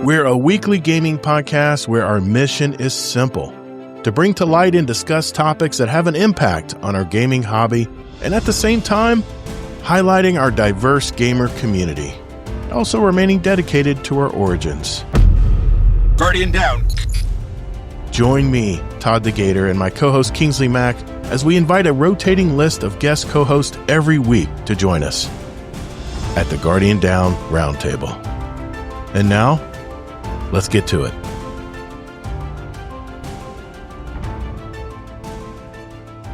We're a weekly gaming podcast where our mission is simple: to bring to light and discuss topics that have an impact on our gaming hobby, and at the same time, highlighting our diverse gamer community, also remaining dedicated to our origins. Guardian down. Join me, Todd the Gator, and my co-host Kingsley Mack as we invite a rotating list of guest co-hosts every week to join us at the Guardian Down Roundtable. And now, let's get to it.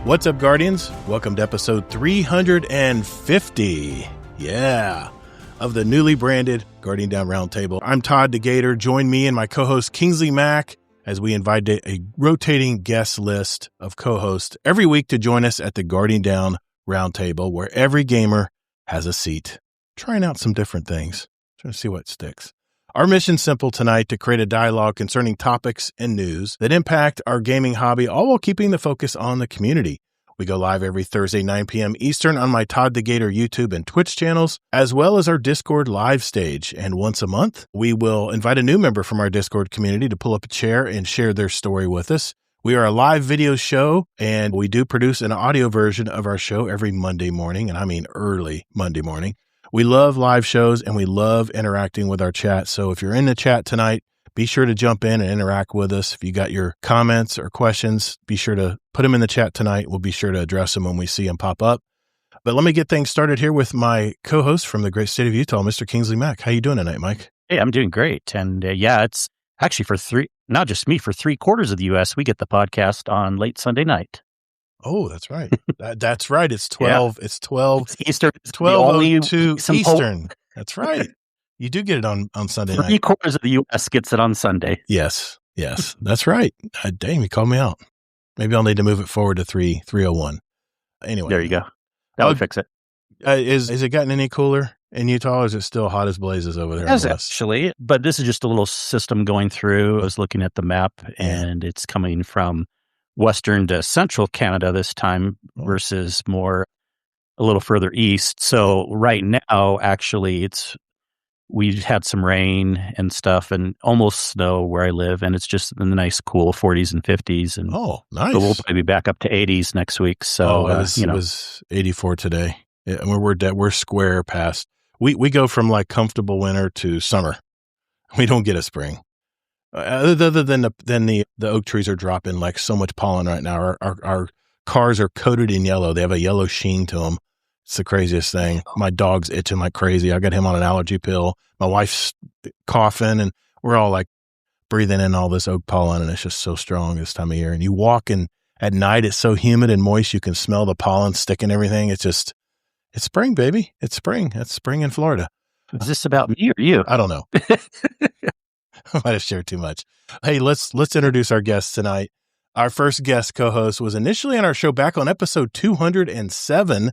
What's up, Guardians? Welcome to episode 350. Of the newly branded Guardian Down Roundtable. I'm Todd the Gator. Join me and my co-host Kingsley Mack as we invite a rotating guest list of co-hosts every week to join us at the Guardian Down Roundtable, where every gamer has a seat, trying out some different things, trying to see what sticks. Our mission's simple tonight: to create a dialogue concerning topics and news that impact our gaming hobby, all while keeping the focus on the community. We go live every Thursday, 9 p.m. Eastern on my Todd the Gator YouTube and Twitch channels, as well as our Discord live stage. And once a month, we will invite a new member from our Discord community to pull up a chair and share their story with us. We are a live video show, and we do produce an audio version of our show every Monday morning, and I mean early Monday morning. We love live shows, and we love interacting with our chat. So if you're in the chat tonight, be sure to jump in and interact with us. If you got your comments or questions, be sure to put them in the chat tonight. We'll be sure to address them when we see them pop up. But let me get things started here with my co-host from the great state of Utah, Mr. Kingsley Mack. How you doing tonight, Mike? Hey, I'm doing great. And it's actually not just me, for 3/4 of the U.S., we get the podcast on late Sunday night. Oh, that's right. That's right. It's 12. Yeah. It's 12. It's Eastern. 12:02 Eastern. That's right. You do get it on Sunday night. 3/4 of the U.S. gets it on Sunday. Yes. That's right. Dang, you called me out. Maybe I'll need to move it forward to 3:01. Anyway. There you go. That would fix it. Is it gotten any cooler in Utah, or is it still hot as blazes over there? Yes, actually. But this is just a little system going through. I was looking at the map, and it's coming from western to central Canada this time versus a little further east. So right now, actually, we've had some rain and stuff and almost snow where I live, and it's just in the nice, cool 40s and 50s. And nice. So we'll probably be back up to 80s next week. So it was 84 today. Yeah, and we're square past. We go from like comfortable winter to summer. We don't get a spring. Other than the oak trees are dropping like so much pollen right now. Our cars are coated in yellow. They have a yellow sheen to them. It's the craziest thing. My dog's itching like crazy. I got him on an allergy pill. My wife's coughing, and we're all like breathing in all this oak pollen, and it's just so strong this time of year. And you walk in at night, it's so humid and moist, you can smell the pollen sticking everything. It's spring, baby. It's spring. It's spring in Florida. Is this about me or you? I don't know. I might have shared too much. Hey, let's introduce our guests tonight. Our first guest co-host was initially on our show back on episode 207,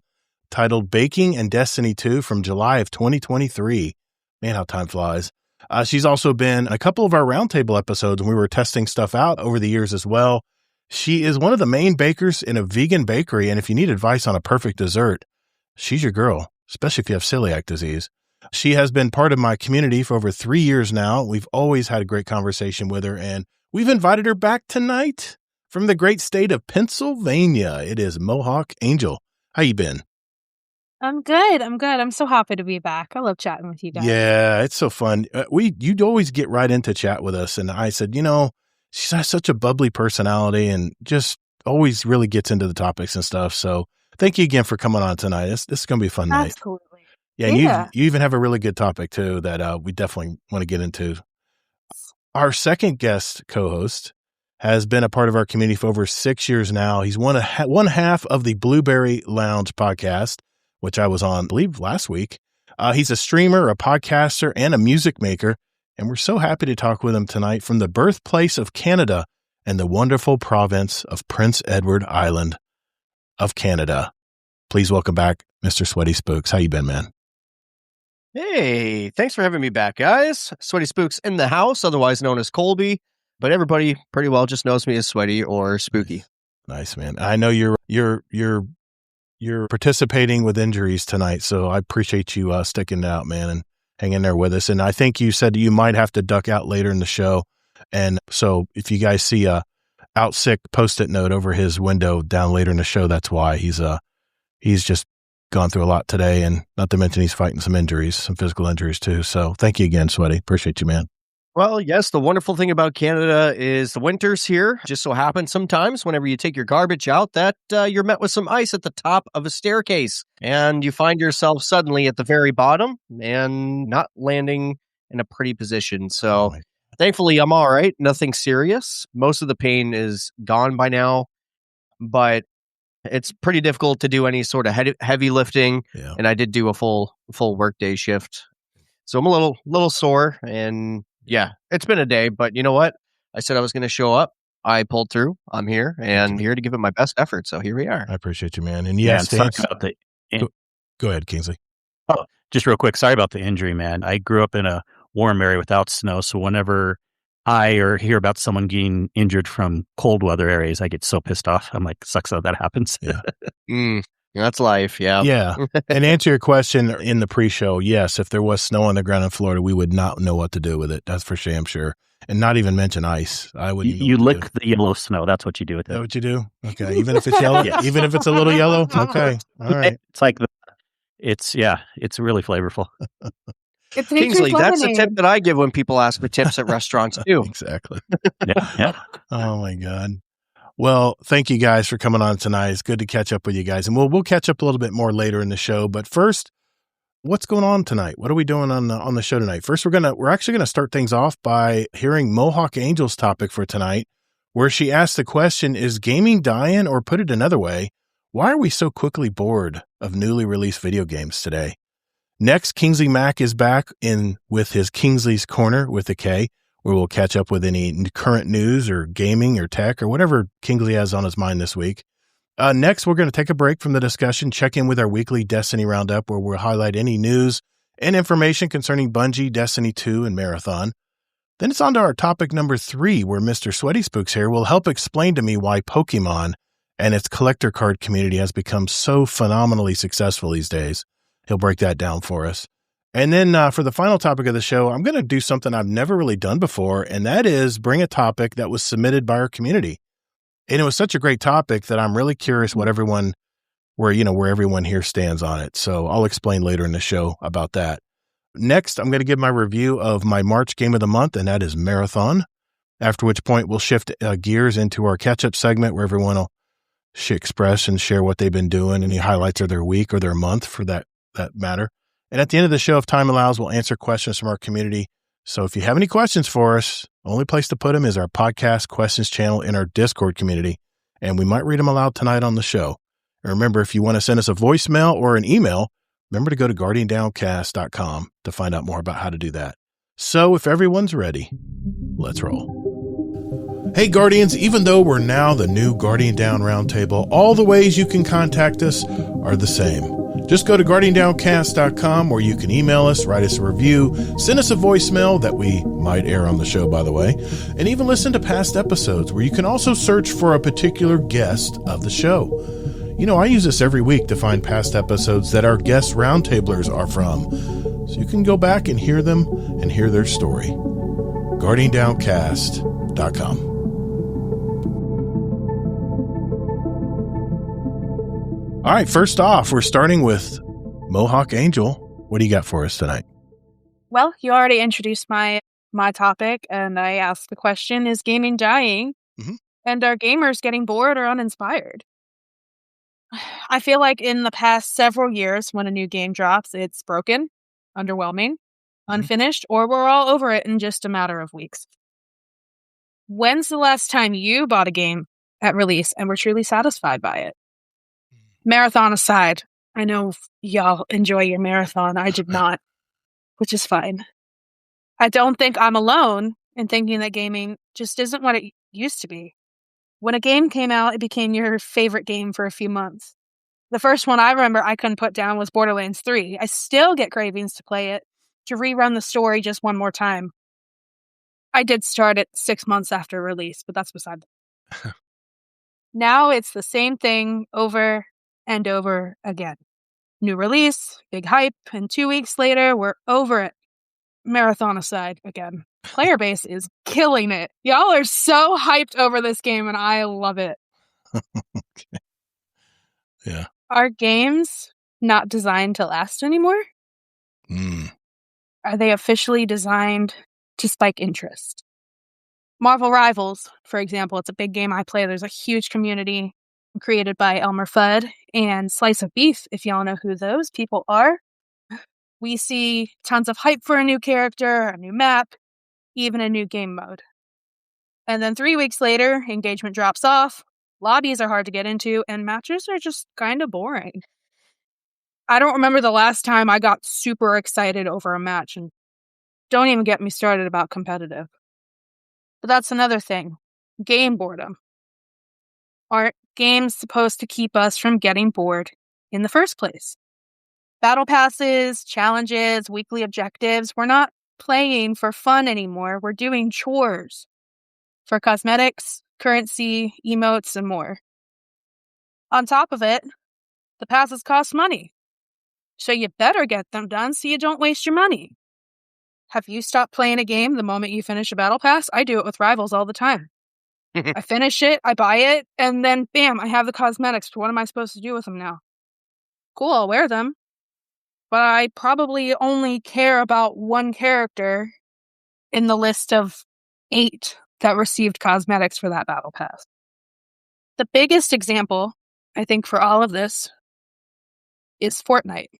titled Baking and Destiny 2 from July of 2023. Man, how time flies. She's also been in a couple of our roundtable episodes, and we were testing stuff out over the years as well. She is one of the main bakers in a vegan bakery, and if you need advice on a perfect dessert, she's your girl, especially if you have celiac disease. She has been part of my community for over 3 years now. We've always had a great conversation with her, and we've invited her back tonight from the great state of Pennsylvania. It is Mohawk Angel. How you been? I'm good. I'm so happy to be back. I love chatting with you guys. Yeah, it's so fun. You'd always get right into chat with us, and I said, she has such a bubbly personality and just always really gets into the topics and stuff. So thank you again for coming on tonight. This is going to be a fun night. Absolutely. Yeah, and you even have a really good topic too that we definitely want to get into. Our second guest co-host has been a part of our community for over 6 years now. He's one half of the Blueberry Lounge podcast, which I was on, I believe, last week. He's a streamer, a podcaster, and a music maker, and we're so happy to talk with him tonight from the birthplace of Canada and the wonderful province of Prince Edward Island of Canada. Please welcome back Mr. Sweaty Spooks. How you been, man? Hey, thanks for having me back, guys. Sweaty Spooks in the house, otherwise known as Colby, but everybody pretty well just knows me as Sweaty or Spooky. Nice, man. I know you're participating with injuries tonight, so I appreciate you sticking it out, man, hang in there with us. And I think you said you might have to duck out later in the show. And so if you guys see a out sick Post-it note over his window down later in the show, that's why. He's just gone through a lot today, and not to mention he's fighting some injuries, some physical injuries too. So thank you again, Sweaty. Appreciate you, man. Well, yes, the wonderful thing about Canada is the winter's here. Just so happens sometimes whenever you take your garbage out that you're met with some ice at the top of a staircase, and you find yourself suddenly at the very bottom and not landing in a pretty position. So thankfully, I'm all right. Nothing serious. Most of the pain is gone by now, but it's pretty difficult to do any sort of heavy lifting. Yeah. And I did do a full workday shift. So I'm a little sore, and yeah, it's been a day, but you know what? I said I was going to show up. I pulled through. I'm here and here to give it my best effort. So here we are. I appreciate you, man. And Yeah, yes, and sorry about go ahead, Kingsley. Oh, just real quick. Sorry about the injury, man. I grew up in a warm area without snow. So whenever I hear about someone getting injured from cold weather areas, I get so pissed off. I'm like, sucks that happens. Yeah. That's life. Yeah. Yeah. And answer your question in the pre-show, yes, if there was snow on the ground in Florida, we would not know what to do with it. That's for damn sure. And not even mention ice. I wouldn't. You lick the yellow snow. That's what you do with Is that it. what you do? Okay. Even if it's yellow? Yes. Even if it's a little yellow? Okay. All right. It's like it's really flavorful. It's Kingsley, nature's that's the lemonade. tip that I give when people ask for tips at restaurants too. Exactly. Yeah. Oh my God. Well, thank you guys for coming on tonight. It's good to catch up with you guys. And we'll catch up a little bit more later in the show. But first, what's going on tonight? What are we doing on the show tonight? First, we're actually gonna start things off by hearing Mohawk Angel's topic for tonight, where she asked the question, is gaming dying? Or put it another way, why are we so quickly bored of newly released video games today? Next, Kingsley Mack is back in with his Kingsley's Corner with a K, where we'll catch up with any current news or gaming or tech or whatever Kingsley has on his mind this week. Next, we're going to take a break from the discussion, check in with our weekly Destiny Roundup, where we'll highlight any news and information concerning Bungie, Destiny 2, and Marathon. Then it's on to our topic number 3, where Mr. Sweaty Spooks here will help explain to me why Pokemon and its collector card community has become so phenomenally successful these days. He'll break that down for us. And then for the final topic of the show, I'm going to do something I've never really done before, and that is bring a topic that was submitted by our community. And it was such a great topic that I'm really curious where everyone here stands on it. So I'll explain later in the show about that. Next, I'm going to give my review of my March game of the month, and that is Marathon. After which point, we'll shift gears into our catch-up segment where everyone will express and share what they've been doing, any highlights of their week or their month for that matter. And at the end of the show, if time allows, we'll answer questions from our community. So if you have any questions for us, the only place to put them is our podcast questions channel in our Discord community, and we might read them aloud tonight on the show. And remember, if you want to send us a voicemail or an email, remember to go to guardiandowncast.com to find out more about how to do that. So if everyone's ready, let's roll. Hey Guardians, even though we're now the new Guardian Down Roundtable, all the ways you can contact us are the same. Just go to guardiandowncast.com where you can email us, write us a review, send us a voicemail that we might air on the show, by the way, and even listen to past episodes where you can also search for a particular guest of the show. You know, I use this every week to find past episodes that our guest roundtablers are from, so you can go back and hear them and hear their story. guardiandowncast.com. All right, first off, we're starting with Mohawk Angel. What do you got for us tonight? Well, you already introduced my topic, and I asked the question, is gaming dying? Mhm. And are gamers getting bored or uninspired? I feel like in the past several years, when a new game drops, it's broken, underwhelming, unfinished, or we're all over it in just a matter of weeks. When's the last time you bought a game at release and were truly satisfied by it? Marathon aside, I know y'all enjoy your marathon. I did not, which is fine. I don't think I'm alone in thinking that gaming just isn't what it used to be. When a game came out, it became your favorite game for a few months. The first one I remember I couldn't put down was Borderlands 3. I still get cravings to play it, to rerun the story just one more time. I did start it 6 months after release, but that's beside the point. Now it's the same thing over and over again. New release, big hype, and 2 weeks later, we're over it Marathon aside, again, player base is killing it. Y'all are so hyped over this game, and I love it. Okay. Yeah. Are games not designed to last anymore? Mm. Are they officially designed to spike interest? Marvel Rivals, for example, it's a big game I play. There's a huge community created by Elmer Fudd and Slice of Beef, if y'all know who those people are. We see tons of hype for a new character, a new map, even a new game mode. And then 3 weeks later, engagement drops off, lobbies are hard to get into, and matches are just kind of boring. I don't remember the last time I got super excited over a match, and don't even get me started about competitive. But that's another thing. Game boredom. Aren't games supposed to keep us from getting bored in the first place? Battle passes, challenges, weekly objectives. We're not playing for fun anymore. We're doing chores for cosmetics, currency, emotes, and more. On top of it, the passes cost money. So you better get them done so you don't waste your money. Have you stopped playing a game the moment you finish a battle pass? I do it with Rivals all the time. I finish it, I buy it, and then bam, I have the cosmetics. What am I supposed to do with them now? Cool, I'll wear them. But I probably only care about one character in the list of 8 that received cosmetics for that battle pass. The biggest example, I think, for all of this is Fortnite.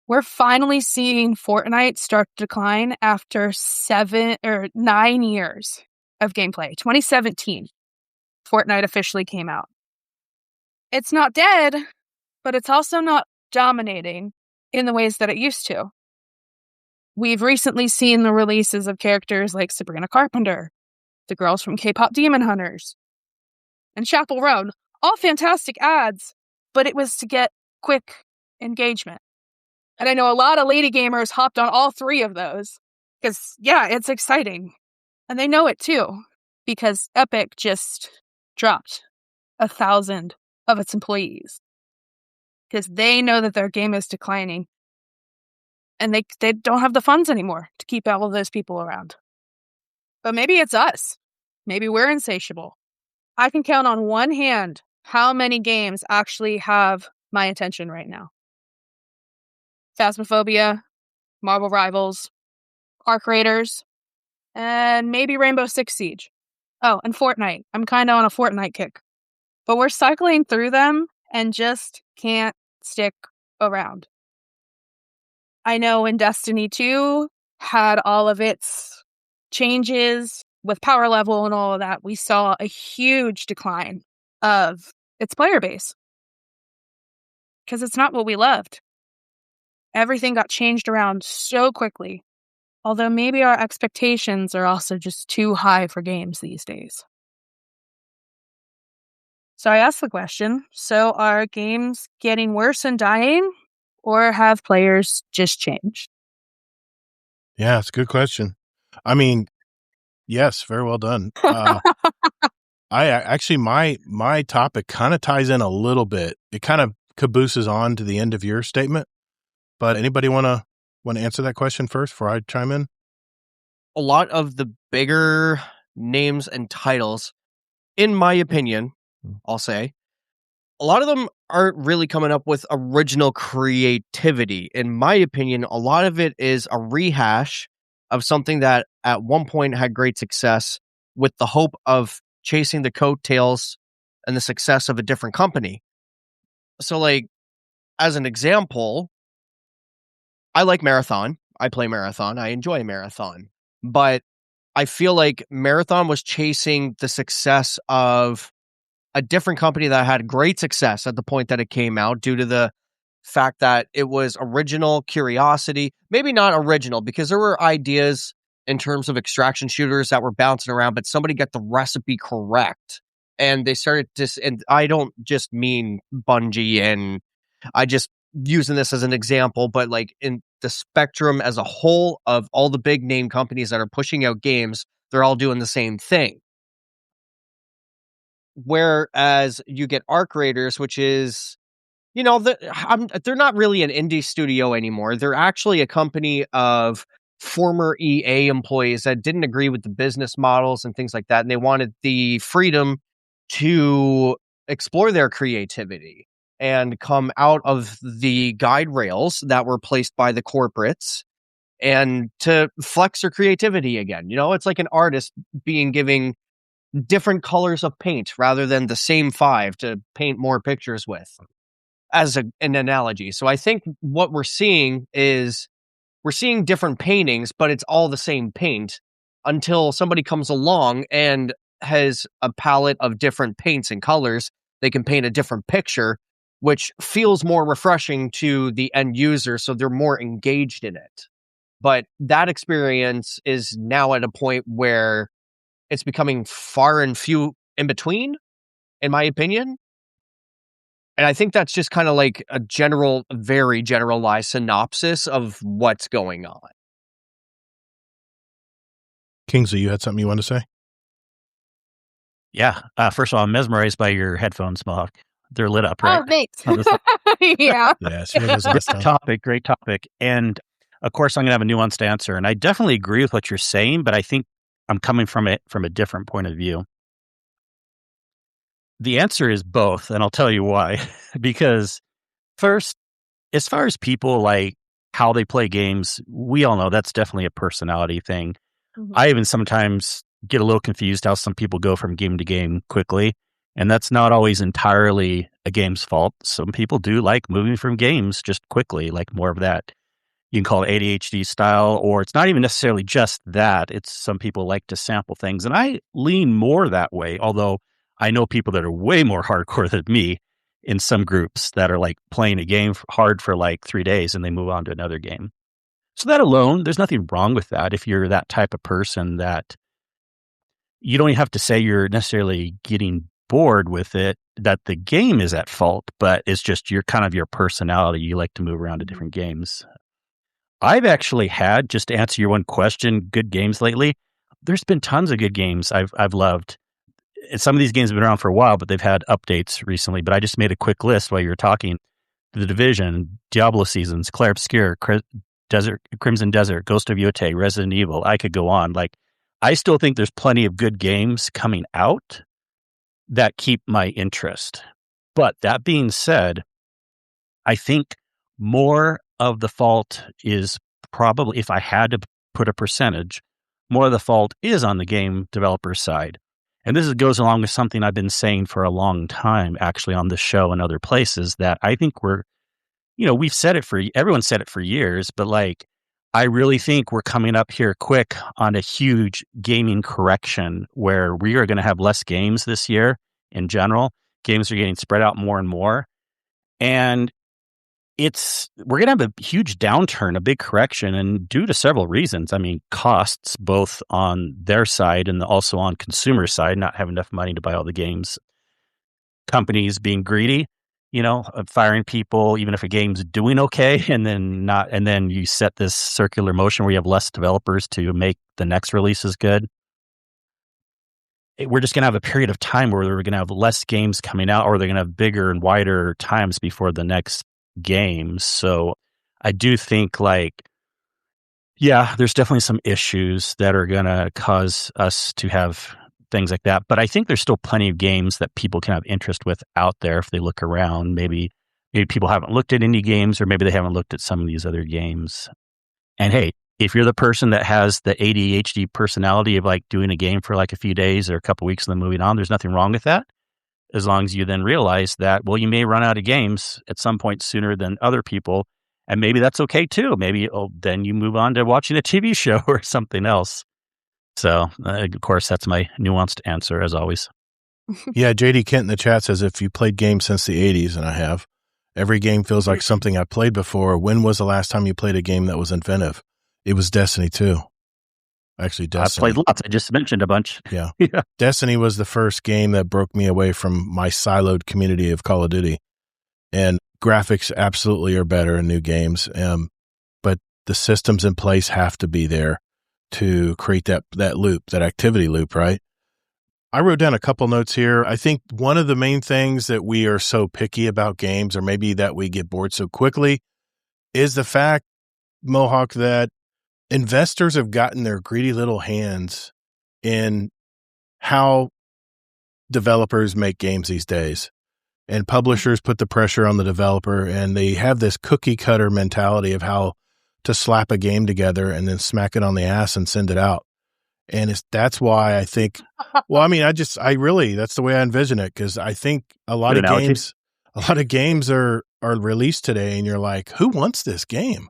We're finally seeing Fortnite start to decline after 9 years of gameplay. 2017, Fortnite officially came out. It's not dead, but it's also not dominating in the ways that it used to. We've recently seen the releases of characters like Sabrina Carpenter, the girls from K-pop Demon Hunters, and Chappell Roan. All fantastic ads, but it was to get quick engagement. And I know a lot of lady gamers hopped on all 3 of those because, yeah, it's exciting. And they know it too because Epic just dropped 1,000 of its employees because they know that their game is declining and they don't have the funds anymore to keep all of those people around. But maybe it's us. Maybe we're insatiable. I can count on one hand how many games actually have my attention right now. Phasmophobia, Marvel Rivals, Arc Raiders, and maybe Rainbow Six Siege. Oh, and Fortnite. I'm kind of on a Fortnite kick. But we're cycling through them and just can't stick around. I know when Destiny 2 had all of its changes with power level and all of that, we saw a huge decline of its player base. Because it's not what we loved. Everything got changed around so quickly. Although maybe our expectations are also just too high for games these days. So I asked the question, so are games getting worse and dying, or have players just changed? Yeah, it's a good question. I mean, yes, very well done. My topic kind of ties in a little bit. It kind of cabooses on to the end of your statement. But anybody want to answer that question first before I chime in? A lot of the bigger names and titles, in my opinion, I'll say, a lot of them aren't really coming up with original creativity. In my opinion, a lot of it is a rehash of something that at one point had great success with the hope of chasing the coattails and the success of a different company. So, like, as an example, I like Marathon. I play Marathon. I enjoy Marathon. But I feel like Marathon was chasing the success of a different company that had great success at the point that it came out due to the fact that it was original curiosity. Maybe not original, because there were ideas in terms of extraction shooters that were bouncing around, but somebody got the recipe correct. And they started to, and I don't just mean Bungie, and I just using this as an example, but like in the spectrum as a whole of all the big name companies that are pushing out games, they're all doing the same thing. Whereas you get Arc Raiders, which is, they're not really an indie studio anymore. They're actually a company of former EA employees that didn't agree with the business models and things like that. And they wanted the freedom to explore their creativity and come out of the guide rails that were placed by the corporates and to flex their creativity again. It's like an artist giving different colors of paint rather than the same 5 to paint more pictures with, as an analogy. So I think what we're seeing is we're seeing different paintings, but it's all the same paint until somebody comes along and has a palette of different paints and colors. They can paint a different picture, which feels more refreshing to the end user, so they're more engaged in it. But that experience is now at a point where it's becoming far and few in between, in my opinion. And I think that's just kind of like a very generalized synopsis of what's going on. Kingsley, you had something you want to say? Yeah. First of all, I'm mesmerized by your headphones, Mohawk. They're lit up, right? Oh, thanks. Yeah. Yeah, sure was last time. Great topic. And of course, I'm going to have a nuanced answer. And I definitely agree with what you're saying, but I think I'm coming from it from a different point of view. The answer is both, and I'll tell you why. Because first, as far as people like how they play games, we all know that's definitely a personality thing. Mhm. I even sometimes get a little confused how some people go from game to game quickly, and that's not always entirely a game's fault. Some people do like moving from games just quickly, like more of that. You can call it ADHD style, or it's not even necessarily just that. It's some people like to sample things, and I lean more that way, although I know people that are way more hardcore than me in some groups that are like playing a game hard for like 3 days and they move on to another game. So that alone, there's nothing wrong with that. If you're that type of person, that you don't even have to say you're necessarily getting bored with it, that the game is at fault, but it's just your personality. You like to move around to different games. I've actually had, just to answer your one question, good games lately. There's been tons of good games I've loved. And some of these games have been around for a while, but they've had updates recently. But I just made a quick list while you were talking. The Division, Diablo Seasons, Clair Obscur, Crimson Desert, Ghost of Yotei, Resident Evil. I could go on. Like, I still think there's plenty of good games coming out that keep my interest. But that being said, I think more of the fault is probably, if I had to put a percentage, more of the fault is on the game developer side. And this goes along with something I've been saying for a long time, actually, on the show and other places, that I think we've said it everyone said it for years, but like, I really think we're coming up here quick on a huge gaming correction where we are going to have less games this year in general. Games are getting spread out more and more. And we're going to have a huge downturn, a big correction, and due to several reasons. I mean, costs both on their side and also on consumer side, not having enough money to buy all the games. Companies being greedy, firing people, even if a game's doing okay, and then you set this circular motion where you have less developers to make the next releases good. We're just going to have a period of time where we're going to have less games coming out, or they're going to have bigger and wider times before the next games. So I do think there's definitely some issues that are going to cause us to have things like that. But I think there's still plenty of games that people can have interest with out there if they look around. Maybe people haven't looked at indie games, or maybe they haven't looked at some of these other games. And hey, if you're the person that has the ADHD personality of like doing a game for like a few days or a couple weeks and then moving on, there's nothing wrong with that. As long as you then realize that, well, you may run out of games at some point sooner than other people. And maybe that's okay too. Maybe then you move on to watching a TV show or something else. So, of course, that's my nuanced answer, as always. Yeah, JD Kent in the chat says, if you played games since the 80s, and I have, every game feels like something I've played before. When was the last time you played a game that was inventive? It was Destiny 2. Actually, Destiny. I've played lots. I just mentioned a bunch. Yeah. Destiny was the first game that broke me away from my siloed community of Call of Duty. And graphics absolutely are better in new games. But the systems in place have to be there to create that loop, that activity loop, right? I wrote down a couple notes here. I think one of the main things that we are so picky about games, or maybe that we get bored so quickly, is the fact, Mohawk, that investors have gotten their greedy little hands in how developers make games these days. And publishers put the pressure on the developer, and they have this cookie cutter mentality of how to slap a game together and then smack it on the ass and send it out. And that's why I think, well, I mean, that's the way I envision it. Cause I think a lot of games are released today and you're like, who wants this game?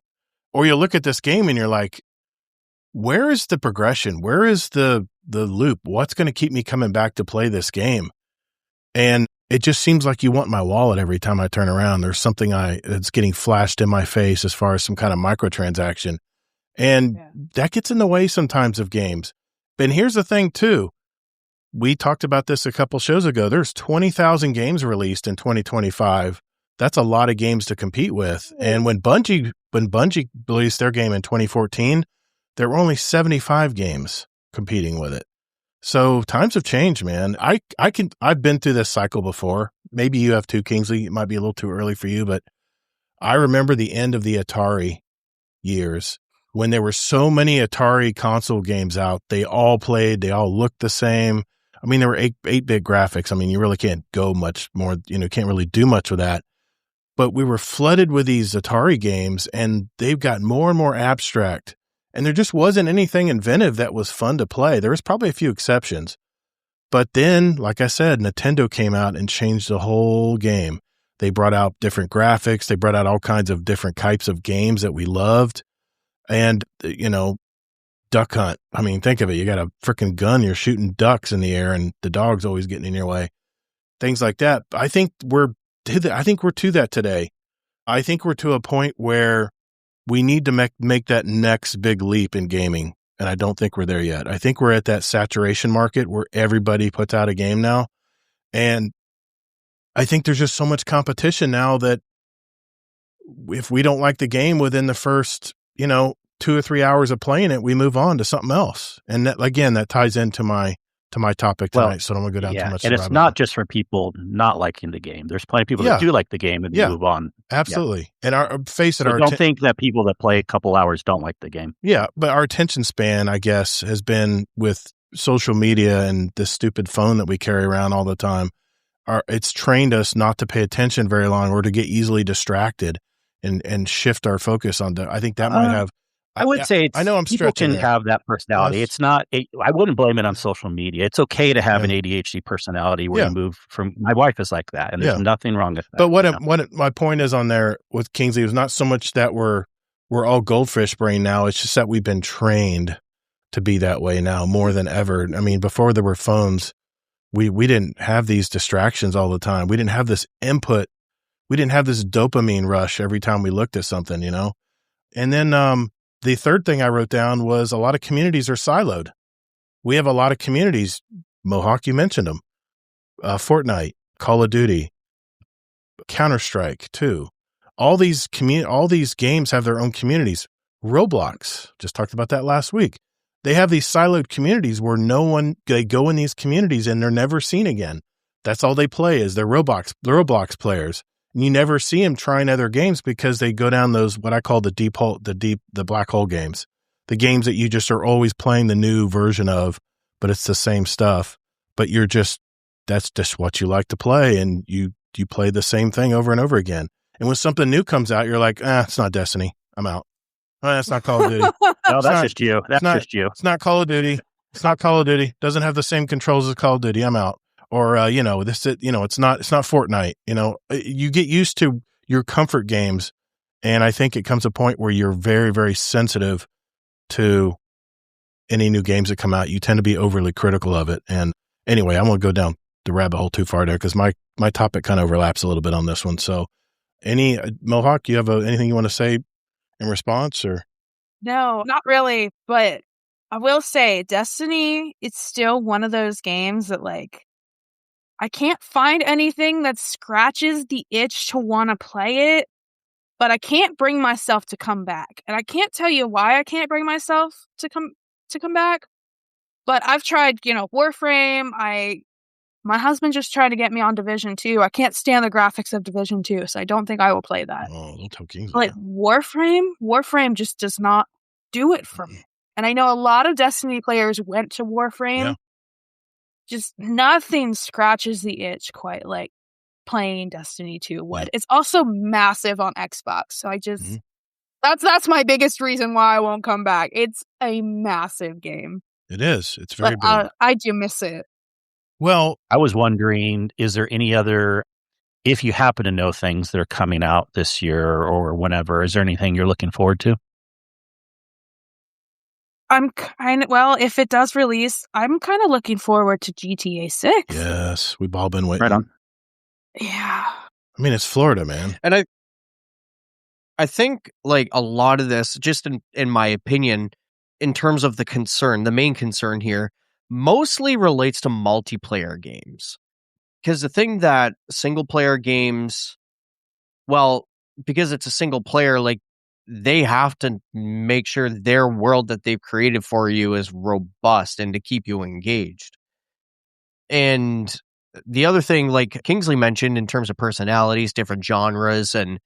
Or you look at this game and you're like, where is the progression? Where is the loop? What's going to keep me coming back to play this game? And it just seems like you want my wallet every time I turn around. There's something that's getting flashed in my face as far as some kind of microtransaction. And that gets in the way sometimes of games. And here's the thing too. We talked about this a couple shows ago. There's 20,000 games released in 2025. That's a lot of games to compete with. And when Bungie released their game in 2014, there were only 75 games competing with it. So times have changed, man. I've been through this cycle before. Maybe you have too, Kingsley. It might be a little too early for you, but I remember the end of the Atari years when there were so many Atari console games out. They all looked the same. I mean, there were 8-bit graphics. I mean, you really can't go much more, can't really do much with that. But we were flooded with these Atari games, and they've got more and more abstract. And there just wasn't anything inventive that was fun to play. There was probably a few exceptions. But then, like I said, Nintendo came out and changed the whole game. They brought out different graphics. They brought out all kinds of different types of games that we loved. And, Duck Hunt. I mean, think of it. You got a freaking gun. You're shooting ducks in the air, and the dog's always getting in your way. Things like that. I think we're to that today. I think we're to a point where we need to make that next big leap in gaming, and I don't think we're there yet. I think we're at that saturation market where everybody puts out a game now, and I think there's just so much competition now that if we don't like the game within the first, 2 or 3 hours of playing it, we move on to something else. And that ties into my topic tonight, so I don't want to go down too much. And it's not just for people not liking the game. There's plenty of people that do like the game and move on. Absolutely. And don't think that people that play a couple hours don't like the game. Yeah, but our attention span, I guess, has been with social media and this stupid phone that we carry around all the time. It's trained us not to pay attention very long or to get easily distracted and shift our focus on I think that might have. I would say I know people can have that personality. It's not. I wouldn't blame it on social media. It's okay to have an ADHD personality where you move from. My wife is like that, and there's nothing wrong with that. But what my point is on there with Kingsley is not so much that we're all goldfish brain now. It's just that we've been trained to be that way now more than ever. I mean, before there were phones, we didn't have these distractions all the time. We didn't have this input. We didn't have this dopamine rush every time we looked at something, And then the third thing I wrote down was a lot of communities are siloed. We have a lot of communities. Mohawk, you mentioned them. Fortnite, Call of Duty, Counter-Strike too. All these games have their own communities. Roblox, just talked about that last week. They have these siloed communities where they go in these communities and they're never seen again. That's all they play is the Roblox players. And you never see them trying other games because they go down those, what I call the black hole games, the games that you just are always playing the new version of, but it's the same stuff, but that's just what you like to play. And you play the same thing over and over again. And when something new comes out, you're like, it's not Destiny. I'm out. It's not Call of Duty. No, that's just you. That's just you. It's not Call of Duty. It's not Call of Duty. Doesn't have the same controls as Call of Duty. I'm out. Or, it's not Fortnite, you get used to your comfort games. And I think it comes a point where you're very, very sensitive to any new games that come out. You tend to be overly critical of it. And anyway, I won't go down the rabbit hole too far there because my topic kind of overlaps a little bit on this one. So Mohawk, you have anything you want to say in response or? No, not really. But I will say Destiny, it's still one of those games that I can't find anything that scratches the itch to want to play it, but I can't bring myself to come back. And I can't tell you why I can't bring myself to come back. But I've tried, Warframe. My husband just tried to get me on Division 2. I can't stand the graphics of Division 2, so I don't think I will play that. Oh, don't tell Kingsley. Like Warframe just does not do it for me. And I know a lot of Destiny players went to Warframe. Yeah. Just nothing scratches the itch quite like playing Destiny 2 would. Yeah. It's also massive on Xbox. So I just that's my biggest reason why I won't come back. It's a massive game. It is. It's very But big. I do miss it. Well, I was wondering, is there any other, if you happen to know things that are coming out this year or whenever, is there anything you're looking forward to? If it does release, I'm kind of looking forward to GTA 6. yes, we've all been waiting. Right on. Yeah. I mean, it's Florida, man. And I think like a lot of this, just in my opinion, in terms of the main concern here, mostly relates to multiplayer games. Because the thing that single player games, well, because it's a single player, like they have to make sure their world that they've created for you is robust and to keep you engaged. And the other thing, like Kingsley mentioned, in terms of personalities, different genres and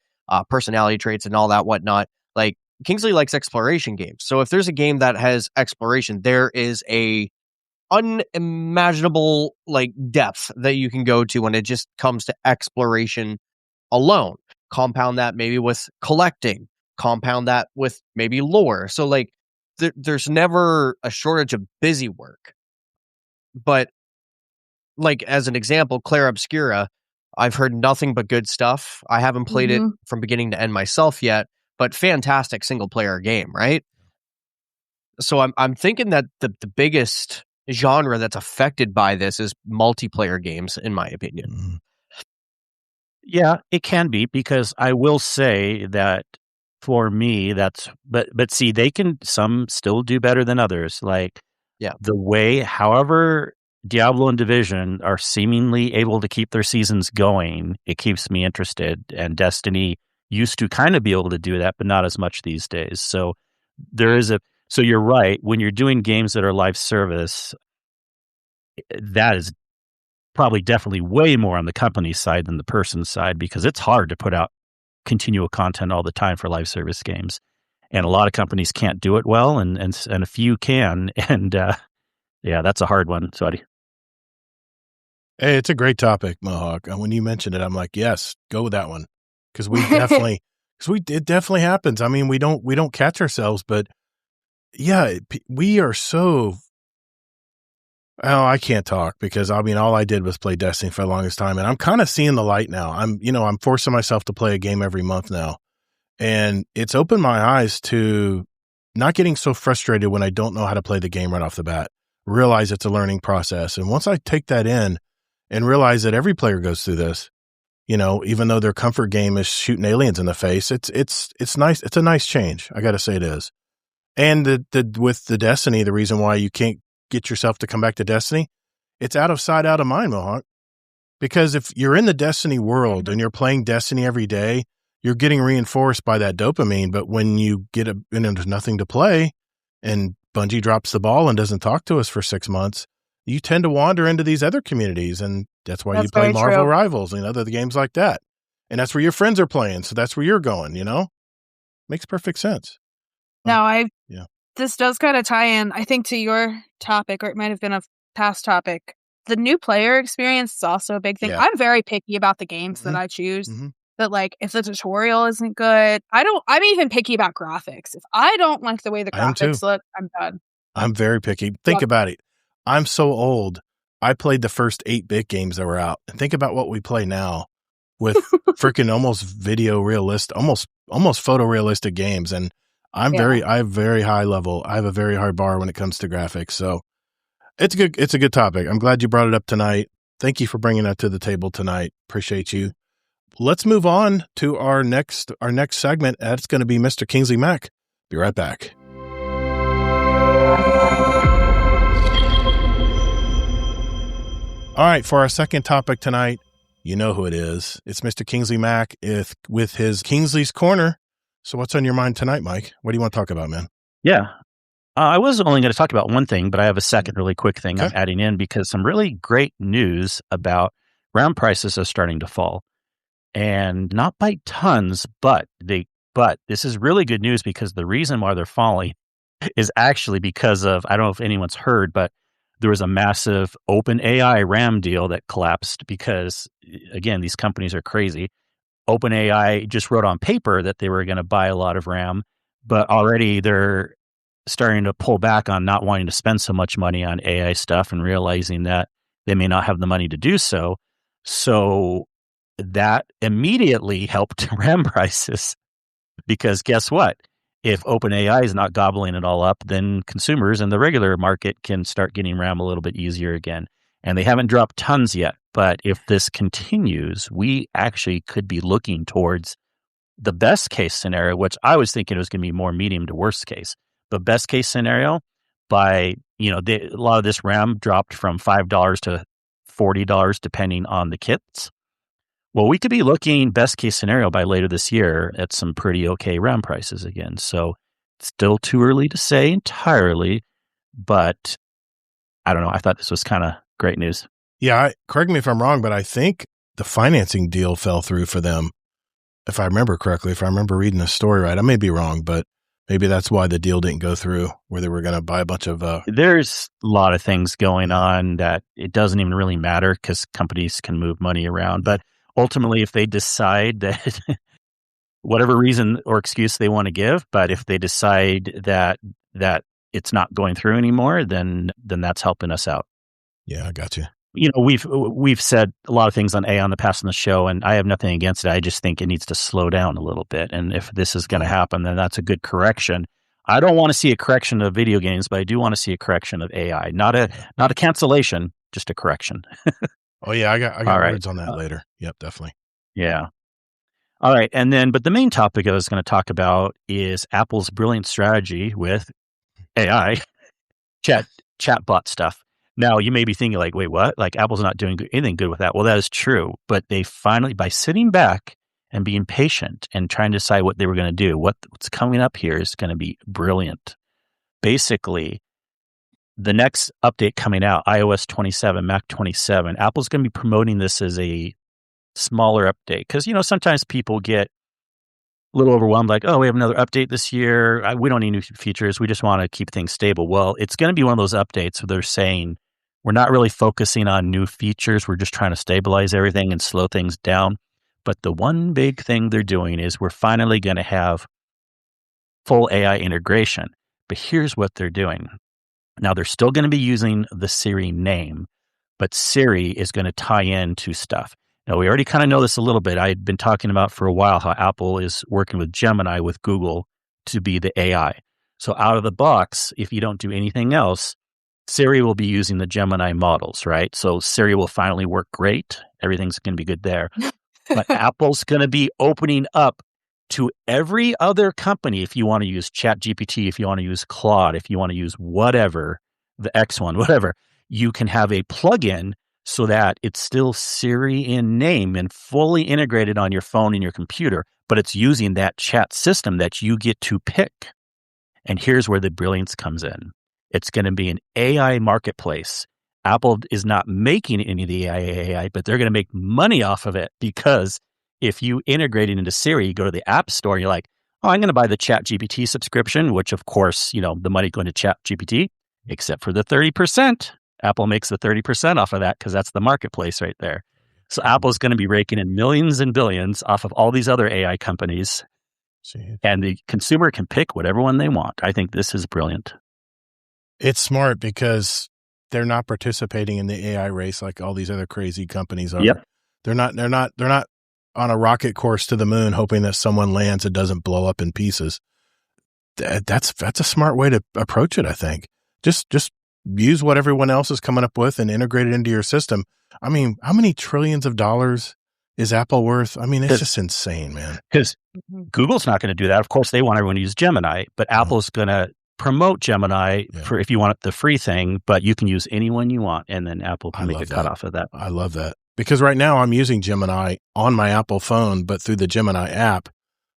personality traits and all that whatnot, like Kingsley likes exploration games. So if there's a game that has exploration, there is a unimaginable like depth that you can go to when it just comes to exploration alone. Compound that maybe with collecting, compound that with maybe lore. So like there's never a shortage of busy work. But like as an example, Claire Obscura, I've heard nothing but good stuff. I haven't played it from beginning to end myself yet, but fantastic single player game, right? So I'm thinking that the biggest genre that's affected by this is multiplayer games, in my opinion. Yeah, it can be, because I will say that for me, but see, some still do better than others. Like, the way, however, Diablo and Division are seemingly able to keep their seasons going, it keeps me interested. And Destiny used to kind of be able to do that, but not as much these days. So so you're right. When you're doing games that are live service, that is probably definitely way more on the company side than the person's side, because it's hard to put out continual content all the time for live service games. And a lot of companies can't do it well, and a few can. And that's a hard one, Swaddy. Hey, it's a great topic, Mohawk. And when you mentioned it, I'm like, yes, go with that one. Because it definitely happens. I mean, we don't catch ourselves, but yeah, we are so. Oh, I can't talk because I mean, all I did was play Destiny for the longest time, and I'm kind of seeing the light now. I'm forcing myself to play a game every month now, and it's opened my eyes to not getting so frustrated when I don't know how to play the game right off the bat. Realize it's a learning process, and once I take that in and realize that every player goes through this, even though their comfort game is shooting aliens in the face, it's nice. It's a nice change. I got to say it is. And with the Destiny, the reason why you can't get yourself to come back to Destiny, it's out of sight, out of mind, Mohawk. Because if you're in the Destiny world and you're playing Destiny every day, you're getting reinforced by that dopamine. But when you get and there's nothing to play, and Bungie drops the ball and doesn't talk to us for 6 months, you tend to wander into these other communities, and that's why you play Marvel Rivals and other games like that. And that's where your friends are playing, so that's where you're going. Makes perfect sense. Now, this does kind of tie in, I think, to your topic, or it might have been a past topic. The new player experience is also a big thing. Yeah. I'm very picky about the games that I choose. That, like, if the tutorial isn't good, I'm even picky about graphics. If I don't like the way the graphics look, I'm done. I'm very picky. Think about it. I'm so old. I played the first 8-bit games that were out. And think about what we play now with freaking almost video realistic, almost photorealistic games. And I have very high level. I have a very high bar when it comes to graphics. So it's a good topic. I'm glad you brought it up tonight. Thank you for bringing that to the table tonight. Appreciate you. Let's move on to our next segment. That's going to be Mr. Kingsley Mac. Be right back. All right, for our second topic tonight, you know who it is. It's Mr. Kingsley Mac with his Kingsley's Corner. So what's on your mind tonight, Mike? What do you want to talk about, man? Yeah. I was only going to talk about one thing, but I have a second really quick thing I'm adding in, because some really great news about RAM prices are starting to fall. And not by tons, but this is really good news, because the reason why they're falling is actually because of, I don't know if anyone's heard, but there was a massive OpenAI RAM deal that collapsed because, again, these companies are crazy. OpenAI just wrote on paper that they were going to buy a lot of RAM, but already they're starting to pull back on not wanting to spend so much money on AI stuff and realizing that they may not have the money to do so. So that immediately helped RAM prices because guess what? If OpenAI is not gobbling it all up, then consumers in the regular market can start getting RAM a little bit easier again. And they haven't dropped tons yet. But if this continues, we actually could be looking towards the best case scenario, which I was thinking it was going to be more medium to worst case. The best case scenario by, a lot of this RAM dropped from $5 to $40 depending on the kits. Well, we could be looking best case scenario by later this year at some pretty okay RAM prices again. So still too early to say entirely, but I don't know. I thought this was kind of great news. Yeah, correct me if I'm wrong, but I think the financing deal fell through for them. If I remember correctly, if I remember reading the story right, I may be wrong, but maybe that's why the deal didn't go through, where they were going to buy a bunch of... There's a lot of things going on that it doesn't even really matter because companies can move money around. But ultimately, if they decide that whatever reason or excuse they want to give, but if they decide that it's not going through anymore, then that's helping us out. Yeah, I got you. We've said a lot of things on AI in the past on the show, and I have nothing against it. I just think it needs to slow down a little bit. And if this is going to happen, then that's a good correction. I don't want to see a correction of video games, but I do want to see a correction of AI. Not a cancellation, just a correction. Oh yeah, I got words on that later. Yep, definitely. Yeah. All right. And then, but the main topic I was going to talk about is Apple's brilliant strategy with AI, chatbot stuff. Now, you may be thinking like, wait, what? Like Apple's not doing anything good with that. Well, that is true. But they finally, by sitting back and being patient and trying to decide what they were going to do, what's coming up here is going to be brilliant. Basically, the next update coming out, iOS 27, Mac 27, Apple's going to be promoting this as a smaller update. Because, sometimes people get a little overwhelmed, like, oh, we have another update this year. We don't need new features. We just want to keep things stable. Well, it's going to be one of those updates where they're saying, we're not really focusing on new features. We're just trying to stabilize everything and slow things down. But the one big thing they're doing is we're finally going to have full AI integration. But here's what they're doing. Now, they're still going to be using the Siri name, but Siri is going to tie into stuff. Now, we already kind of know this a little bit. I had been talking about for a while how Apple is working with Gemini with Google to be the AI. So out of the box, if you don't do anything else, Siri will be using the Gemini models, right? So Siri will finally work great. Everything's going to be good there. But Apple's going to be opening up to every other company. If you want to use ChatGPT, if you want to use Claude, if you want to use whatever, the X1, whatever, you can have a plugin so that it's still Siri in name and fully integrated on your phone and your computer, but it's using that chat system that you get to pick. And here's where the brilliance comes in. It's going to be an AI marketplace. Apple is not making any of the AI, but they're going to make money off of it because if you integrate it into Siri, you go to the App Store, you're like, oh, I'm going to buy the ChatGPT subscription, which of course, the money going to ChatGPT, except for the 30%. Apple makes the 30% off of that because that's the marketplace right there. So Apple's going to be raking in millions and billions off of all these other AI companies. And the consumer can pick whatever one they want. I think this is brilliant. It's smart because they're not participating in the AI race like all these other crazy companies are. Yep. They're not on a rocket course to the moon hoping that someone lands and doesn't blow up in pieces. That's a smart way to approach it, I think. Just use what everyone else is coming up with and integrate it into your system. I mean, how many trillions of dollars is Apple worth? I mean, it's just insane, man. Because Google's not going to do that. Of course, they want everyone to use Gemini, but Apple's going to promote Gemini for if you want the free thing, but you can use any one you want, and then Apple can make a cut off of that. I love that. Because right now I'm using Gemini on my Apple phone, but through the Gemini app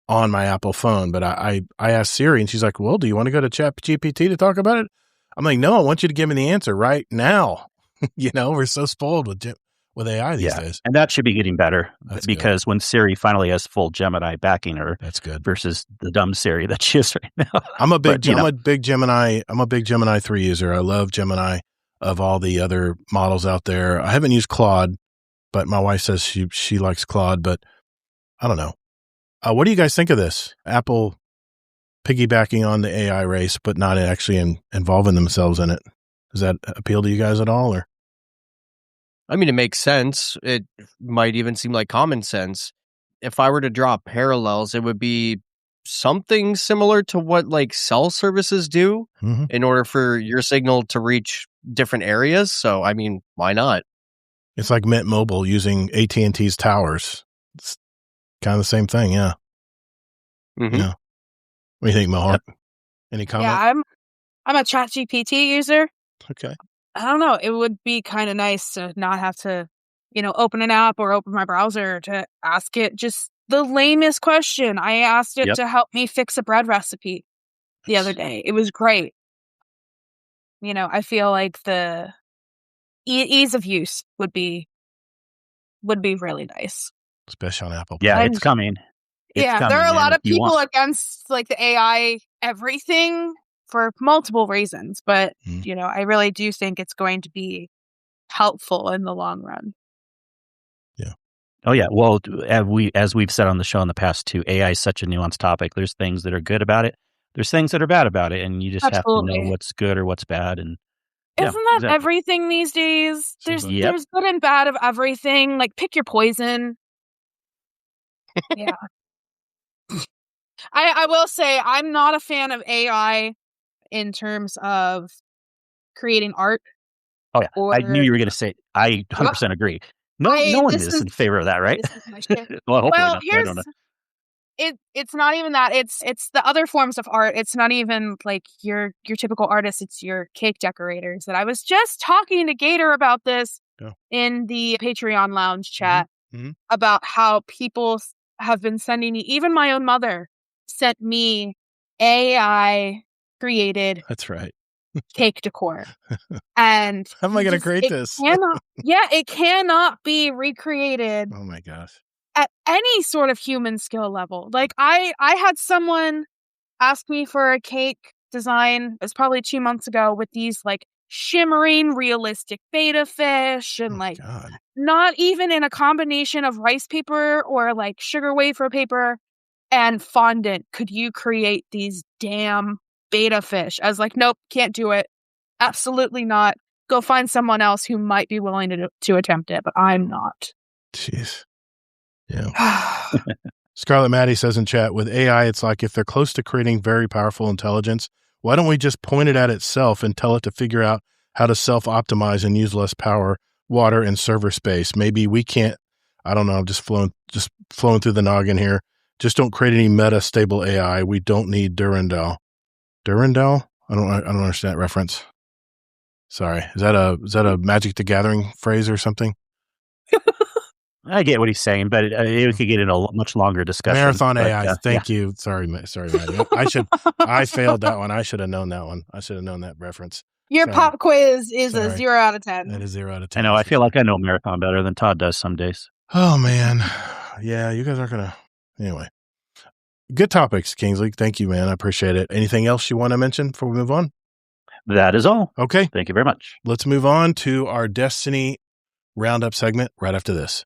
on my Apple phone. But I asked Siri and she's like, well, do you want to go to ChatGPT to talk about it? I'm like, no, I want you to give me the answer right now. We're so spoiled with AI these days. And that should be getting better That's because when Siri finally has full Gemini backing her, that's good versus the dumb Siri that she is right now. I'm a big Gemini 3 user. I love Gemini of all the other models out there. I haven't used Claude, but my wife says she likes Claude, but I don't know. What do you guys think of this? Apple piggybacking on the AI race, but not actually involving themselves in it. Does that appeal to you guys at all? Or I mean, it makes sense. It might even seem like common sense. If I were to draw parallels, it would be something similar to what like cell services do in order for your signal to reach different areas. So, I mean, why not? It's like Mint Mobile using AT&T's towers. It's kind of the same thing, yeah. Mm-hmm. Yeah. What do you think, Mohawk? Any comment? Yeah, I'm a ChatGPT user. Okay. I don't know. It would be kind of nice to not have to, open an app or open my browser to ask it just the lamest question. I asked it to help me fix a bread recipe the other day. It was great. I feel like the ease of use would be really nice. Especially on Apple. Yeah, it's coming. There are a lot of people against like the AI everything for multiple reasons, but I really do think it's going to be helpful in the long run. Yeah. Oh yeah. Well, as we've said on the show in the past too, AI is such a nuanced topic. There's things that are good about it. There's things that are bad about it, and you just have to know what's good or what's bad. And isn't that everything these days? There's good and bad of everything. Like pick your poison. Yeah. I will say I'm not a fan of AI in terms of creating art. Oh yeah, I knew you were going to say. I 100% agree. No one is in favor of that, right? This is my shit. Well, here's it's not even that. It's the other forms of art. It's not even like your typical artist. It's your cake decorators. And I was just talking to Gator about this in the Patreon lounge chat about how people have been sending me. Even my own mother sent me AI created. That's right. Cake decor. And how am I going to create this? It cannot be recreated. Oh my gosh. At any sort of human skill level. Like I had someone ask me for a cake design. It was probably 2 months ago with these like shimmering realistic betta fish and not even in a combination of rice paper or like sugar wafer paper and fondant could you create these damn betta fish. I was like, nope, can't do it. Absolutely not. Go find someone else who might be willing to attempt it, but I'm not. Jeez. Yeah. Scarlet Maddie says in chat, with AI, it's like if they're close to creating very powerful intelligence, why don't we just point it at itself and tell it to figure out how to self-optimize and use less power, water, and server space? Maybe we can't, I don't know, just flowing through the noggin here. Just don't create any meta-stable AI. We don't need Durandal. Durandal? I don't understand that reference. Sorry. Is that a Magic the Gathering phrase or something? I get what he's saying, but it could get in a much longer discussion. Marathon AI. Thank you. Sorry, Maddie. I failed that one. I should have known that one. I should have known that reference. Your pop quiz is a 0 out of 10. That is 0 out of 10. I know. I feel like I know Marathon better than Todd does some days. Oh, man. Yeah, you guys aren't going to. Anyway. Good topics, Kingsley. Thank you, man. I appreciate it. Anything else you want to mention before we move on? That is all. Okay. Thank you very much. Let's move on to our Destiny Roundup segment right after this.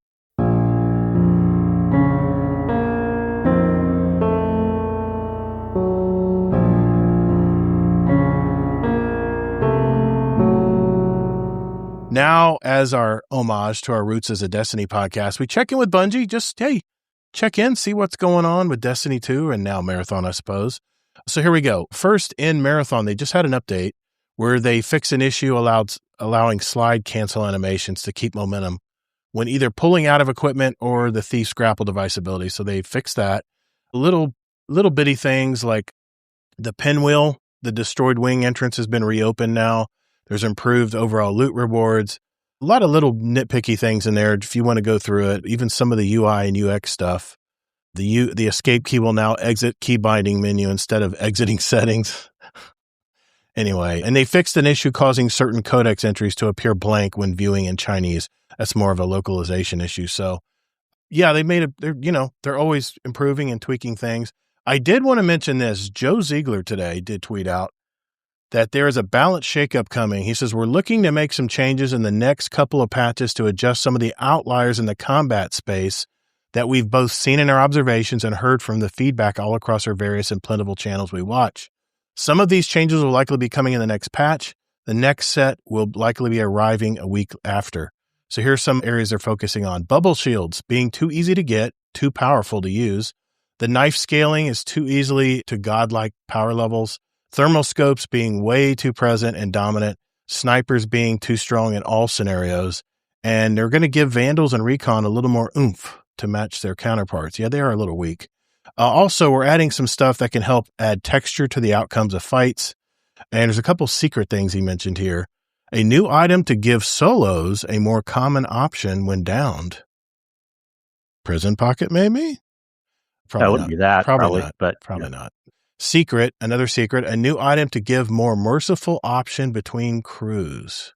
Now, as our homage to our roots as a Destiny podcast, we check in with Bungie. Just, hey, check in, see what's going on with Destiny 2 and now Marathon, I suppose. So here we go. First, in Marathon, they just had an update where they fixed an issue allowing slide cancel animations to keep momentum when either pulling out of equipment or the Thief's grapple device ability. So they fixed that. Little bitty things like the pinwheel, the destroyed wing entrance has been reopened now. There's improved overall loot rewards. A lot of little nitpicky things in there if you want to go through it. Even some of the UI and UX stuff. The escape key will now exit key binding menu instead of exiting settings. Anyway, and they fixed an issue causing certain codex entries to appear blank when viewing in Chinese. That's more of a localization issue. So, yeah, they're always improving and tweaking things. I did want to mention this. Joe Ziegler today did tweet out that there is a balance shakeup coming. He says, we're looking to make some changes in the next couple of patches to adjust some of the outliers in the combat space that we've both seen in our observations and heard from the feedback all across our various and plentiful channels we watch. Some of these changes will likely be coming in the next patch. The next set will likely be arriving a week after. So here's some areas they're focusing on. Bubble shields being too easy to get, too powerful to use. The knife scaling is too easily to godlike power levels. Thermal scopes being way too present and dominant. Snipers being too strong in all scenarios. And they're going to give Vandals and Recon a little more oomph to match their counterparts. Yeah, they are a little weak. Also, we're adding some stuff that can help add texture to the outcomes of fights. And there's a couple secret things he mentioned here. A new item to give solos a more common option when downed. Prison Pocket, maybe? That wouldn't be that. Probably not. But probably not. Secret, another secret, a new item to give more merciful option between crews.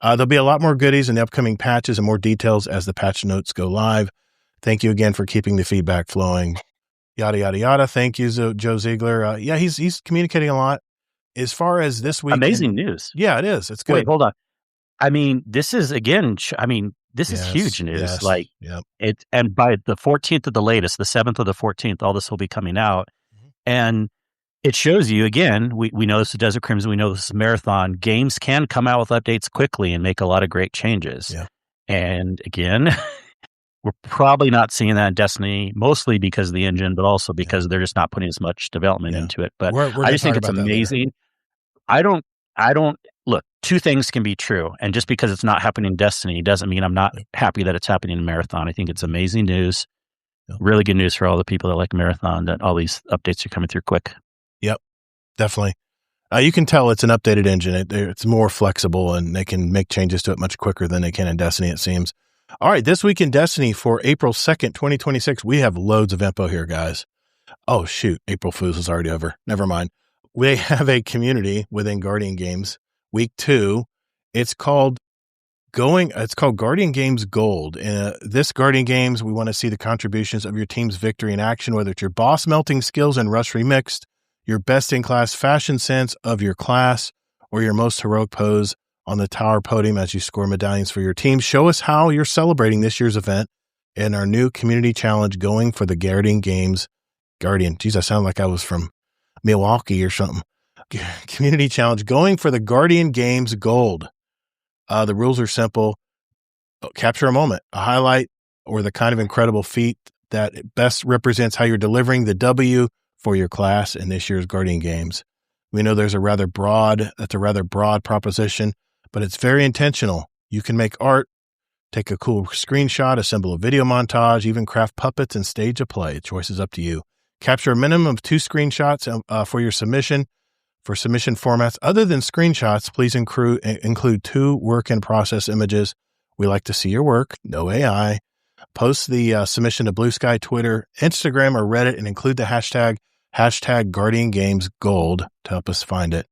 There'll be a lot more goodies in the upcoming patches and more details as the patch notes go live. Thank you again for keeping the feedback flowing. Yada, yada, yada. Thank you, Joe Ziegler. Yeah, he's communicating a lot. As far as this week. Amazing news. Yeah, it is. It's good. Wait, hold on. I mean, this is, again, this is huge news. Yes, like, it, and by the 14th of the latest, the 7th or the 14th, all this will be coming out. Mm-hmm. And it shows you, again, we know this is Desert Crimson, we know this is Marathon. Games can come out with updates quickly and make a lot of great changes. Yeah. And again, we're probably not seeing that in Destiny, mostly because of the engine, but also because they're just not putting as much development into it. But I just think it's amazing. I don't look, two things can be true. And just because it's not happening in Destiny doesn't mean I'm not happy that it's happening in Marathon. I think it's amazing news. Really good news for all the people that like Marathon, that all these updates are coming through quick. Yep, definitely. You can tell it's an updated engine. It's more flexible and they can make changes to it much quicker than they can in Destiny, it seems. All right, this week in Destiny for April 2nd, 2026, we have loads of info here, guys. Oh, shoot. April Fools is already over. Never mind. We have a community within Guardian Games, week 2. It's called Guardian Games Gold. In this Guardian Games, we want to see the contributions of your team's victory in action, whether it's your boss melting skills and Rush remixed, your best-in-class fashion sense of your class, or your most heroic pose on the tower podium as you score medallions for your team. Show us how you're celebrating this year's event in our new community challenge going for the Guardian Games Guardian. Geez, I sound like I was from Milwaukee or something. Community challenge going for the Guardian Games Gold. The rules are simple. Capture a moment, a highlight, or the kind of incredible feat that best represents how you're delivering the W for your class in this year's Guardian Games. We know that's a rather broad proposition, but it's very intentional. You can make art, take a cool screenshot, assemble a video montage, even craft puppets and stage a play. The choice is up to you. Capture a minimum of 2 screenshots for your submission. For submission formats other than screenshots, please include 2 work-in-process images. We like to see your work, no AI. Post the submission to Blue Sky, Twitter, Instagram, or Reddit, and include the hashtag Guardian Games Gold to help us find it.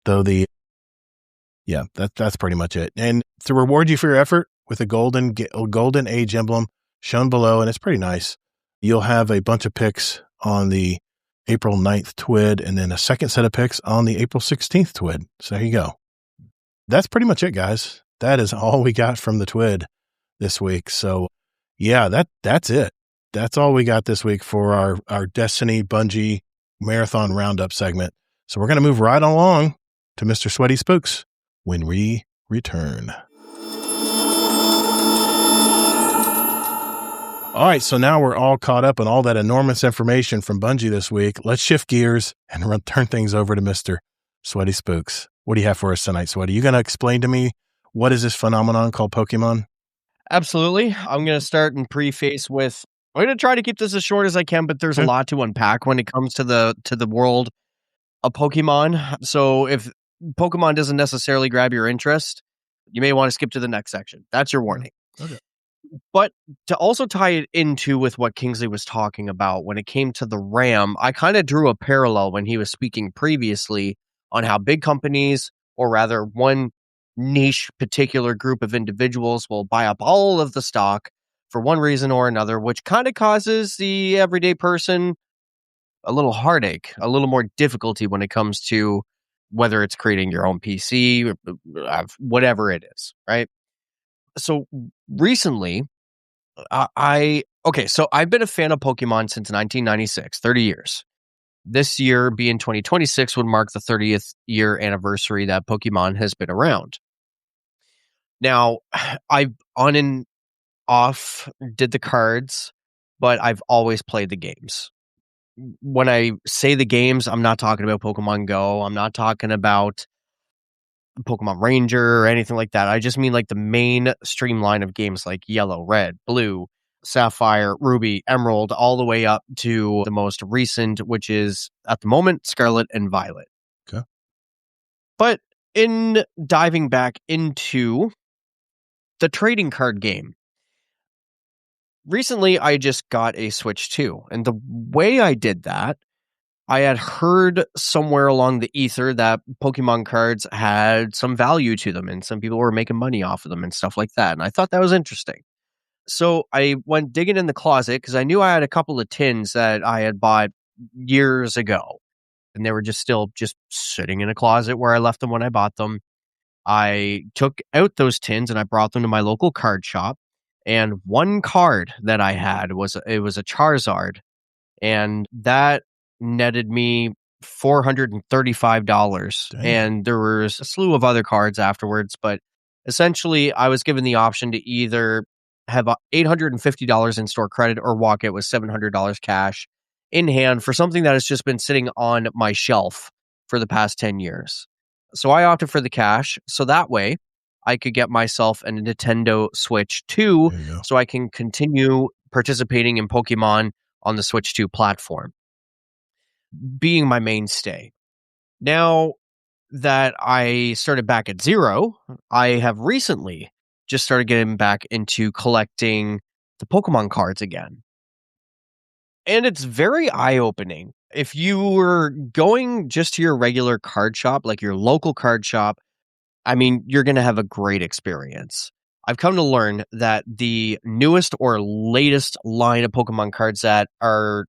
That's pretty much it. And to reward you for your effort with a golden age emblem shown below, and it's pretty nice. You'll have a bunch of pics on the April 9th TWID, and then a second set of pics on the April 16th TWID. So there you go. That's pretty much it, guys. That is all we got from the TWID this week. So yeah, that's it. That's all we got this week for our Destiny Bungie Marathon Roundup segment. So we're going to move right along to Mr. Sweaty Spooks when we return. All right, so now we're all caught up on all that enormous information from Bungie this week. Let's shift gears and turn things over to Mr. Sweaty Spooks. What do you have for us tonight, Sweaty? You going to explain to me what is this phenomenon called Pokemon? Absolutely. I'm going to start and preface with, I'm going to try to keep this as short as I can, but there's a lot to unpack when it comes to the world of Pokemon. So if Pokemon doesn't necessarily grab your interest, you may want to skip to the next section. That's your warning. Okay. But to also tie it into with what Kingsley was talking about when it came to the RAM, I kind of drew a parallel when he was speaking previously on how big companies, or rather one niche particular group of individuals, will buy up all of the stock for one reason or another, which kind of causes the everyday person a little heartache, a little more difficulty when it comes to whether it's creating your own PC, whatever it is, right? So recently, so I've been a fan of Pokemon since 1996, 30 years. This year, being 2026, would mark the 30th year anniversary that Pokemon has been around. Now, I've on and off did the cards, but I've always played the games. When I say the games, I'm not talking about Pokemon Go. I'm not talking about Pokemon Ranger or anything like that. I just mean like the main streamline of games like Yellow, Red, Blue, Sapphire, Ruby, Emerald, all the way up to the most recent, which is at the moment Scarlet and Violet. Okay. But in diving back into the trading card game, recently I just got a Switch 2. And the way I did that, I had heard somewhere along the ether that Pokemon cards had some value to them and some people were making money off of them and stuff like that. And I thought that was interesting. So I went digging in the closet because I knew I had a couple of tins that I had bought years ago. And they were just sitting in a closet where I left them when I bought them. I took out those tins and I brought them to my local card shop. And one card that I had was a Charizard. And that netted me $435. Dang. And there was a slew of other cards afterwards, but essentially I was given the option to either have $850 in store credit or walk out with $700 cash in hand for something that has just been sitting on my shelf for the past 10 years. So I opted for the cash, so that way I could get myself a Nintendo Switch 2 There you go. so I can continue participating in Pokemon on the Switch 2 platform, being my mainstay. Now that I started back at zero, I have recently just started getting back into collecting the Pokemon cards again. And it's very eye-opening. If you were going just to your regular card shop, like your local card shop, I mean, you're going to have a great experience. I've come to learn that the newest or latest line of Pokemon cards that are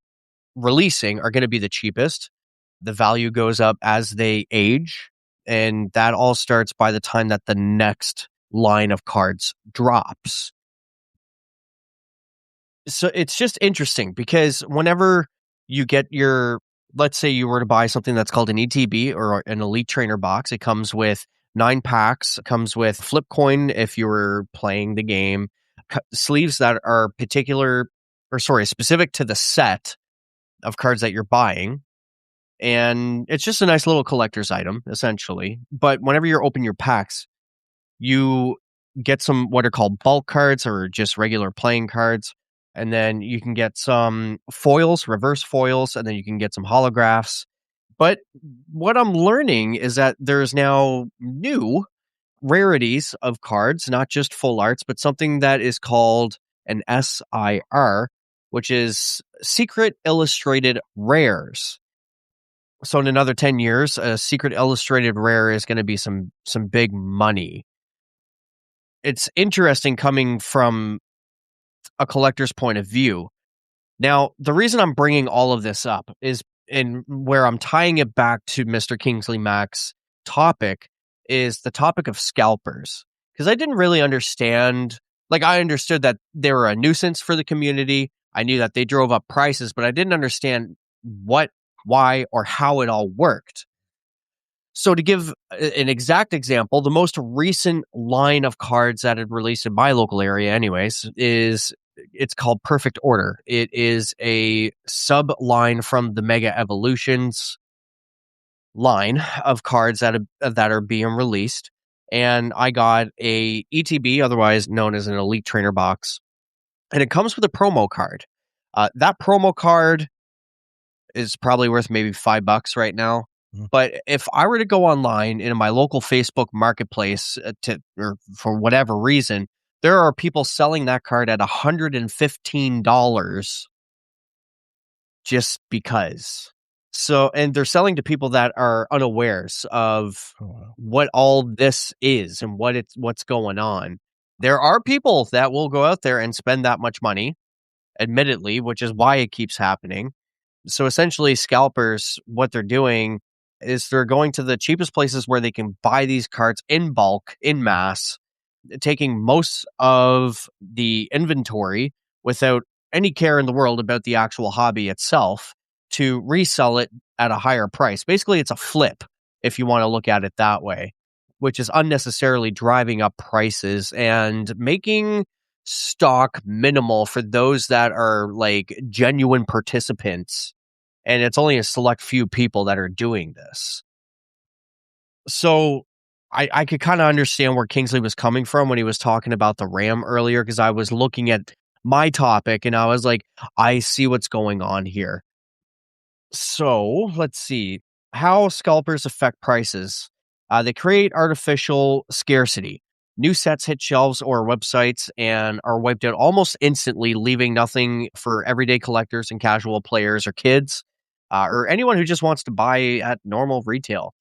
releasing are going to be the cheapest. The value goes up as they age, and that all starts by the time that the next line of cards drops. So it's just interesting because whenever you get your, let's say you were to buy something that's called an ETB or an Elite Trainer box, it comes with 9 packs, comes with flip coin if you were playing the game, sleeves that are specific to the set of cards that you're buying. And it's just a nice little collector's item, essentially. But whenever you open your packs, you get some what are called bulk cards or just regular playing cards. And then you can get some foils, reverse foils, and then you can get some holographs. But what I'm learning is that there's now new rarities of cards, not just full arts, but something that is called an SIR, which is Secret Illustrated Rares. So in another 10 years, a Secret Illustrated Rare is going to be some big money. It's interesting coming from a collector's point of view. Now, the reason I'm bringing all of this up is in where I'm tying it back to Mr. Kingsley Mack's topic is the topic of scalpers. Because I didn't really understand, I understood that they were a nuisance for the community. I knew that they drove up prices, but I didn't understand what, why, or how it all worked. So to give an exact example, the most recent line of cards that had released in my local area anyways it's called Perfect Order. It is a sub-line from the Mega Evolutions line of cards that are being released. And I got a ETB, otherwise known as an Elite Trainer box. And it comes with a promo card. That promo card is probably worth maybe $5 right now. But if I were to go online in my local Facebook marketplace or for whatever reason, there are people selling that card at $115 just because. So, and they're selling to people that are unawares of what all this is and what's going on. There are people that will go out there and spend that much money, admittedly, which is why it keeps happening. So essentially, scalpers, what they're doing is they're going to the cheapest places where they can buy these cards in bulk, in mass, taking most of the inventory without any care in the world about the actual hobby itself to resell it at a higher price. Basically, it's a flip, if you want to look at it that way, which is unnecessarily driving up prices and making stock minimal for those that are like genuine participants. And it's only a select few people that are doing this. So I could kind of understand where Kingsley was coming from when he was talking about the RAM earlier, because I was looking at my topic and I was like, I see what's going on here. So let's see how scalpers affect prices. They create artificial scarcity. New sets hit shelves or websites and are wiped out almost instantly, leaving nothing for everyday collectors and casual players or kids, or anyone who just wants to buy at normal retail.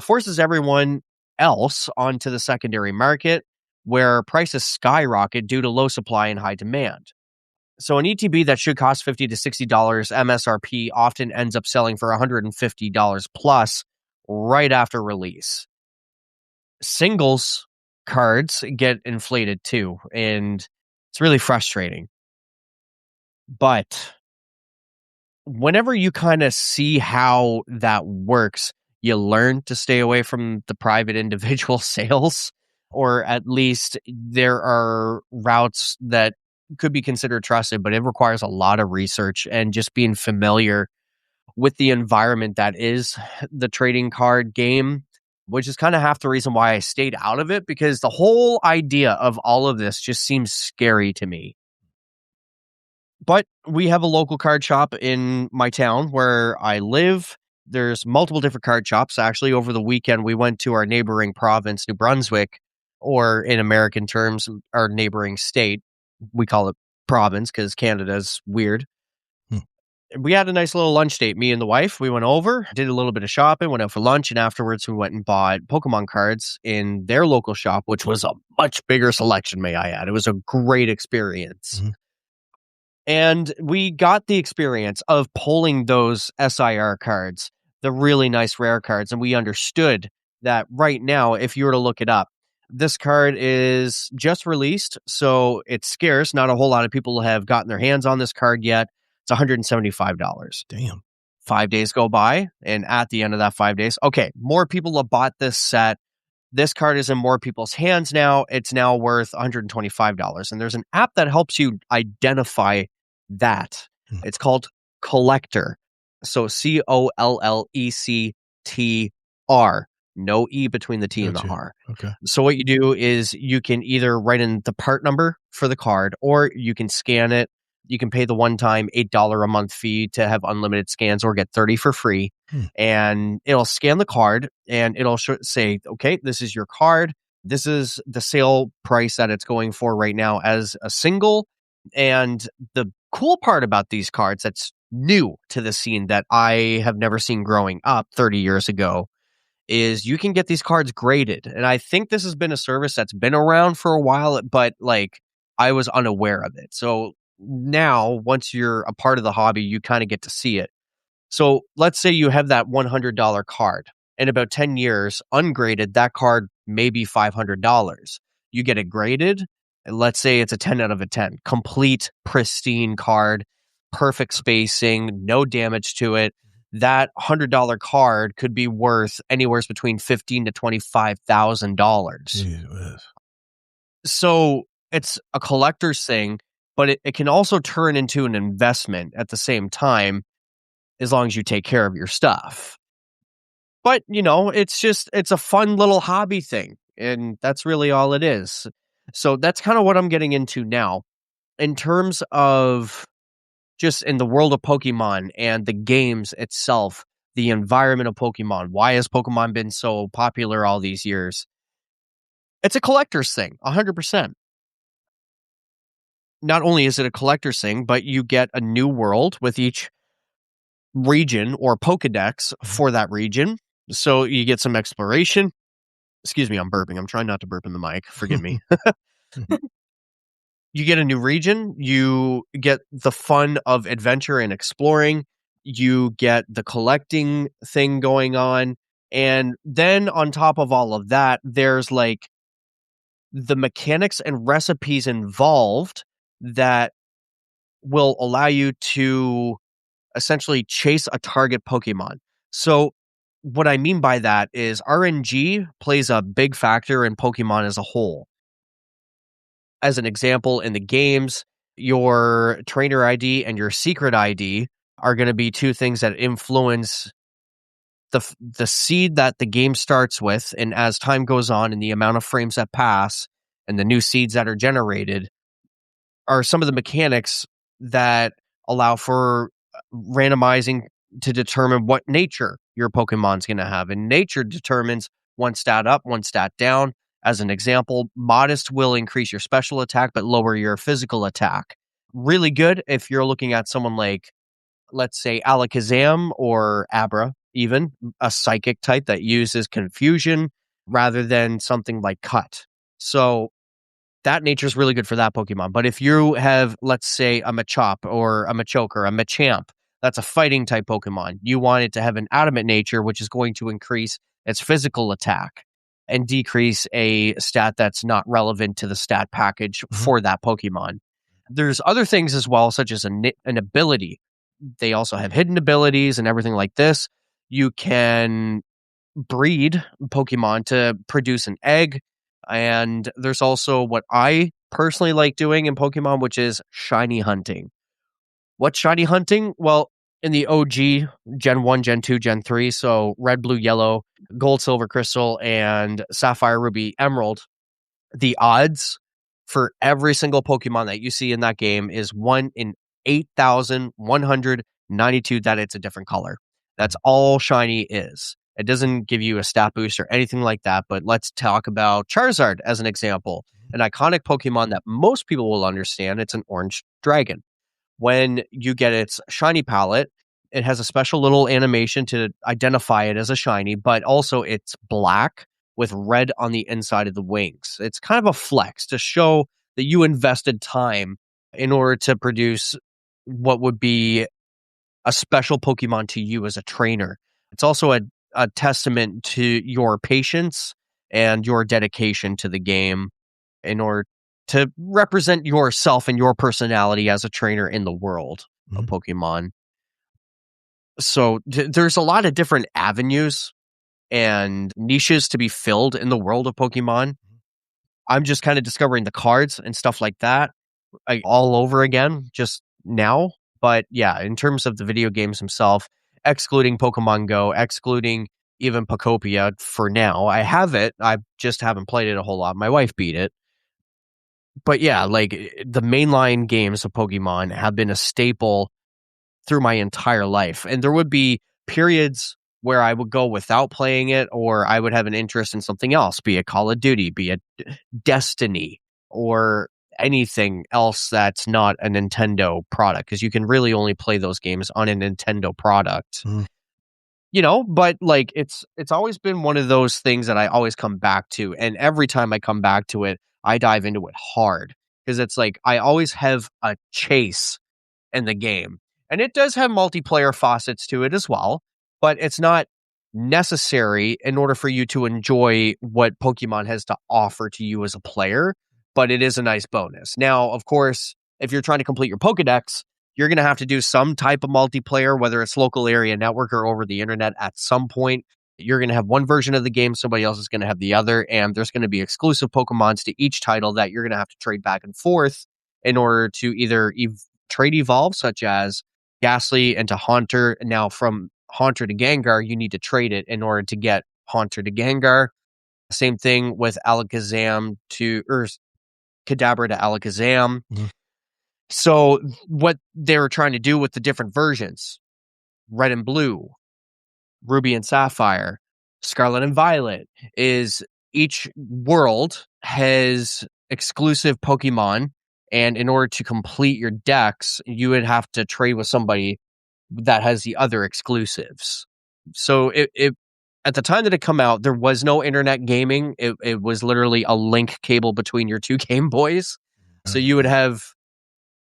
Forces everyone else onto the secondary market, where prices skyrocket due to low supply and high demand. So an ETB that should cost $50 to $60 MSRP often ends up selling for $150 plus right after release. Singles cards get inflated too, and it's really frustrating. But whenever you kind of see how that works, you learn to stay away from the private individual sales, or at least there are routes that could be considered trusted, but it requires a lot of research and just being familiar with the environment that is the trading card game, which is kind of half the reason why I stayed out of it, because the whole idea of all of this just seems scary to me. But we have a local card shop in my town where I live. There's multiple different card shops. Actually, over the weekend, we went to our neighboring province, New Brunswick, or in American terms, our neighboring state. We call it province because Canada's weird. We had a nice little lunch date. Me and the wife, we went over, did a little bit of shopping, went out for lunch, and afterwards we went and bought Pokemon cards in their local shop, which was a much bigger selection, may I add. It was a great experience. Mm-hmm. And we got the experience of pulling those SIR cards, the really nice rare cards, and we understood that right now, if you were to look it up, this card is just released, so it's scarce. Not a whole lot of people have gotten their hands on this card yet. It's $175. Damn. 5 days go by, and at the end of that 5 days, okay, more people have bought this set. This card is in more people's hands now. It's now worth $125. And there's an app that helps you identify that. It's called Collector. So COLLECTR. No E between the T and the R. Okay. So what you do is you can either write in the part number for the card, or you can scan it. You can pay the one-time $8 a month fee to have unlimited scans, or get 30 for free. And it'll scan the card and it'll say, okay, this is your card. This is the sale price that it's going for right now as a single. And the cool part about these cards that's new to the scene that I have never seen growing up 30 years ago is you can get these cards graded. And I think this has been a service that's been around for a while, but like I was unaware of it. So now, once you're a part of the hobby, you kind of get to see it. So let's say you have that $100 card. In about 10 years, ungraded, that card may be $500. You get it graded, and let's say it's a 10 out of a 10. Complete, pristine card, perfect spacing, no damage to it. That $100 card could be worth anywhere between $15,000 to $25,000. So it's a collector's thing, but it can also turn into an investment at the same time, as long as you take care of your stuff. But, you know, it's a fun little hobby thing, and that's really all it is. So that's kind of what I'm getting into now. In terms of just in the world of Pokemon and the games itself, the environment of Pokemon, why has Pokemon been so popular all these years? It's a collector's thing, 100%. Not only is it a collector's thing, but you get a new world with each region or Pokedex for that region. So you get some exploration. Excuse me, I'm burping. I'm trying not to burp in the mic. Forgive me. You get a new region. You get the fun of adventure and exploring. You get the collecting thing going on. And then on top of all of that, there's like the mechanics and recipes involved that will allow you to essentially chase a target Pokemon. So what I mean by that is RNG plays a big factor in Pokemon as a whole. As an example, in the games, your trainer ID and your secret ID are going to be two things that influence the seed that the game starts with. And as time goes on and the amount of frames that pass and the new seeds that are generated are some of the mechanics that allow for randomizing to determine what nature your Pokemon's going to have. And nature determines one stat up, one stat down. As an example, Modest will increase your special attack, but lower your physical attack. Really good if you're looking at someone like, let's say, Alakazam or Abra, even a psychic type that uses confusion rather than something like Cut. So that nature is really good for that Pokemon. But if you have, let's say, a Machop or a Machoke or a Machamp, that's a fighting type Pokemon. You want it to have an adamant nature, which is going to increase its physical attack and decrease a stat that's not relevant to the stat package for that Pokemon. There's other things as well, such as an ability. They also have hidden abilities and everything like this. You can breed Pokemon to produce an egg. And there's also what I personally like doing in Pokemon, which is shiny hunting. What's shiny hunting? Well, in the OG, Gen 1, Gen 2, Gen 3, so Red, Blue, Yellow, Gold, Silver, Crystal, and Sapphire, Ruby, Emerald, the odds for every single Pokemon that you see in that game is 1 in 8,192 that it's a different color. That's all shiny is. It doesn't give you a stat boost or anything like that, but let's talk about Charizard as an example. An iconic Pokemon that most people will understand. It's an orange dragon. When you get its shiny palette, it has a special little animation to identify it as a shiny, but also it's black with red on the inside of the wings. It's kind of a flex to show that you invested time in order to produce what would be a special Pokemon to you as a trainer. It's also a testament to your patience and your dedication to the game in order to represent yourself and your personality as a trainer in the world of Pokemon. So there's a lot of different avenues and niches to be filled in the world of Pokemon. I'm just kind of discovering the cards and stuff like that all over again just now. But yeah, in terms of the video games themselves, excluding Pokemon Go, excluding even Pokopia for now, I have it. I just haven't played it a whole lot. My wife beat it. But yeah, like the mainline games of Pokemon have been a staple through my entire life. And there would be periods where I would go without playing it, or I would have an interest in something else, be it Call of Duty, be it Destiny, or anything else that's not a Nintendo product, because you can really only play those games on a Nintendo product. You know, but like it's always been one of those things that I always come back to. And every time I come back to it, I dive into it hard, because it's like I always have a chase in the game. And it does have multiplayer faucets to it as well, but it's not necessary in order for you to enjoy what Pokemon has to offer to you as a player, but it is a nice bonus. Now, of course, if you're trying to complete your Pokedex, you're going to have to do some type of multiplayer, whether it's local area network or over the internet at some point. You're going to have one version of the game, somebody else is going to have the other, and there's going to be exclusive Pokemons to each title that you're going to have to trade back and forth in order to either trade evolve, such as Ghastly into Haunter. Now, from Haunter to Gengar, you need to trade it in order to get Haunter to Gengar. Same thing with Kadabra to Alakazam. So what they're trying to do with the different versions, Red and Blue, Ruby and Sapphire, Scarlet and Violet, is each world has exclusive Pokemon, and in order to complete your decks, you would have to trade with somebody that has the other exclusives. So it at the time that it come out, there was no internet gaming. It was literally a link cable between your two Game Boys. So you would have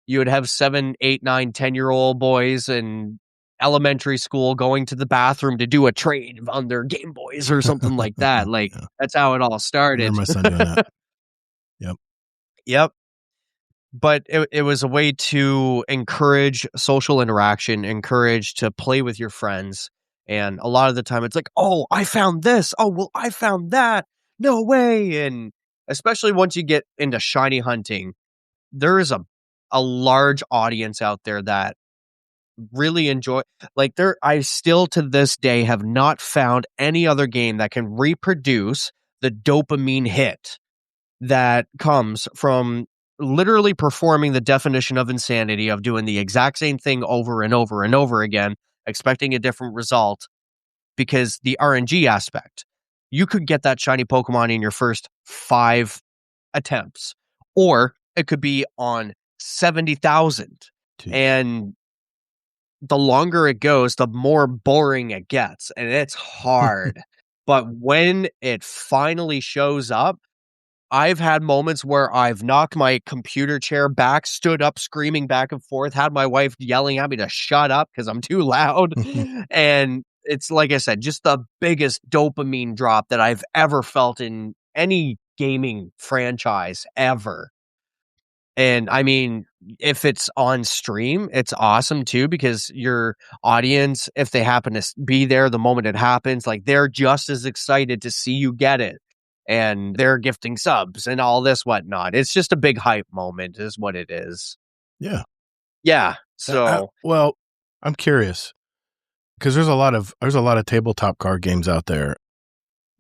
7, 8, 9, 10-year-old boys in elementary school going to the bathroom to do a trade on their Game Boys or something like that. Like that's how it all started. Remember my son doing that. Yep. But it was a way to encourage social interaction, encourage to play with your friends. And a lot of the time it's like, oh, I found this. Oh, well, I found that. No way. And especially once you get into shiny hunting, there is a large audience out there that really enjoy. Like I still to this day have not found any other game that can reproduce the dopamine hit that comes from literally performing the definition of insanity of doing the exact same thing over and over and over again, expecting a different result, because the RNG aspect, you could get that shiny Pokemon in your first 5 attempts, or it could be on 70,000. And the longer it goes, the more boring it gets, and it's hard. But when it finally shows up, I've had moments where I've knocked my computer chair back, stood up screaming back and forth, had my wife yelling at me to shut up because I'm too loud. And it's like I said, just the biggest dopamine drop that I've ever felt in any gaming franchise ever. And I mean, if it's on stream, it's awesome too, because your audience, if they happen to be there the moment it happens, like they're just as excited to see you get it. And they're gifting subs and all this whatnot. It's just a big hype moment is what it is. Yeah. Yeah. So well, I'm curious because there's a lot of tabletop card games out there.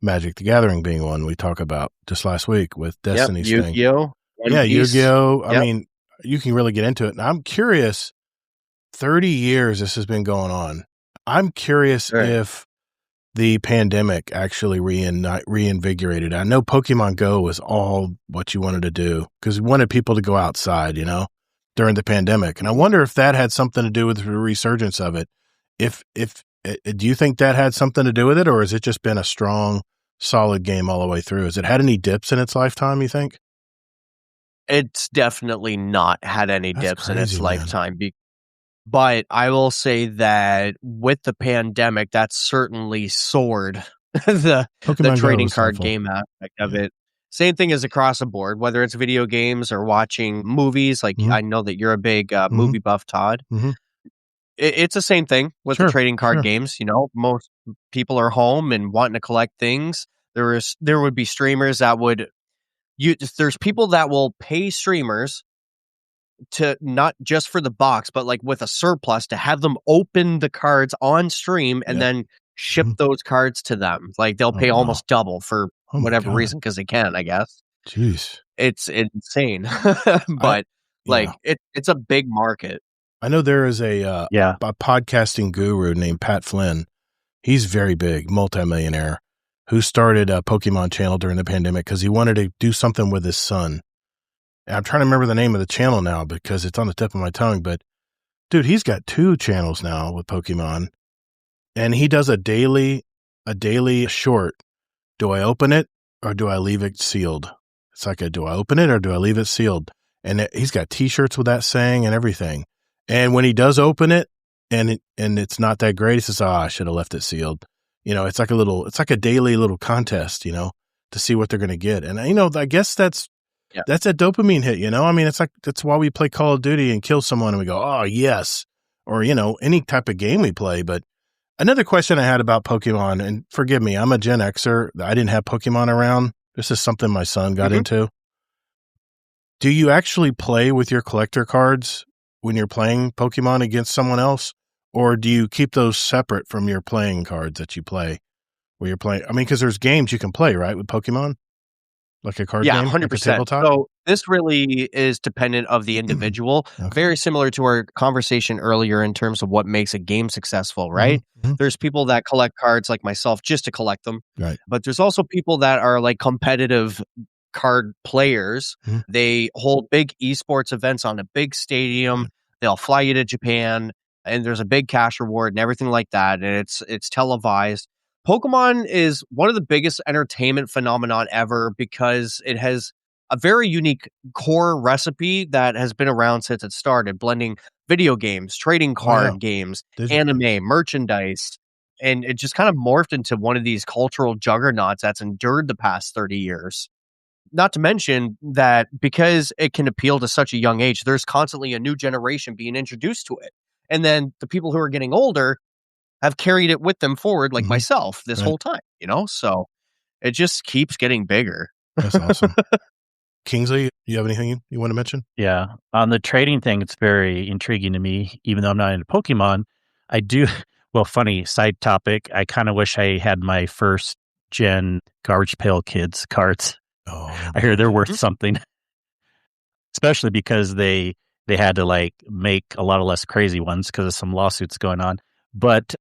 Magic the Gathering being one we talk about just last week with Destiny's thing. Yu-Gi-Oh! Yeah, Yu-Gi-Oh! I mean, you can really get into it. And I'm curious, 30 years this has been going on. I'm curious if the pandemic actually reinvigorated. I know Pokemon Go was all what you wanted to do because we wanted people to go outside, during the pandemic. And I wonder if that had something to do with the resurgence of it. If do you think that had something to do with it, or has it just been a strong, solid game all the way through? Has it had any dips in its lifetime, you think? It's definitely not had any dips in its lifetime. But I will say that with the pandemic, that certainly soared the trading card game aspect of it. Same thing as across the board, whether it's video games or watching movies. Like I know that you're a big movie buff, Todd. It's the same thing with the trading card games. Most people are home and wanting to collect things. There would be streamers that would. There's people that will pay streamers to not just for the box, but like with a surplus to have them open the cards on stream and then ship those cards to them. Like they'll pay almost double for whatever reason because they can, I guess. Jeez, it's insane, but it's a big market. I know there is a podcasting guru named Pat Flynn. He's very big, multimillionaire, who started a Pokemon channel during the pandemic because he wanted to do something with his son. I'm trying to remember the name of the channel now because it's on the tip of my tongue, but dude, he's got 2 channels now with Pokemon, and he does a daily short. Do I open it or do I leave it sealed? It's like do I open it or do I leave it sealed? And he's got t-shirts with that saying and everything. And when he does open it and it's not that great, he says, I should have left it sealed. It's like a daily little contest, to see what they're going to get. And, I guess that's a dopamine hit, I mean, it's like, that's why we play Call of Duty and kill someone and we go, oh, yes. Or, any type of game we play. But another question I had about Pokemon, and forgive me, I'm a Gen Xer. I didn't have Pokemon around. This is something my son got into. Do you actually play with your collector cards when you're playing Pokemon against someone else? Or do you keep those separate from your playing cards that you play where you're playing? I mean, because there's games you can play, right, with Pokemon? Like a card game? 100%. Like so this really is dependent of the individual. Very similar to our conversation earlier in terms of what makes a game successful, right? There's people that collect cards like myself just to collect them. Right. But there's also people that are like competitive card players. They hold big esports events on a big stadium. They'll fly you to Japan and there's a big cash reward and everything like that, and it's televised. Pokemon is one of the biggest entertainment phenomenon ever because it has a very unique core recipe that has been around since it started, blending video games, trading card games, anime, merchandise, and it just kind of morphed into one of these cultural juggernauts that's endured the past 30 years. Not to mention that because it can appeal to such a young age, there's constantly a new generation being introduced to it. And then the people who are getting older have carried it with them forward, like myself, this whole time, So it just keeps getting bigger. That's awesome. Kingsley, you have anything you want to mention? Yeah. On the trading thing, it's very intriguing to me, even though I'm not into Pokemon. I do, well, funny side topic, I kind of wish I had my first gen Garbage Pail Kids cards. Oh, I hear they're worth something, especially because they had to like make a lot of less crazy ones because of some lawsuits going on. But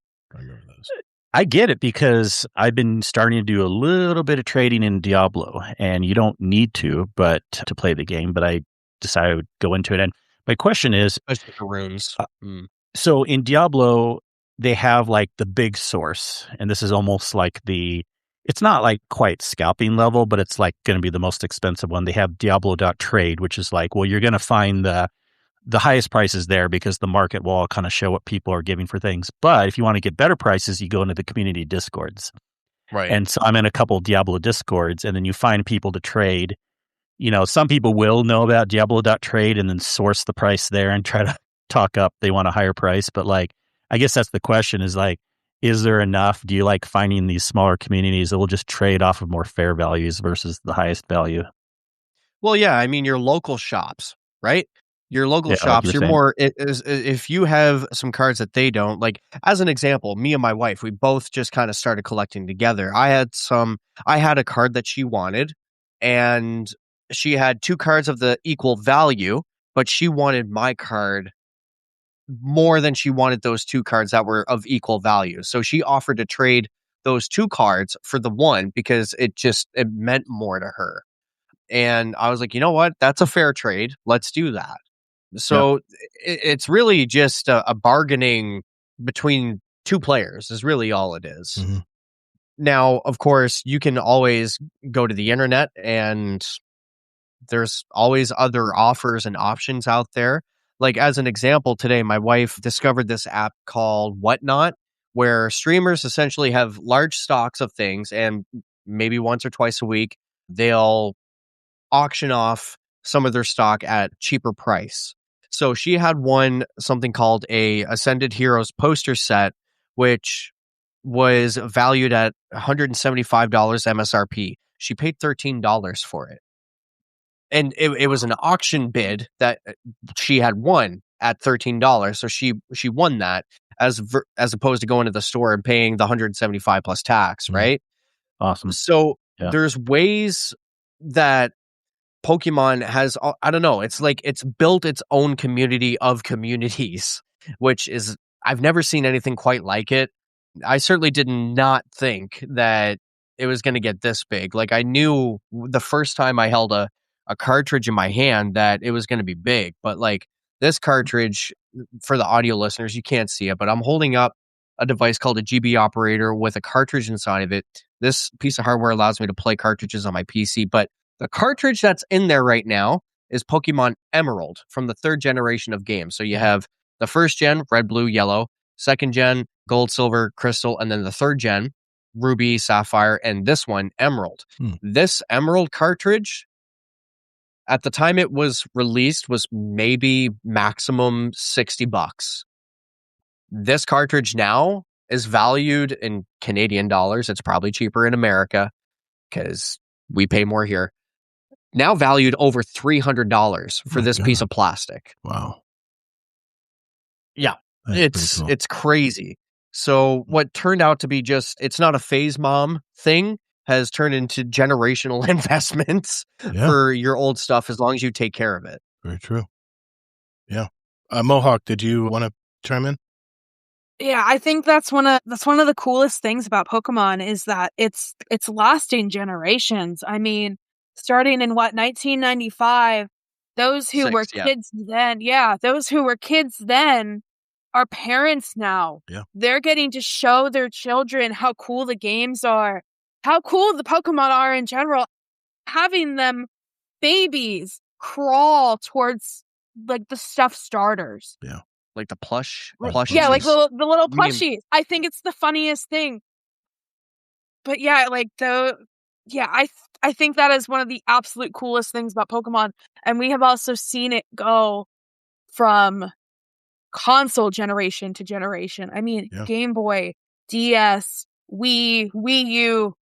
I get it because I've been starting to do a little bit of trading in Diablo, and you don't need to play the game, but I decided I would go into it. And my question is, especially the runes. So in Diablo, they have like the big source, and this is almost like it's not like quite scalping level, but it's like going to be the most expensive one. They have Diablo.trade, which is like, well, you're going to find the highest prices there because the market will all kind of show what people are giving for things. But if you want to get better prices, you go into the community discords. Right. And so I'm in a couple Diablo discords, and then you find people to trade. Some people will know about Diablo.trade and then source the price there and try to talk up. They want a higher price. But like, I guess that's the question is like, is there enough? Do you like finding these smaller communities that will just trade off of more fair values versus the highest value? Well, yeah. I mean, your local shops, right? Your local shops, you're more, if you have some cards that they don't, like as an example, me and my wife, we both just kind of started collecting together. I had a card that she wanted, and she had 2 cards of the equal value, but she wanted my card more than she wanted those 2 cards that were of equal value. So she offered to trade those 2 cards for the one because it meant more to her. And I was like, you know what? That's a fair trade. Let's do that. So it's really just a bargaining between 2 players is really all it is. Mm-hmm. Now, of course, you can always go to the internet and there's always other offers and options out there. Like as an example, today, my wife discovered this app called Whatnot, where streamers essentially have large stocks of things, and maybe once or twice a week, they'll auction off some of their stock at cheaper price. So she had something called a Ascended Heroes poster set, which was valued at $175 MSRP. She paid $13 for it. And it was an auction bid that she had won at $13. So she won that as opposed to going to the store and paying the 175 plus tax, right? Awesome. So there's ways that Pokemon has, I don't know, it's like it's built its own community of communities, which is, I've never seen anything quite like it. I certainly did not think that it was going to get this big. Like I knew the first time I held a cartridge in my hand that it was going to be big, but like this cartridge, for the audio listeners, you can't see it, but I'm holding up a device called a GB operator with a cartridge inside of it. This piece of hardware allows me to play cartridges on my PC, but the cartridge that's in there right now is Pokemon Emerald from the 3rd generation of games. So you have the 1st gen, red, blue, yellow, 2nd gen, gold, silver, crystal, and then the 3rd gen, ruby, sapphire, and this one, Emerald. This Emerald cartridge, at the time it was released, was maybe maximum $60. This cartridge now is valued in Canadian dollars. It's probably cheaper in America because we pay more here. Now valued over $300 for this piece of plastic. Wow. Yeah, it's crazy. So what turned out to be it's not a phase mom thing, has turned into generational investments for your old stuff as long as you take care of it. Very true. Yeah. Mohawk, did you want to chime in? Yeah, I think that's one of the coolest things about Pokemon is that it's lasting generations. I mean, starting in 1995, those who were kids then, those who were kids then are parents now. Yeah. They're getting to show their children how cool the games are, how cool the Pokemon are in general, having them babies crawl towards like the stuffed starters. Yeah. Like the plushies. Yeah, like the little Medium- plushies. I think it's the funniest thing. But yeah, like I think that is one of the absolute coolest things about Pokemon. And we have also seen it go from console generation to generation. I mean, Yeah. Game Boy, DS, Wii U,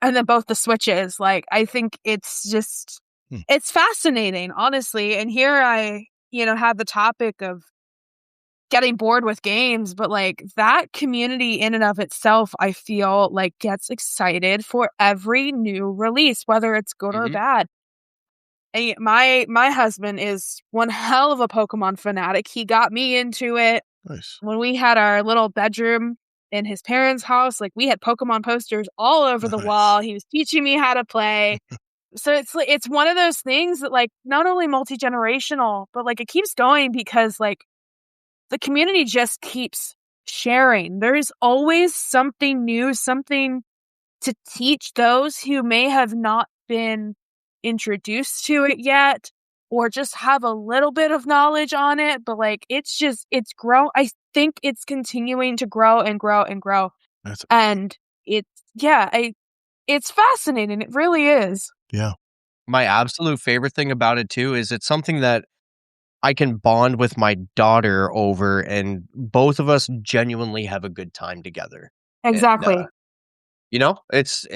and then both the Switches. Like, I think it's just, it's fascinating, honestly. And here I, have the topic of getting bored with games, but like that community in and of itself, I feel like gets excited for every new release, whether it's good or bad. And my husband is one hell of a Pokemon fanatic. He got me into it. Nice. When we had our little bedroom in his parents' house, like we had Pokemon posters all over the wall. He was teaching me how to play. So it's one of those things that like not only multi-generational, but like it keeps going because like the community just keeps sharing. There is always something new, something to teach those who may have not been introduced to it yet or just have a little bit of knowledge on it. But like, it's grown. I think it's continuing to grow and grow and grow. And it's fascinating. It really is. Yeah. My absolute favorite thing about it too is it's something that I can bond with my daughter over, and both of us genuinely have a good time together. Exactly. And, it's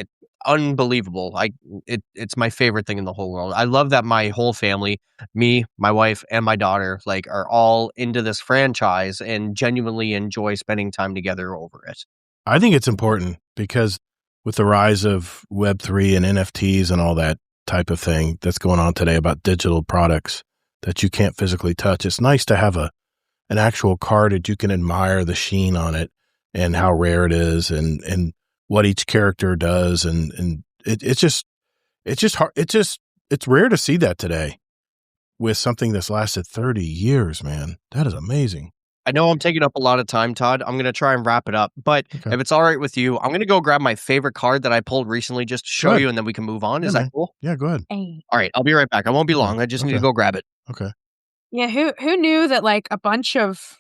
unbelievable. It's my favorite thing in the whole world. I love that my whole family, me, my wife, and my daughter, like are all into this franchise and genuinely enjoy spending time together over it. I think it's important because with the rise of Web3 and NFTs and all that type of thing that's going on today about digital products that you can't physically touch, it's nice to have an actual card that you can admire the sheen on it and how rare it is and what each character does. And it's just hard. It's rare to see that today with something that's lasted 30 years, man. That is amazing. I know I'm taking up a lot of time, Todd. I'm going to try and wrap it up. But if it's all right with you, I'm going to go grab my favorite card that I pulled recently just to show you, and then we can move on. Is that cool? Yeah, go ahead. All right, I'll be right back. I won't be long. I just need to go grab it. Okay. Yeah, who knew that like a bunch of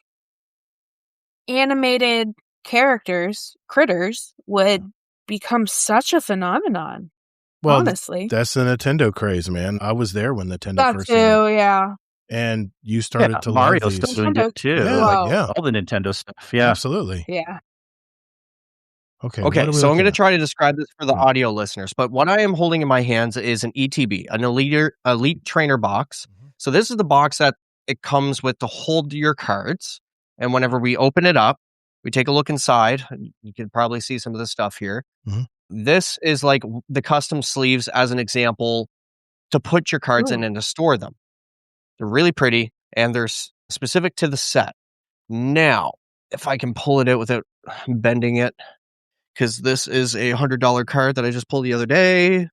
animated critters would become such a phenomenon? Well, honestly, that's the Nintendo craze, man. I was there when Nintendo that first too, came out. yeah. And you started to Mario love these. still doing it too. Yeah, Wow. All the Nintendo stuff. Yeah. Absolutely. Yeah. Okay. So I'm going to try to describe this for the audio listeners. But what I am holding in my hands is an ETB, an elite trainer box. So this is the box that it comes with to hold your cards. And whenever we open it up, we take a look inside. You can probably see some of the stuff here. This is like the custom sleeves, as an example, to put your cards in and to store them. They're really pretty, and they're specific to the set. Now, if I can pull it out without bending it, because this is a $100 card that I just pulled the other day.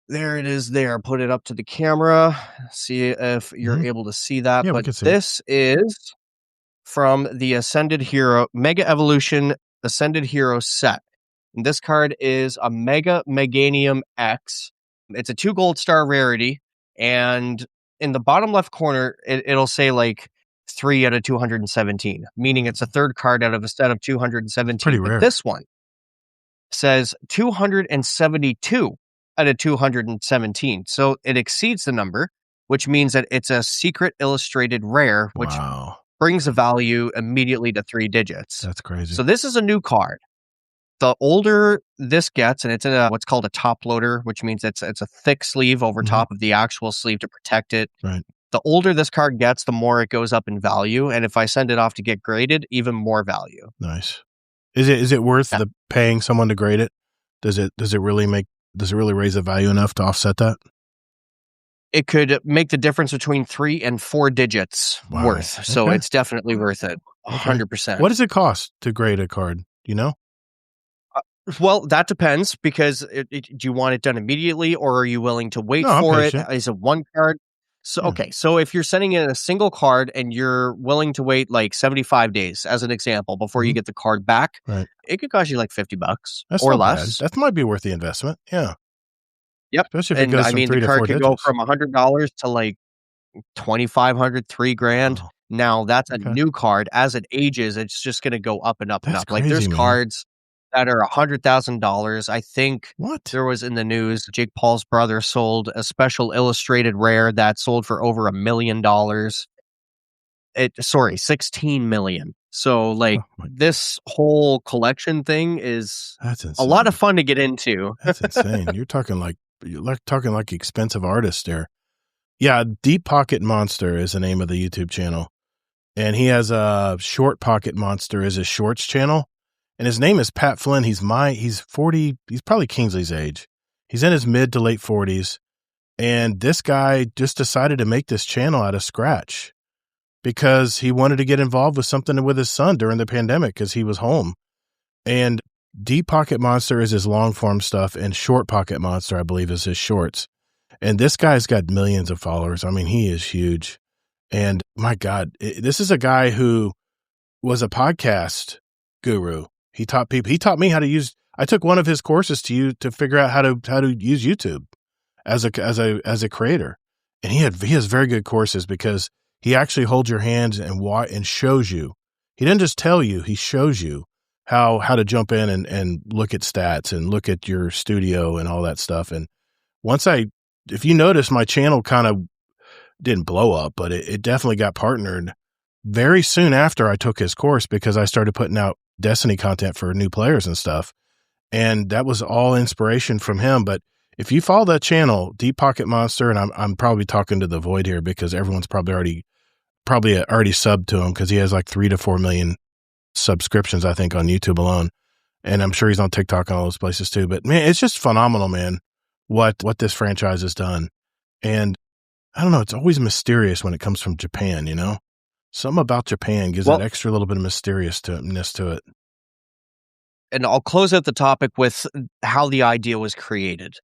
There it is there. Put it up to the camera. See if you're able to see that. Yeah, but this is from the Ascended Hero, Mega Evolution Ascended Hero set. And this card is a Mega Meganium X. It's a 2 gold star rarity. And in the bottom left corner, it'll say like 3 out of 217, meaning it's a third card out of a set of 217. Pretty rare. But this one says 272 out of 217. So it exceeds the number, which means that it's a secret illustrated rare, which brings the value immediately to 3 digits. That's crazy. So this is a new card. The older this gets, and it's in what's called a top loader, which means it's a thick sleeve over top of the actual sleeve to protect it. Right. The older this card gets, the more it goes up in value. And if I send it off to get graded, even more value. Nice. Is it worth the paying someone to grade it? Does it really raise the value enough to offset that? It could make the difference between 3 and 4 digits worth. So it's definitely worth it. 100%. What does it cost to grade a card? You know? Well, that depends, because do you want it done immediately, or are you willing to wait for it? Is it one card? So, okay. So if you're sending in a single card and you're willing to wait like 75 days, as an example, before you get the card back, Right. it could cost you like $50 That's or not less. bad. That might be worth the investment. Yeah. Yep. Especially if it And goes I from mean, 3 the to card 4 could digits. go from $100 to like $2,500, $3,000. Wow. Now that's a Okay. new card. As it ages, it's just going to go up and up and That's up. Like there's crazy, man. cards that are $100,000. I think What? there was in the news, Jake Paul's brother sold a special illustrated rare that sold for over $1 million. 16 million. So like Oh my- this whole collection thing is That's a insane. lot of fun to get into. That's insane. You're talking like expensive artists there. Yeah, Deep Pocket Monster is the name of the YouTube channel. And he has a Short Pocket Monster as his shorts channel. And his name is Pat Flynn. He's 40, he's probably Kingsley's age. He's in his mid to late 40s. And this guy just decided to make this channel out of scratch because he wanted to get involved with something with his son during the pandemic because he was home. And Deep Pocket Monster is his long form stuff, and Short Pocket Monster, I believe, is his shorts. And this guy's got millions of followers. I mean, he is huge. And my God, this is a guy who was a podcast guru. He taught me how to use. I took one of his courses to figure out how to use YouTube as a creator. And he has very good courses because he actually holds your hands and shows you. He doesn't just tell you; he shows you how to jump in and look at stats and look at your studio and all that stuff. And if you notice, my channel kind of didn't blow up, but it definitely got partnered very soon after I took his course because I started putting out Destiny content for new players and stuff. And that was all inspiration from him. But if you follow that channel, Deep Pocket Monster, and I'm probably talking to the void here because everyone's probably already subbed to him because he has like 3 to 4 million subscriptions, I think, on YouTube alone. And I'm sure he's on TikTok and all those places too. But man, it's just phenomenal, man, what this franchise has done. And I don't know, it's always mysterious when it comes from Japan, you know? Something about Japan gives that extra little bit of mysteriousness to it. And I'll close out the topic with how the idea was created.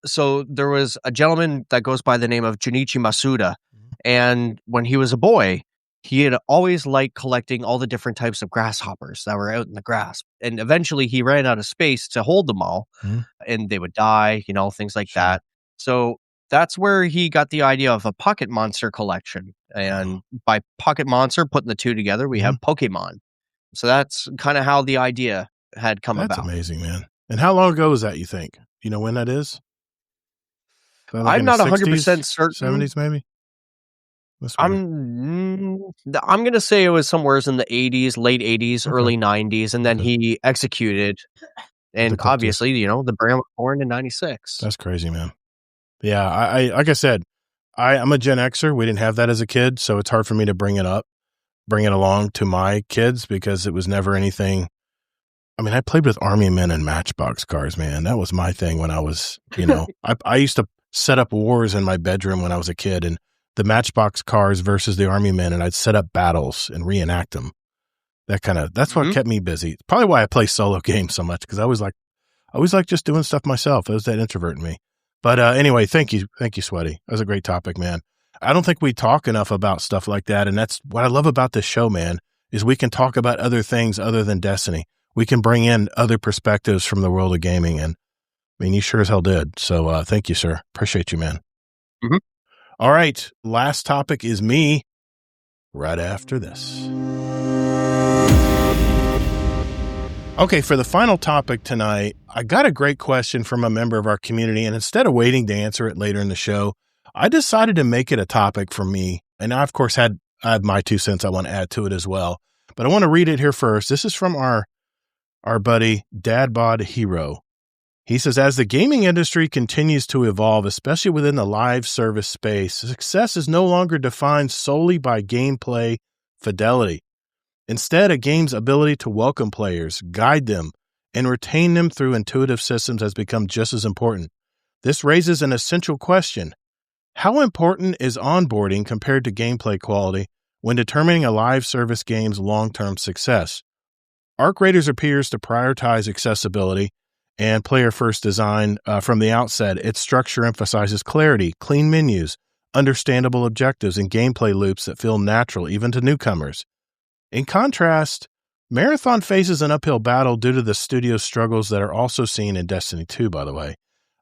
So there was a gentleman that goes by the name of Junichi Masuda. And when he was a boy, he had always liked collecting all the different types of grasshoppers that were out in the grass. And eventually he ran out of space to hold them all and they would die, things like that. So that's where he got the idea of a Pocket Monster collection. And by Pocket Monster, putting the two together, we have Pokemon. So that's kind of how the idea had come about. That's amazing, man. And how long ago was that, you think? You know when that is? I'm not 100% certain. 70s maybe? I'm going to say it was somewhere in the 80s, late 80s, early 90s, and then he executed. And obviously, the brand was born in 96. That's crazy, man. Yeah, I like I said, I'm a Gen Xer. We didn't have that as a kid, so it's hard for me to bring it along to my kids because it was never anything. I mean, I played with Army Men and Matchbox cars, man. That was my thing when I was, I used to set up wars in my bedroom when I was a kid, and the Matchbox cars versus the Army Men, and I'd set up battles and reenact them. That's what kept me busy. Probably why I play solo games so much, because I always like just doing stuff myself. It was that introvert in me. But anyway, thank you, Sweaty. That was a great topic, man. I don't think we talk enough about stuff like that, and that's what I love about this show, man, is we can talk about other things other than Destiny. We can bring in other perspectives from the world of gaming, and I mean, you sure as hell did. So thank you, sir. Appreciate you, man. Mm-hmm. All right, last topic is me right after this. Okay, for the final topic tonight, I got a great question from a member of our community, and instead of waiting to answer it later in the show, I decided to make it a topic for me. And I, of course, I have my 2 cents I want to add to it as well. But I want to read it here first. This is from our buddy, Dadbod Hero. He says, as the gaming industry continues to evolve, especially within the live service space, success is no longer defined solely by gameplay fidelity. Instead, a game's ability to welcome players, guide them, and retain them through intuitive systems has become just as important. This raises an essential question. How important is onboarding compared to gameplay quality when determining a live service game's long-term success? Arc Raiders appears to prioritize accessibility and player-first design from the outset. Its structure emphasizes clarity, clean menus, understandable objectives and gameplay loops that feel natural even to newcomers. In contrast, Marathon faces an uphill battle due to the studio's struggles that are also seen in Destiny 2, by the way.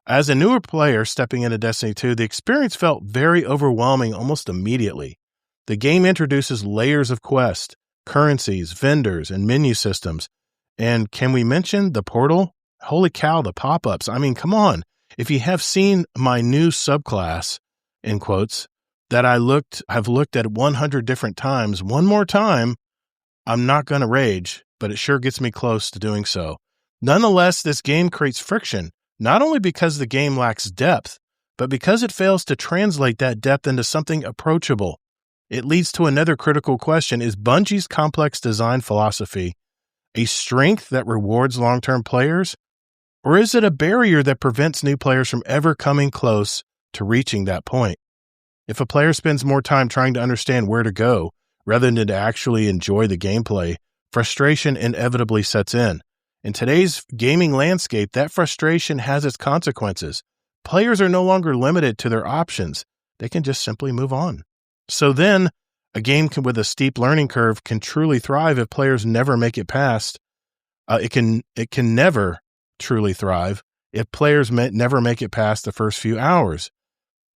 As a newer player stepping into Destiny 2, the experience felt very overwhelming almost immediately. The game introduces layers of quests, currencies, vendors, and menu systems. And can we mention the portal? Holy cow, the pop-ups. I mean, come on. If you have seen my new subclass, in quotes, that have looked at 100 different times, one more time, I'm not going to rage, but it sure gets me close to doing so. Nonetheless, this game creates friction, not only because the game lacks depth, but because it fails to translate that depth into something approachable. It leads to another critical question. Is Bungie's complex design philosophy a strength that rewards long-term players, or is it a barrier that prevents new players from ever coming close to reaching that point? If a player spends more time trying to understand where to go rather than to actually enjoy the gameplay, frustration inevitably sets in. In today's gaming landscape, that frustration has its consequences. Players are no longer limited to their options. They can just simply move on. So then, a game with a steep learning curve can truly thrive if players never make it past. It can never truly thrive if players never make it past the first few hours.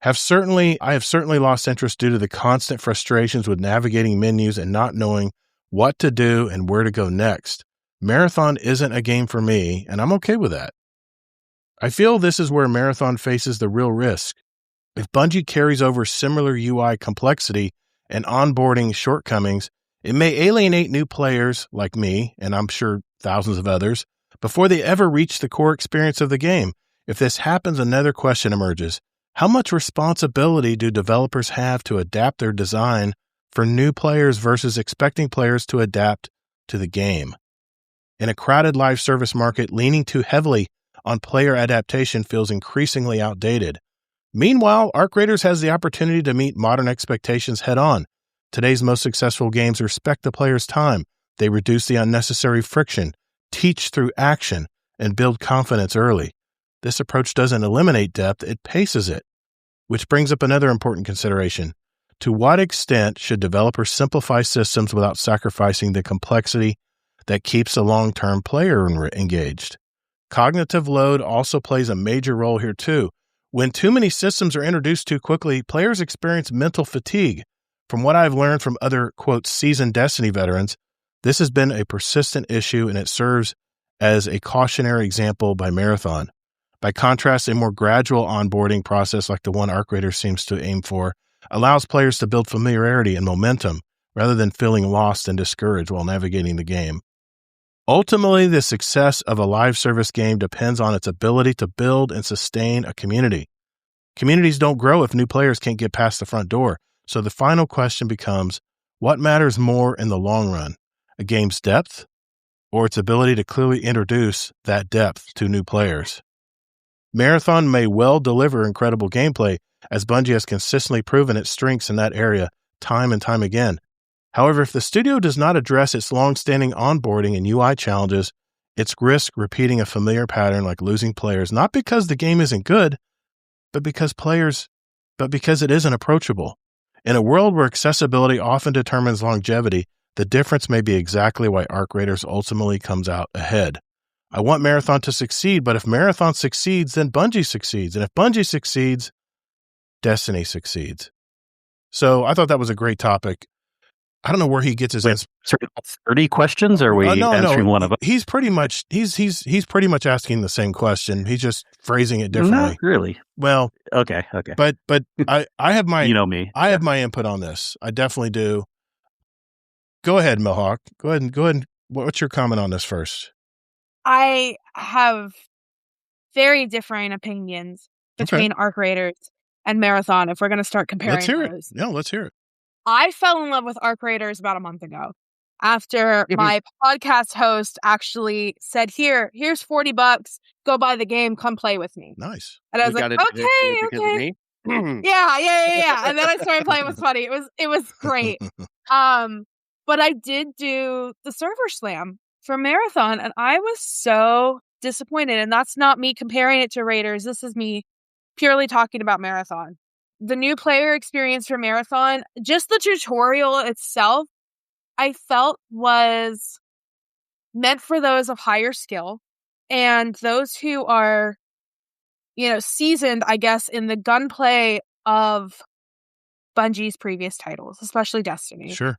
I have certainly lost interest due to the constant frustrations with navigating menus and not knowing what to do and where to go next. Marathon isn't a game for me, and I'm okay with that. I feel this is where Marathon faces the real risk. If Bungie carries over similar UI complexity and onboarding shortcomings, it may alienate new players like me, and I'm sure thousands of others, before they ever reach the core experience of the game. If this happens, another question emerges. How much responsibility do developers have to adapt their design for new players versus expecting players to adapt to the game? In a crowded live service market, leaning too heavily on player adaptation feels increasingly outdated. Meanwhile, Arc Raiders has the opportunity to meet modern expectations head-on. Today's most successful games respect the player's time. They reduce the unnecessary friction, teach through action, and build confidence early. This approach doesn't eliminate depth, it paces it. Which brings up another important consideration. To what extent should developers simplify systems without sacrificing the complexity that keeps a long-term player engaged? Cognitive load also plays a major role here too. When too many systems are introduced too quickly, players experience mental fatigue. From what I've learned from other, quote, seasoned Destiny veterans, this has been a persistent issue and it serves as a cautionary example by Marathon. By contrast, a more gradual onboarding process like the one Arc Raiders seems to aim for allows players to build familiarity and momentum rather than feeling lost and discouraged while navigating the game. Ultimately, the success of a live service game depends on its ability to build and sustain a community. Communities don't grow if new players can't get past the front door. So the final question becomes, what matters more in the long run? A game's depth or its ability to clearly introduce that depth to new players? Marathon may well deliver incredible gameplay, as Bungie has consistently proven its strengths in that area time and time again. However, if the studio does not address its long-standing onboarding and UI challenges, it risks repeating a familiar pattern like losing players, not because the game isn't good, but because it isn't approachable. In a world where accessibility often determines longevity, the difference may be exactly why Arc Raiders ultimately comes out ahead. I want Marathon to succeed, but if Marathon succeeds, then Bungie succeeds. And if Bungie succeeds, Destiny succeeds. So I thought that was a great topic. I don't know where he gets his answer. 30 questions, or are we answering one of them? He's pretty much asking the same question. He's just phrasing it differently. Not really. Well, okay. But I have my you know me. I have my input on this. I definitely do. Go ahead, Mohawk. Go ahead. What's your comment on this first? I have very differing opinions between Arc Raiders and Marathon. If we're going to start comparing, let's hear those. it. Yeah, let's hear it. I fell in love with Arc Raiders about a month ago after my podcast host actually said, here's $40, go buy the game, come play with me. Nice. And I was like, okay. Yeah. And then I started playing with Funny. It was great. But I did do the server slam for Marathon and I was so disappointed. And that's not me comparing it to Raiders. This is me purely talking about Marathon. the new player experience for Marathon, just the tutorial itself, I felt was meant for those of higher skill and those who are, seasoned, I guess, in the gunplay of Bungie's previous titles, especially Destiny. Sure.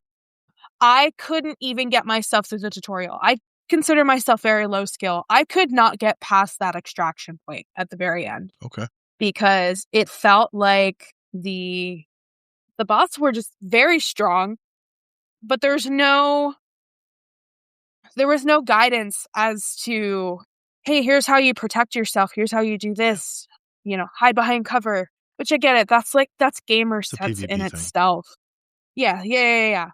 I couldn't even get myself through the tutorial. I consider myself very low skill. I could not get past that extraction point at the very end. Okay. Because it felt like the bots were just very strong, but there was no guidance as to, hey, here's how you protect yourself. Here's how you do this. Hide behind cover. Which I get it. That's gamer sense in itself. Yeah.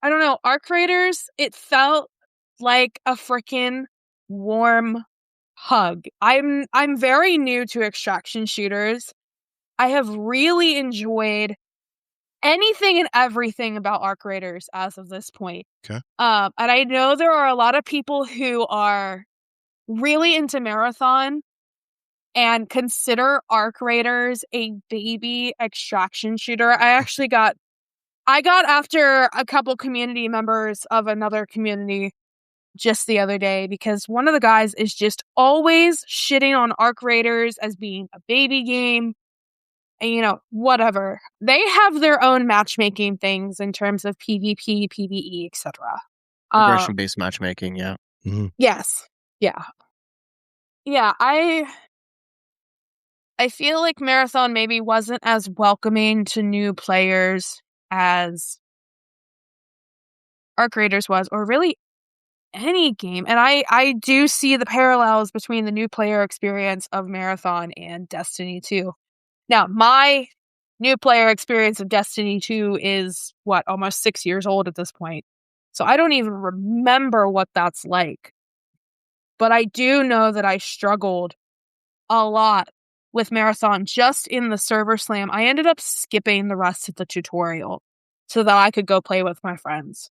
I don't know. Arc Raiders, it felt like a freaking warm hug. I'm very new to extraction shooters. I have really enjoyed anything and everything about Arc Raiders as of this point. Okay. And I know there are a lot of people who are really into Marathon and consider Arc Raiders a baby extraction shooter. I got after a couple community members of another community just the other day because one of the guys is just always shitting on Arc Raiders as being a baby game. And, whatever. They have their own matchmaking things in terms of PvP, PvE, etc. Aggression-based matchmaking, yeah. Mm-hmm. Yes. Yeah. Yeah, I feel like Marathon maybe wasn't as welcoming to new players as Arc Raiders was, or really any game. And I do see the parallels between the new player experience of Marathon and Destiny 2. Now, my new player experience of Destiny 2 is, almost 6 years old at this point. So I don't even remember what that's like. But I do know that I struggled a lot with Marathon just in the server slam. I ended up skipping the rest of the tutorial so that I could go play with my friends.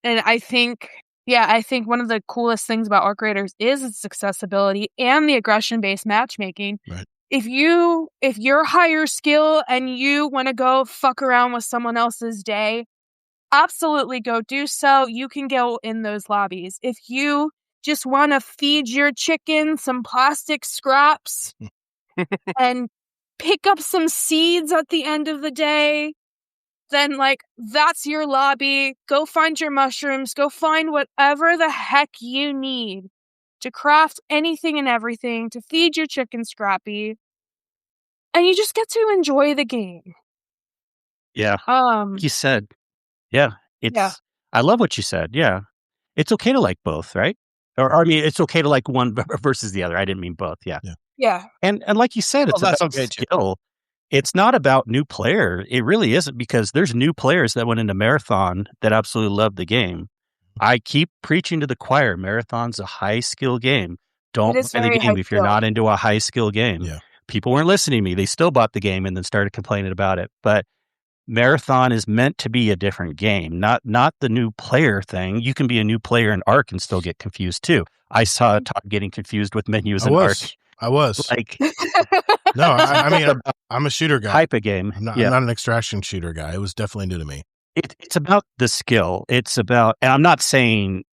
And I think one of the coolest things about Arc Raiders is its accessibility and the aggression-based matchmaking. Right. If you're higher skill and you want to go fuck around with someone else's day, absolutely go do so. You can go in those lobbies. If you just want to feed your chicken some plastic scraps and pick up some seeds at the end of the day, then that's your lobby. Go find your mushrooms. Go find whatever the heck you need to craft anything and everything to feed your chicken Scrappy. And you just get to enjoy the game. Yeah. You said, I love what you said. Yeah. It's okay to like both, right? Or I mean, it's okay to like one versus the other. I didn't mean both. Yeah. Yeah. And like you said, it's that's about okay skill. It's not about new player. It really isn't, because there's new players that went into Marathon that absolutely love the game. I keep preaching to the choir. Marathon's a high skill game. Don't buy the game if you're not into a high skill game. Yeah. People weren't listening to me. They still bought the game and then started complaining about it. But Marathon is meant to be a different game, not the new player thing. You can be a new player in Arc and still get confused too. I saw Todd getting confused with menus in Arc. I was. Like, no, I mean, I'm a shooter guy. Type of game. I'm not an extraction shooter guy. It was definitely new to me. It's about the skill. It's about, and I'm not saying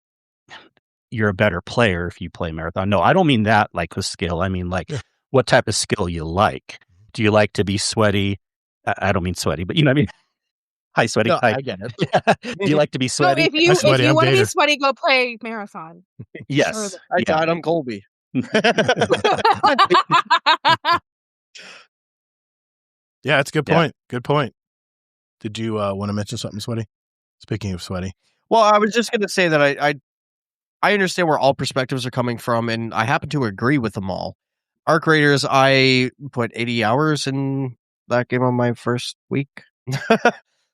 you're a better player if you play Marathon. No, I don't mean that like with skill. I mean what type of skill you like. Do you like to be sweaty? I don't mean sweaty, but you know what I mean? Hi, sweaty. No, Hi. I get it. Do you like to be sweaty? No, if you want to be sweaty, go play Marathon. Yes. I died on Colby. Yeah, it's a good point. Good point. Did you want to mention something, Sweaty? Speaking of sweaty. Well, I was just going to say that I understand where all perspectives are coming from, and I happen to agree with them all. Arc Raiders, I put 80 hours in that game on my first week.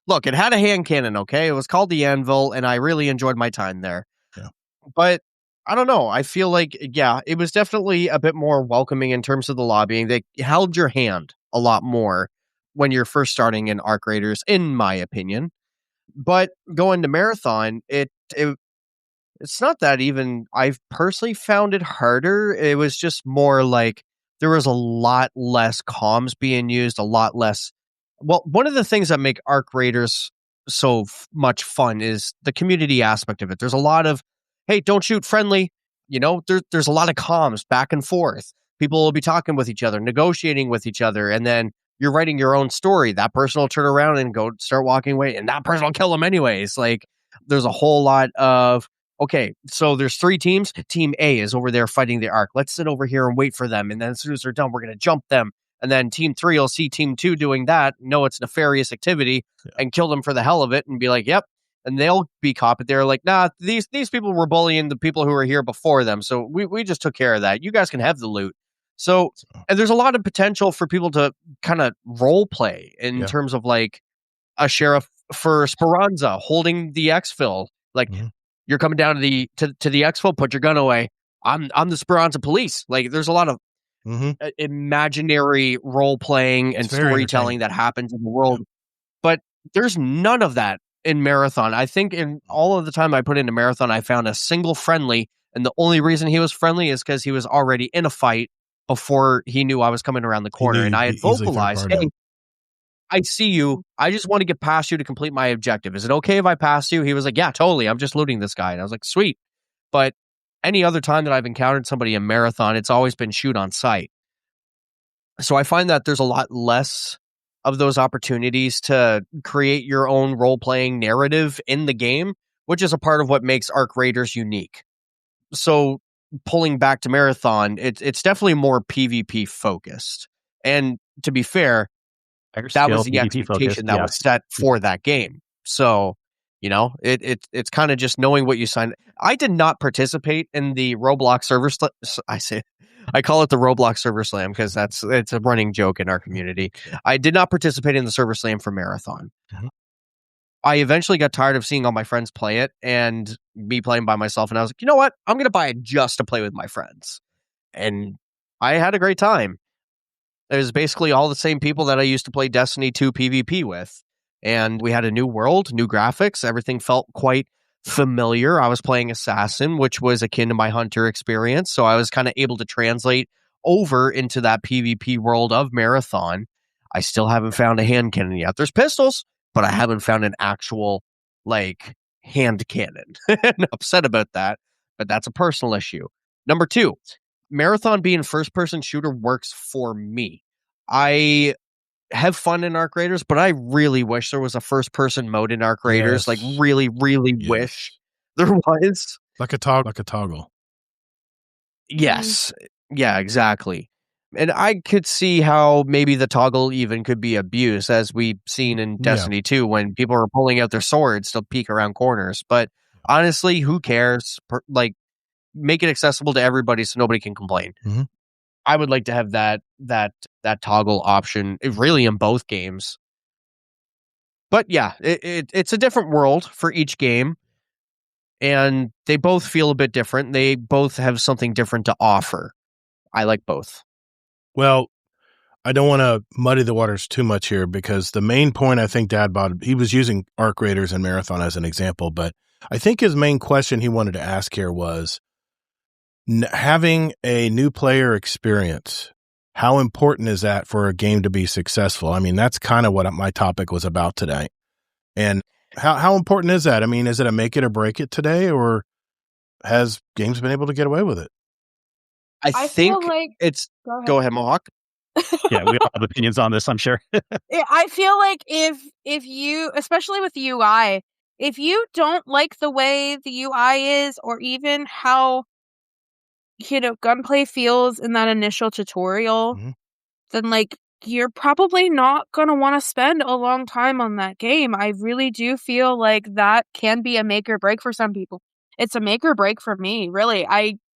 Look, it had a hand cannon, okay? It was called the Anvil, and I really enjoyed my time there. Yeah. But I don't know. I feel like, it was definitely a bit more welcoming in terms of the lobbying. They held your hand a lot more when you're first starting in Arc Raiders, in my opinion. But going to Marathon, it's not that even. I've personally found it harder. It was just more like there was a lot less comms being used, a lot less. Well, one of the things that make Arc Raiders so much fun is the community aspect of it. There's a lot of, hey, don't shoot, friendly. There's a lot of comms back and forth. People will be talking with each other, negotiating with each other, and then you're writing your own story. That person will turn around and go start walking away, and that person will kill them anyways. Like, there's a whole lot of, okay, so there's 3 teams. Team A is over there fighting the Ark. Let's sit over here and wait for them. And then as soon as they're done, we're going to jump them. And then Team 3 will see Team 2 doing that, know it's nefarious activity, and kill them for the hell of it and be like, yep. And they'll be caught, but they're like, nah, these people were bullying the people who were here before them. So we just took care of that. You guys can have the loot. So, and there's a lot of potential for people to kind of role play in terms of like a sheriff for Speranza holding the exfil. Like, you're coming down to the exfil, put your gun away. I'm the Speranza police. Like, there's a lot of imaginary role playing and storytelling that happens in the world, but there's none of that in Marathon. I think in all of the time I put into Marathon, I found a single friendly, and the only reason he was friendly is because he was already in a fight before he knew I was coming around the corner, and I had vocalized, hey, I see you. I just want to get past you to complete my objective. Is it okay if I pass you? He was like, yeah, totally. I'm just looting this guy. And I was like, sweet. But any other time that I've encountered somebody in Marathon, it's always been shoot on sight. So I find that there's a lot less of those opportunities to create your own role-playing narrative in the game, which is a part of what makes Arc Raiders unique. So pulling back to Marathon, it's definitely more PvP focused. And to be fair, that was the expectation that was set for that game. So, it's kind of just knowing what you signed. I did not participate in the Roblox server. I call it the Roblox server slam because it's a running joke in our community. I did not participate in the server slam for Marathon. I eventually got tired of seeing all my friends play it and me playing by myself. And I was like, you know what? I'm going to buy it just to play with my friends. And I had a great time. It was basically all the same people that I used to play Destiny 2 PvP with. And we had a new world, new graphics. Everything felt quite familiar. I was playing Assassin, which was akin to my Hunter experience. So I was kind of able to translate over into that PvP world of Marathon. I still haven't found a hand cannon yet. There's pistols, but I haven't found an actual, hand cannon. I'm upset about that, but that's a personal issue. Number 2, Marathon being first-person shooter works for me. I have fun in Arc Raiders, but I really wish there was a first-person mode in Arc Raiders. Like, really, really wish there was. Like a toggle. Yes. Yeah, exactly. And I could see how maybe the toggle even could be abused, as we've seen in Destiny 2 when people are pulling out their swords to peek around corners. But honestly, who cares? Make it accessible to everybody so nobody can complain. I would like to have that toggle option really in both games. But yeah, it's a different world for each game. And they both feel a bit different. They both have something different to offer. I like both. Well, I don't want to muddy the waters too much here because the main point I think Dad brought, he was using Arc Raiders and Marathon as an example, but I think his main question he wanted to ask here was having a new player experience. How important is that for a game to be successful? I mean, that's kind of what my topic was about today. And how important is that? I mean, is it a make it or break it today, or has games been able to get away with it? I think like it's... Go ahead, Mohawk. Yeah, we all have opinions on this, I'm sure. I feel like if you, especially with the UI, if you don't like the way the UI is, or even how, gunplay feels in that initial tutorial, then you're probably not going to want to spend a long time on that game. I really do feel like that can be a make or break for some people. It's a make or break for me, really.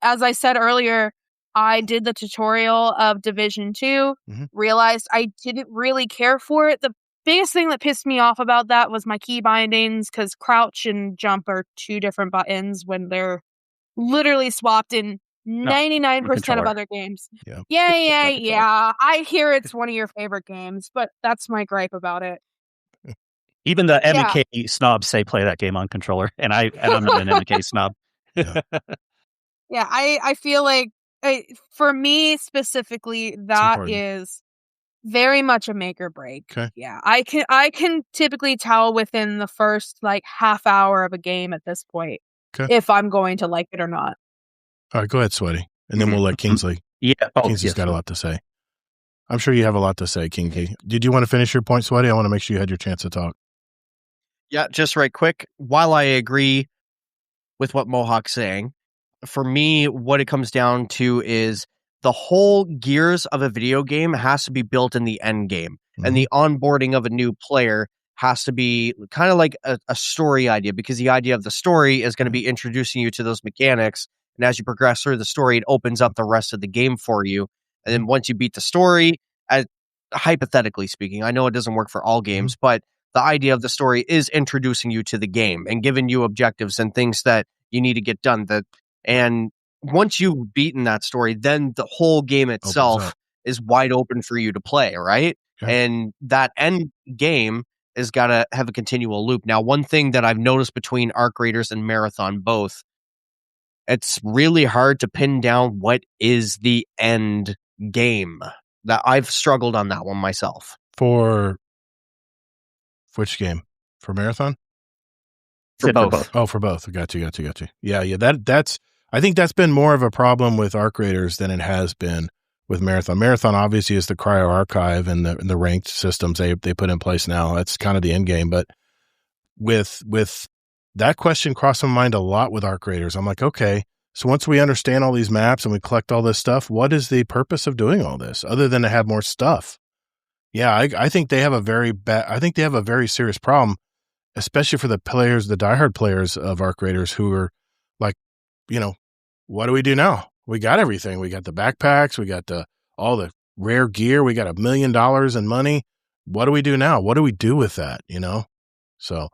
As I said earlier, I did the tutorial of Division 2, realized I didn't really care for it. The biggest thing that pissed me off about that was my key bindings, because crouch and jump are 2 different buttons when they're literally swapped in 99% of other games. Yeah. I hear it's one of your favorite games, but that's my gripe about it. Even the MK snobs say play that game on controller, and I'm not an MK snob. Yeah, I feel like For me specifically, that is very much a make or break. Okay. Yeah, I can typically tell within the first like half hour of a game at this point if I'm going to like it or not. All right, go ahead, Sweaty, and then we'll let Kingsley. Kingsley's got a lot to say. I'm sure you have a lot to say, Kingsley. Did you want to finish your point, Sweaty? I want to make sure you had your chance to talk. Yeah, just right quick. While I agree with what Mohawk's saying, for me, what it comes down to is the whole gears of a video game has to be built in the end game. Mm-hmm. And the onboarding of a new player has to be kind of like a story idea, because the idea of the story is going to be introducing you to those mechanics. And as you progress through the story, it opens up the rest of the game for you. And then once you beat the story, hypothetically speaking, I know it doesn't work for all games, but the idea of the story is introducing you to the game and giving you objectives and things that you need to get done. And once you've beaten that story, then the whole game itself is wide open for you to play, right? Okay. And that end game has got to have a continual loop. Now, one thing that I've noticed between Arc Raiders and Marathon both, it's really hard to pin down what is the end game. That I've struggled on that one myself. For which game? For Marathon? For both. Oh, for both. Got you. Yeah. That's. I think that's been more of a problem with Arc Raiders than it has been with Marathon. Marathon obviously is the Cryo Archive and the ranked systems they put in place now. That's kind of the end game. But with that question crossed my mind a lot with Arc Raiders. I'm like, okay, so once we understand all these maps and we collect all this stuff, what is the purpose of doing all this other than to have more stuff? Yeah, I think they have a very serious problem, especially for the players, the diehard players of Arc Raiders who are like, what do we do now? We got everything. We got the backpacks. We got all the rare gear. We got $1 million in money. What do we do now? What do we do with that? So,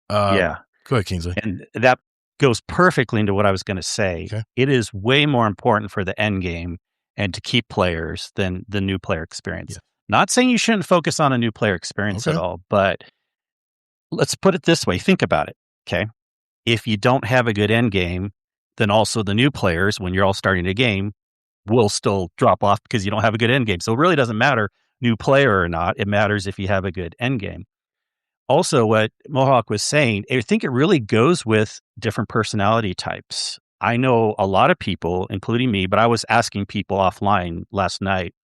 go ahead, Kingsley. And that goes perfectly into what I was going to say. Okay. It is way more important for the end game and to keep players than the new player experience. Yeah. Not saying you shouldn't focus on a new player experience at all, but let's put it this way. Think about it. Okay. If you don't have a good end game, then also the new players, when you're all starting a game, will still drop off because you don't have a good end game. So it really doesn't matter new player or not. It matters if you have a good end game. Also, what Mohawk was saying, I think it really goes with different personality types. I know a lot of people, including me, but I was asking people offline last night,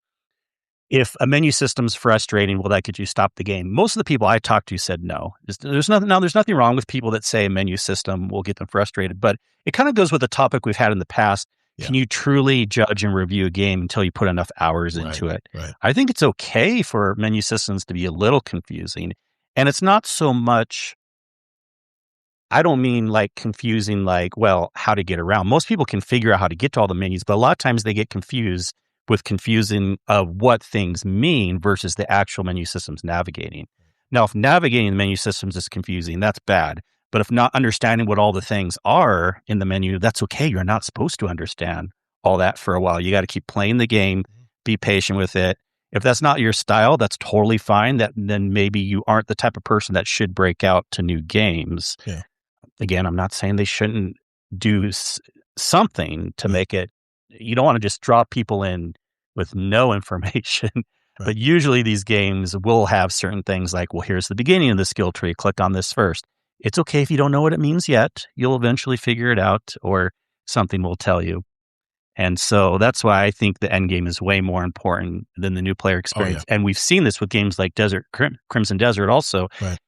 if a menu system's frustrating, could you stop the game? Most of the people I talked to said no. There's nothing wrong with people that say a menu system will get them frustrated, but it kind of goes with the topic we've had in the past. Yeah. Can you truly judge and review a game until you put enough hours into it? Right. I think it's okay for menu systems to be a little confusing. And it's not so much, I don't mean like confusing, how to get around. Most people can figure out how to get to all the menus, but a lot of times they get confused with confusing of what things mean versus the actual menu systems navigating. Now, if navigating the menu systems is confusing, that's bad. But if not understanding what all the things are in the menu, that's okay. You're not supposed to understand all that for a while. You got to keep playing the game, be patient with it. If that's not your style, that's totally fine. Then maybe you aren't the type of person that should break out to new games. Yeah. Again, I'm not saying they shouldn't do something to make it. You don't want to just drop people in with no information, but usually these games will have certain things like, well, here's the beginning of the skill tree. Click on this first. It's okay if you don't know what it means yet. You'll eventually figure it out, or something will tell you. And so that's why I think the end game is way more important than the new player experience. And we've seen this with games like Crimson Desert also,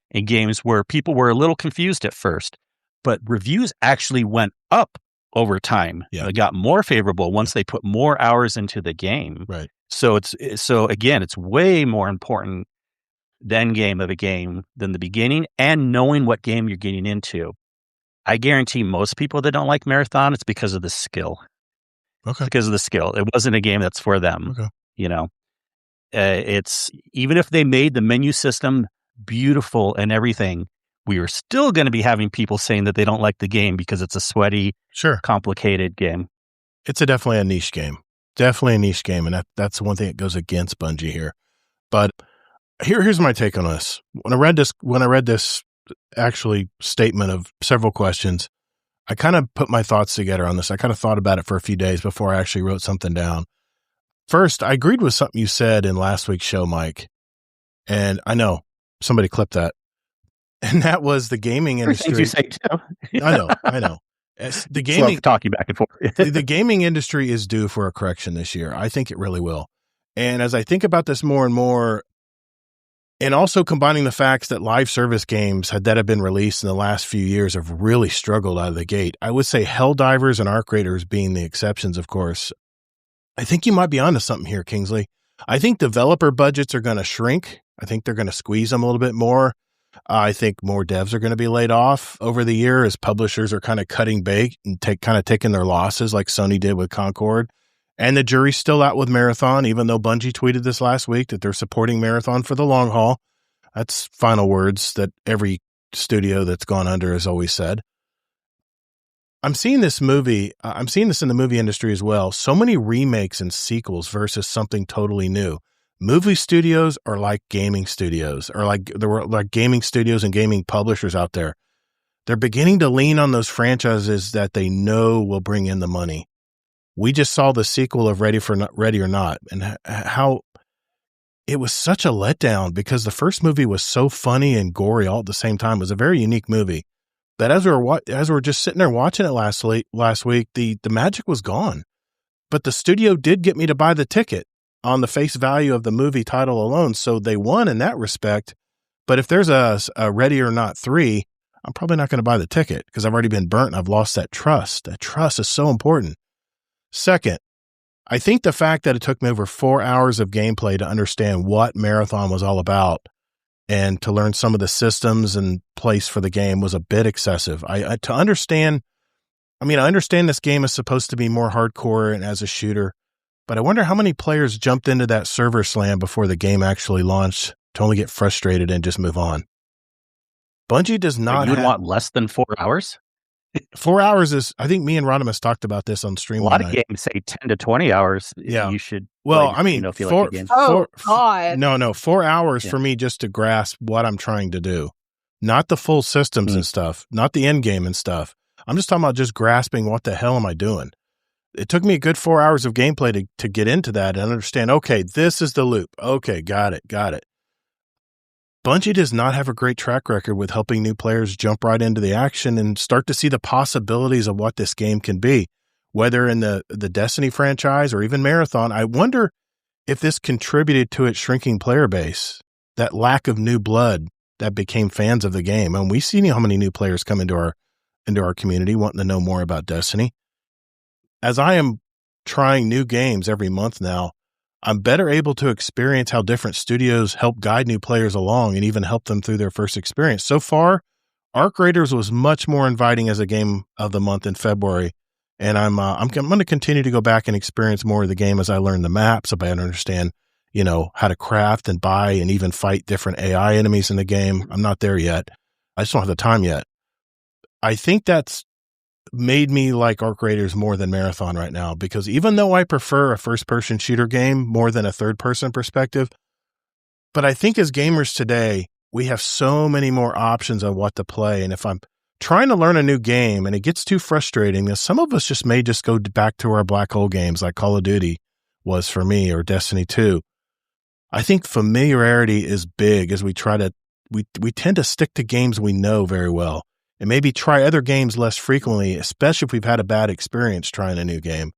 in games where people were a little confused at first, but reviews actually went up over time. It got more favorable once they put more hours into the game. Right. So again, it's way more important the end game of a game than the beginning, and knowing what game you're getting into. I guarantee most people that don't like Marathon, it's because of the skill. Okay. Because of the skill. It wasn't a game that's for them. Okay. It's even if they made the menu system beautiful and everything, we are still going to be having people saying that they don't like the game because it's a sweaty, complicated game. It's definitely a niche game. And that's one thing that goes against Bungie here. But here's my take on this. When I read this actually statement of several questions, I kind of put my thoughts together on this. I kind of thought about it for a few days before I actually wrote something down. First, I agreed with something you said in last week's show, Mike. And I know somebody clipped that. And that was the gaming industry. Things you say too. I know. The gaming talking back and forth. the gaming industry is due for a correction this year. I think it really will. And as I think about this more and more, and also combining the facts that live service games that have been released in the last few years have really struggled out of the gate. I would say Helldivers and Arc Raiders being the exceptions, of course. I think you might be onto something here, Kingsley. I think developer budgets are going to shrink. I think they're going to squeeze them a little bit more. I think more devs are going to be laid off over the year as publishers are kind of cutting bait and taking their losses like Sony did with Concord. And the jury's still out with Marathon, even though Bungie tweeted this last week that they're supporting Marathon for the long haul. That's final words that every studio that's gone under has always said. I'm seeing this in the movie industry as well. So many remakes and sequels versus something totally new. Movie studios are like gaming studios, or there were like gaming studios and gaming publishers out there. They're beginning to lean on those franchises that they know will bring in the money. We just saw the sequel of Ready or Not, and how it was such a letdown because the first movie was so funny and gory all at the same time. It was a very unique movie. That as we were just sitting there watching it last week, the magic was gone. But the studio did get me to buy the ticket on the face value of the movie title alone, so they won in that respect. But if there's a Ready or Not 3, I'm probably not going to buy the ticket because I've already been burnt and I've lost that trust. That trust is so important. Second, I think the fact that it took me over 4 hours of gameplay to understand what Marathon was all about and to learn some of the systems and place for the game was a bit excessive. I understand this game is supposed to be more hardcore and as a shooter, but I wonder how many players jumped into that server slam before the game actually launched to only get frustrated and just move on. Bungie does not. You would want less than 4 hours? 4 hours is, I think me and Rodimus talked about this on stream. A lot of games say 10 to 20 hours. Yeah. You should. Well, play, if you like the game. God. No, 4 hours for me just to grasp what I'm trying to do. Not the full systems and stuff, not the end game and stuff. I'm just talking about just grasping what the hell am I doing? It took me a good 4 hours of gameplay to get into that and understand, okay, this is the loop. Okay, got it. Bungie does not have a great track record with helping new players jump right into the action and start to see the possibilities of what this game can be, whether in the Destiny franchise or even Marathon. I wonder if this contributed to its shrinking player base, that lack of new blood that became fans of the game. And we see how many new players come into our community wanting to know more about Destiny. As I am trying new games every month now, I'm better able to experience how different studios help guide new players along and even help them through their first experience. So far, Arc Raiders was much more inviting as a game of the month in February, and I'm going to continue to go back and experience more of the game as I learn the maps, so I understand, how to craft and buy and even fight different AI enemies in the game. I'm not there yet. I just don't have the time yet. I think that's made me like Arc Raiders more than Marathon right now, because even though I prefer a first-person shooter game more than a third-person perspective, but I think as gamers today, we have so many more options on what to play. And if I'm trying to learn a new game and it gets too frustrating, some of us may just go back to our black hole games like Call of Duty was for me, or Destiny 2. I think familiarity is big as we tend to stick to games we know very well. And maybe try other games less frequently, especially if we've had a bad experience trying a new game.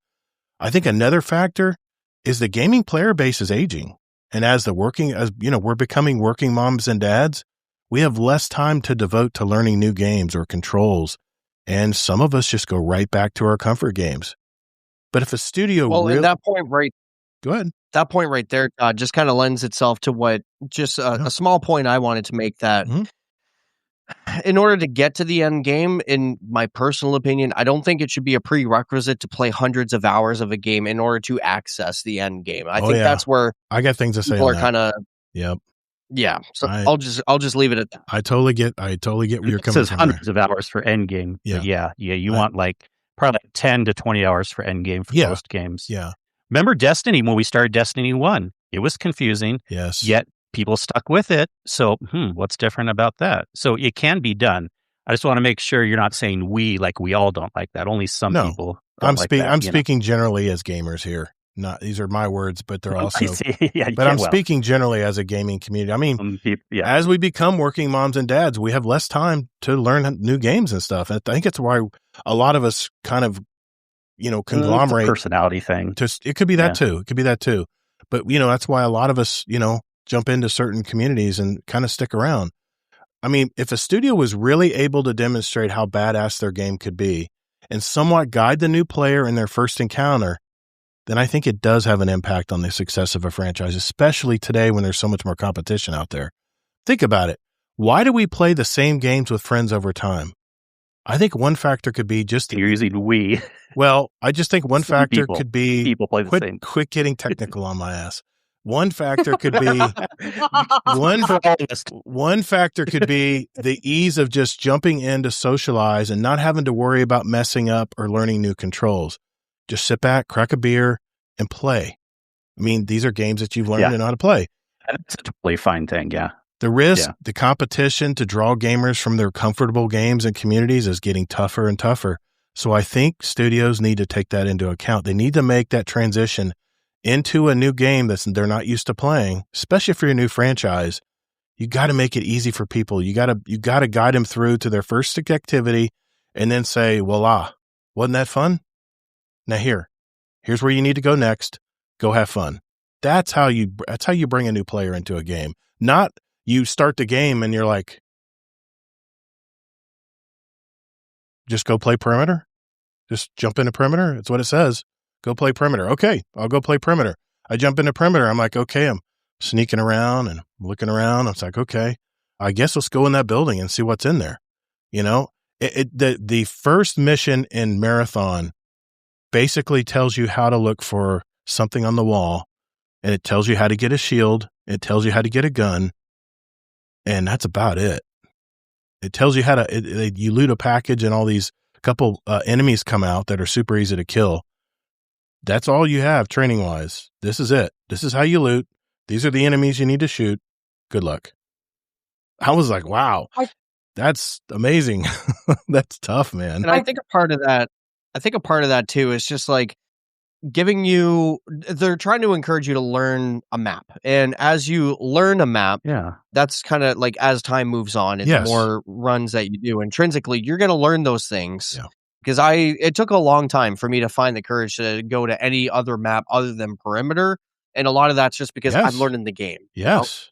I think another factor is the gaming player base is aging. And we're becoming working moms and dads, we have less time to devote to learning new games or controls. And some of us just go right back to our comfort games. But if a studio at that point, right? Go ahead. That point right there just kind of lends itself to what a small point I wanted to make that. Mm-hmm. In order to get to the end game, in my personal opinion, I don't think it should be a prerequisite to play hundreds of hours of a game in order to access the end game. I think that's where I got things to say. People are kind of yeah. So I'll just leave it at that. I totally get where you're coming from. It says hundreds of hours for end game. Yeah. You want probably 10 to 20 hours for end game for most games. Yeah. Remember Destiny when we started Destiny 1? It was confusing. Yes. Yet people stuck with it. So, what's different about that? So it can be done. I just want to make sure you're not saying we, like we all don't like that. Only some No, people I'm don't like that. I'm speaking generally as gamers here. Not these are my words, but they're also. Yeah, but I'm speaking generally as a gaming community. I mean, as we become working moms and dads, we have less time to learn new games and stuff. And I think it's why a lot of us kind of, conglomerate. It's a personality thing. It could be that too. It could be that too. But that's why a lot of us, jump into certain communities and kind of stick around. I mean, if a studio was really able to demonstrate how badass their game could be and somewhat guide the new player in their first encounter, then I think it does have an impact on the success of a franchise, especially today when there's so much more competition out there. Think about it. Why do we play the same games with friends over time? I think one factor could be just... You're using we. Well, I just think one factor could be... People play the same. Quit getting technical on my ass. One factor could be... one factor could be the ease of just jumping in to socialize and not having to worry about messing up or learning new controls. Just sit back, crack a beer, and play. I mean, these are games that you've learned to know how to play. That's a totally fine thing, yeah. The risk, the competition to draw gamers from their comfortable games and communities is getting tougher and tougher. So I think studios need to take that into account. They need to make that transition into a new game that they're not used to playing, especially for your new franchise. You got to make it easy for people. You got to guide them through to their first activity and then say, voila, wasn't that fun? Now here's where you need to go next. Go have fun. That's how you bring a new player into a game. Not you start the game and you're like, just go play perimeter. Just jump into perimeter. That's what it says. Go play perimeter. Okay, I'll go play perimeter. I jump into perimeter. I'm like, okay, I'm sneaking around and looking around. I was like, okay, I guess let's go in that building and see what's in there. The first mission in Marathon basically tells you how to look for something on the wall, and it tells you how to get a shield. It tells you how to get a gun, and that's about it. It tells you how to, you loot a package and all these couple enemies come out that are super easy to kill. That's all you have training wise. This is it. This is how you loot. These are the enemies you need to shoot. Good luck. I was like, wow, that's amazing. That's tough, man. And I think a part of that too is just like giving you, they're trying to encourage you to learn a map. And as you learn a map, that's kind of like as time moves on and more runs that you do intrinsically, you're going to learn those things. Yeah. Because it took a long time for me to find the courage to go to any other map other than perimeter. And a lot of that's just because I'm learning the game. Yes.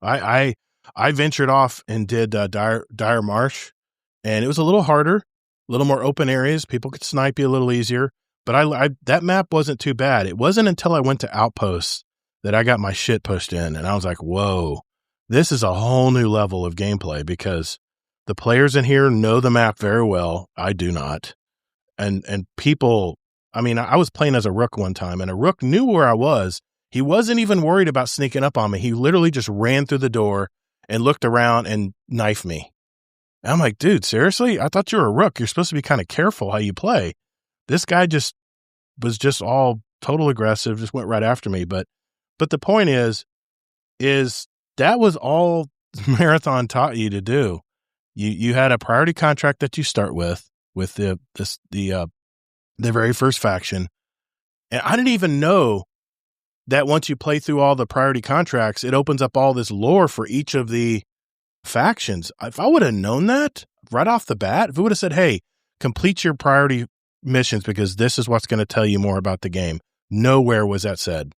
I ventured off and did Dire Marsh, and it was a little harder, a little more open areas. People could snipe you a little easier. But that map wasn't too bad. It wasn't until I went to Outposts that I got my shit pushed in. And I was like, whoa, this is a whole new level of gameplay because the players in here know the map very well. I do not. And people, I mean, I was playing as a Rook one time, and a Rook knew where I was. He wasn't even worried about sneaking up on me. He literally just ran through the door and looked around and knifed me. And I'm like, dude, seriously? I thought you were a Rook. You're supposed to be kind of careful how you play. This guy was just all total aggressive, just went right after me. But the point is that was all Marathon taught you to do. You had a priority contract that you start with the very first faction. And I didn't even know that once you play through all the priority contracts, it opens up all this lore for each of the factions. If I would have known that right off the bat, if it would have said, hey, complete your priority missions because this is what's going to tell you more about the game. Nowhere was that said.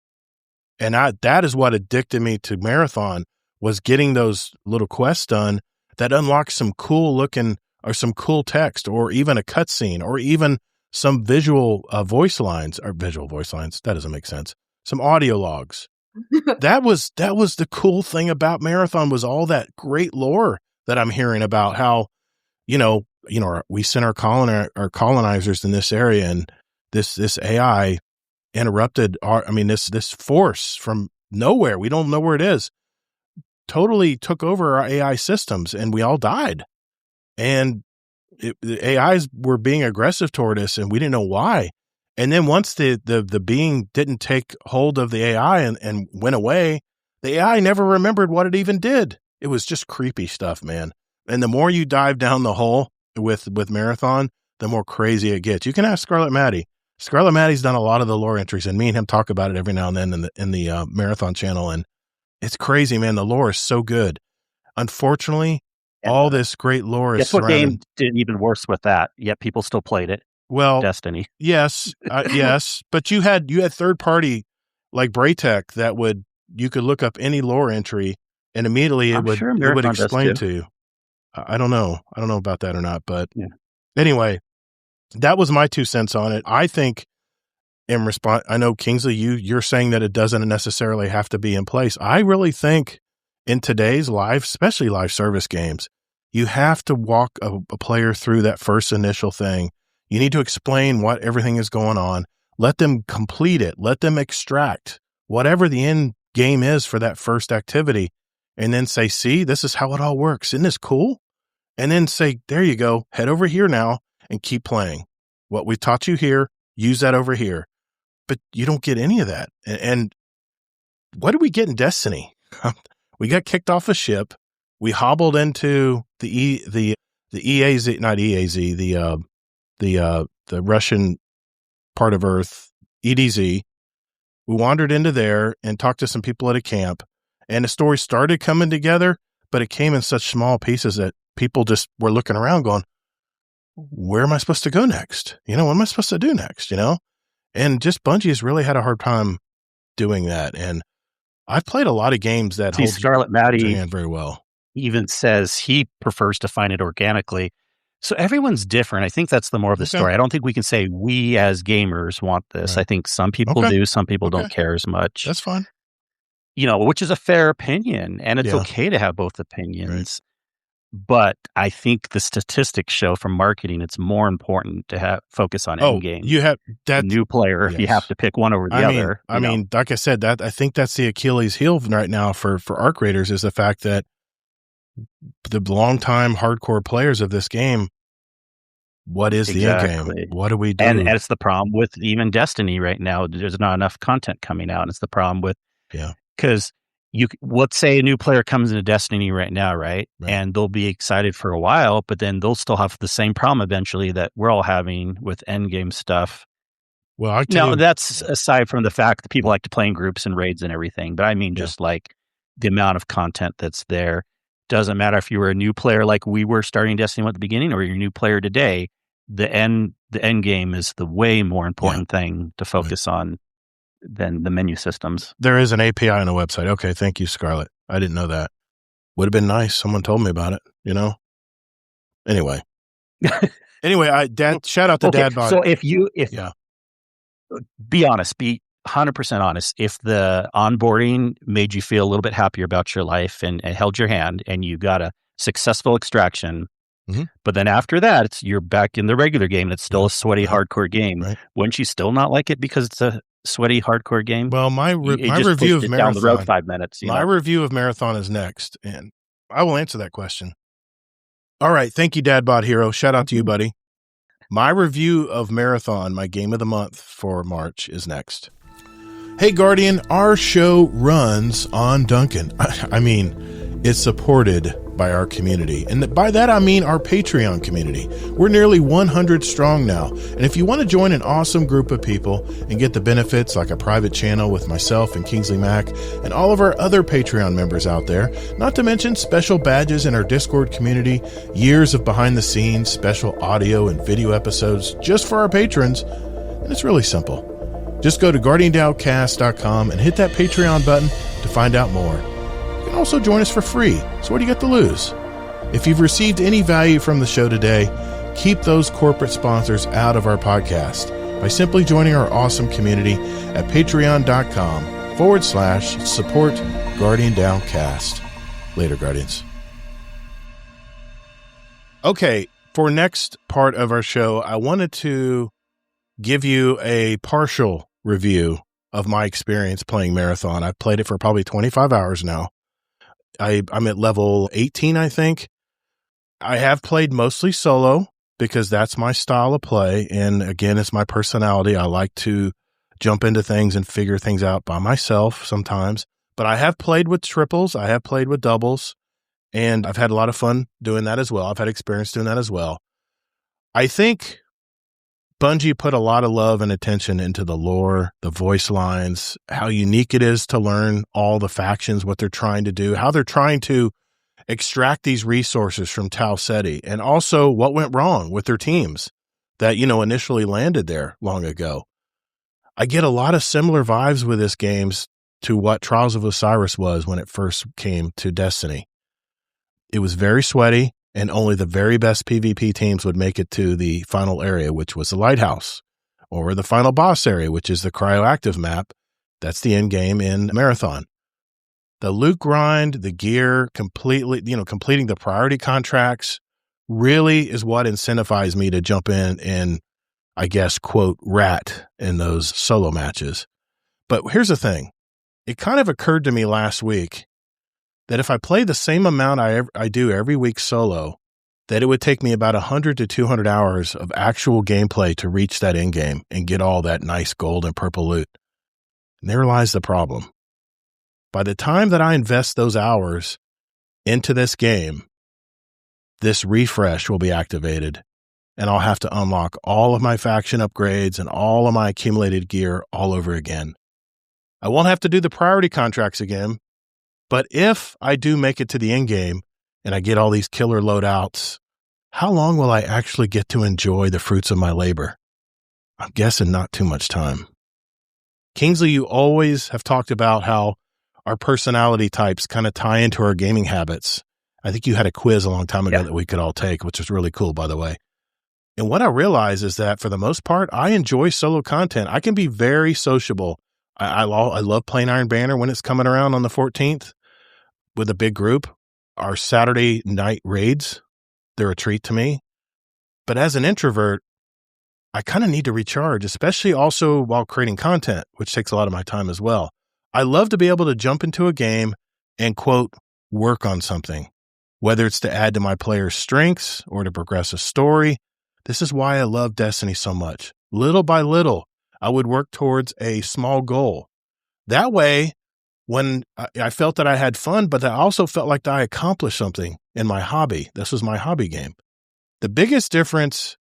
And that is what addicted me to Marathon, was getting those little quests done that unlock some cool looking or some cool text or even a cutscene or even some visual voice lines or visual voice lines. That doesn't make sense. Some audio logs. That was the cool thing about Marathon, was all that great lore that I'm hearing about how, we sent our colonizers in this area, and this AI interrupted this force from nowhere. We don't know where it is. Totally took over our AI systems, and we all died. And the AIs were being aggressive toward us, and we didn't know why. And then once the being didn't take hold of the AI and went away, the AI never remembered what it even did. It was just creepy stuff, man. And the more you dive down the hole with Marathon, the more crazy it gets. You can ask Scarlet Maddie. Scarlet Maddie's done a lot of the lore entries, and me and him talk about it every now and then in the Marathon channel. And it's crazy, man. The lore is so good. Unfortunately, all this great lore is guess what game did even worse with that? Yet people still played it. Well, Destiny. Yes, yes, but you had third party like Braytech that you could look up any lore entry and immediately it would explain to you. I don't know about that or not, but anyway, that was my 2 cents on it. I think in response, I know Kingsley, you're saying that it doesn't necessarily have to be in place. I really think in today's especially live service games, you have to walk a player through that first initial thing. You need to explain what everything is going on. Let them complete it. Let them extract whatever the end game is for that first activity. And then say, see, this is how it all works. Isn't this cool? And then say, there you go. Head over here now and keep playing. What we've taught you here, use that over here. But you don't get any of that. And what did we get in Destiny? We got kicked off a ship. We hobbled into the EAZ, not EAZ, the Russian part of Earth, EDZ. We wandered into there and talked to some people at a camp, and the story started coming together, but it came in such small pieces that people just were looking around going, where am I supposed to go next? What am I supposed to do next? And just Bungie has really had a hard time doing that. And I've played a lot of games that hold Scarlet Maddie very well. Even says he prefers to find it organically. So everyone's different. I think that's the more of the story. I don't think we can say we as gamers want this. Right. I think some people do. Some people don't care as much. That's fine. Which is a fair opinion. And it's okay to have both opinions. Right. But I think the statistics show from marketing, it's more important to focus on end game. You have that new player. Yes. You have to pick one over the other. I mean, like I said, I think that's the Achilles heel right now for Arc Raiders is the fact that the longtime hardcore players of this game, what is the end game? What do we do? And it's the problem with even Destiny right now. There's not enough content coming out. And it's the problem with, because let's say a new player comes into Destiny right now, right? And they'll be excited for a while, but then they'll still have the same problem eventually that we're all having with end game stuff. Well, that's aside from the fact that people like to play in groups and raids and everything. But I mean, just like the amount of content that's there. Doesn't matter if you were a new player like we were starting Destiny at the beginning, or you're a new player today. The end game is the way more important thing to focus on than the menu systems. There is an API on the website. Okay, thank you, Scarlet. I didn't know that. Would have been nice. Someone told me about it. Anyway, shout out to Dadbot. So be honest, be 100% honest. If the onboarding made you feel a little bit happier about your life and held your hand and you got a successful extraction, but then after that, you're back in the regular game and it's still a sweaty, hardcore game. Right. Wouldn't you still not like it because it's a sweaty, hardcore game? Well, my review of Marathon, down the road 5 minutes. My review of Marathon is next, and I will answer that question. All right. Thank you, Dadbot Hero. Shout out to you, buddy. My review of Marathon, my game of the month for March, is next. Hey, Guardian, our show runs on Duncan. I mean, it's supported by our community. And by that, I mean our Patreon community. We're nearly 100 strong now. And if you want to join an awesome group of people and get the benefits like a private channel with myself and Kingsley Mac and all of our other Patreon members out there, not to mention special badges in our Discord community, years of behind the scenes, special audio and video episodes just for our patrons, and it's really simple. Just go to GuardianDowCast.com and hit that Patreon button to find out more. You can also join us for free, so what do you got to lose? If you've received any value from the show today, keep those corporate sponsors out of our podcast by simply joining our awesome community at patreon.com/support GuardianDowCast. Later, Guardians. Okay, for next part of our show, I wanted to give you a partial review of my experience playing Marathon. I've played it for probably 25 hours now. I'm at level 18, I think. I have played mostly solo because that's my style of play. And again, it's my personality. I like to jump into things and figure things out by myself sometimes. But I have played with triples. I have played with doubles. And I've had a lot of fun doing that as well. I've had experience doing that as well. I think Bungie put a lot of love and attention into the lore, the voice lines, how unique it is to learn all the factions, what they're trying to do, how they're trying to extract these resources from Tau Ceti, and also what went wrong with their teams that, initially landed there long ago. I get a lot of similar vibes with this game to what Trials of Osiris was when it first came to Destiny. It was very sweaty, and only the very best PvP teams would make it to the final area, which was the Lighthouse, or the final boss area, which is the Cryoactive map. That's the end game in Marathon. The loot grind, the gear, completing the priority contracts really is what incentivized me to jump in and, I guess, quote, rat in those solo matches. But here's the thing. It kind of occurred to me last week that if I play the same amount I do every week solo, that it would take me about 100 to 200 hours of actual gameplay to reach that end game and get all that nice gold and purple loot. And there lies the problem. By the time that I invest those hours into this game, this refresh will be activated, and I'll have to unlock all of my faction upgrades and all of my accumulated gear all over again. I won't have to do the priority contracts again, but if I do make it to the end game and I get all these killer loadouts, how long will I actually get to enjoy the fruits of my labor? I'm guessing not too much time. Kingsley, you always have talked about how our personality types kind of tie into our gaming habits. I think you had a quiz a long time ago that we could all take, which was really cool, by the way. And what I realize is that for the most part, I enjoy solo content. I can be very sociable. I love playing Iron Banner when it's coming around on the 14th with a big group. Our Saturday night raids, they're a treat to me. But as an introvert, I kind of need to recharge, especially also while creating content, which takes a lot of my time as well. I love to be able to jump into a game and, quote, work on something, whether it's to add to my player's strengths or to progress a story. This is why I love Destiny so much. Little by little, I would work towards a small goal. That way, when I felt that I had fun, but I also felt like I accomplished something in my hobby. This was my hobby game. The biggest difference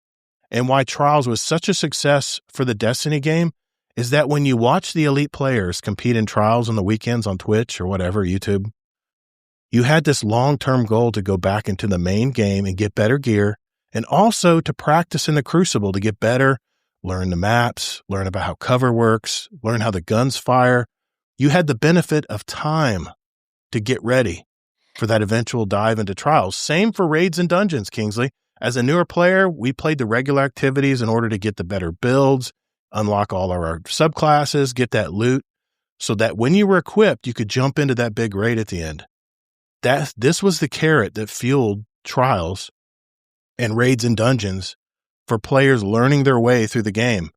and why Trials was such a success for the Destiny game is that when you watch the elite players compete in Trials on the weekends on Twitch or whatever, YouTube, you had this long-term goal to go back into the main game and get better gear, and also to practice in the Crucible to get better, learn the maps, learn about how cover works, learn how the guns fire. You had the benefit of time to get ready for that eventual dive into Trials. Same for raids and dungeons, Kingsley. As a newer player, we played the regular activities in order to get the better builds, unlock all of our subclasses, get that loot, so that when you were equipped, you could jump into that big raid at the end. This was the carrot that fueled Trials and raids and dungeons for players learning their way through the game.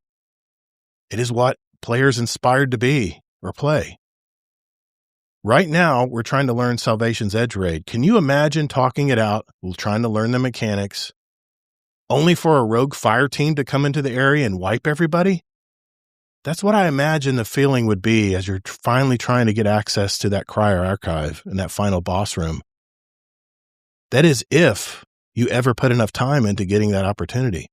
It is what players inspired to be or play. Right now, we're trying to learn Salvation's Edge raid. Can you imagine talking it out, trying to learn the mechanics, only for a rogue fire team to come into the area and wipe everybody? That's what I imagine the feeling would be as you're finally trying to get access to that Cryo Archive in that final boss room. That is if you ever put enough time into getting that opportunity.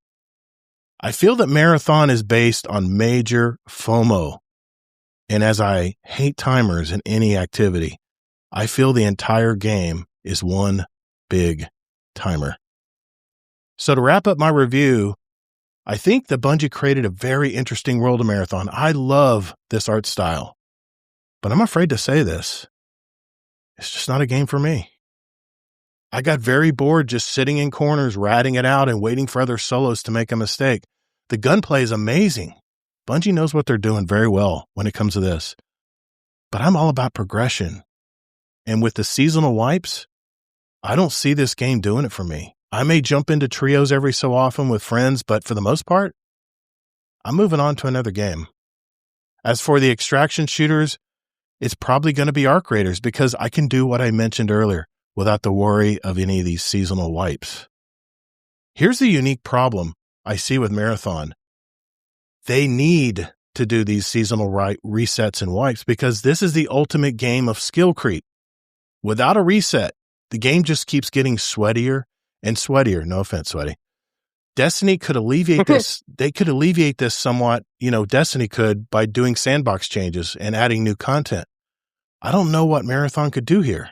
I feel that Marathon is based on major FOMO. And as I hate timers in any activity, I feel the entire game is one big timer. So to wrap up my review, I think that Bungie created a very interesting world of Marathon. I love this art style, but I'm afraid to say this. It's just not a game for me. I got very bored just sitting in corners, ratting it out and waiting for other solos to make a mistake. The gunplay is amazing. Bungie knows what they're doing very well when it comes to this. But I'm all about progression. And with the seasonal wipes, I don't see this game doing it for me. I may jump into trios every so often with friends, but for the most part, I'm moving on to another game. As for the extraction shooters, it's probably going to be Arc Raiders because I can do what I mentioned earlier without the worry of any of these seasonal wipes. Here's the unique problem I see with Marathon. They need to do these seasonal resets and wipes because this is the ultimate game of skill creep. Without a reset, The game just keeps getting sweatier and sweatier. No offense, Sweaty. Destiny could alleviate this. They could alleviate this somewhat. Destiny could by doing sandbox changes and adding new content. I don't know what Marathon could do here.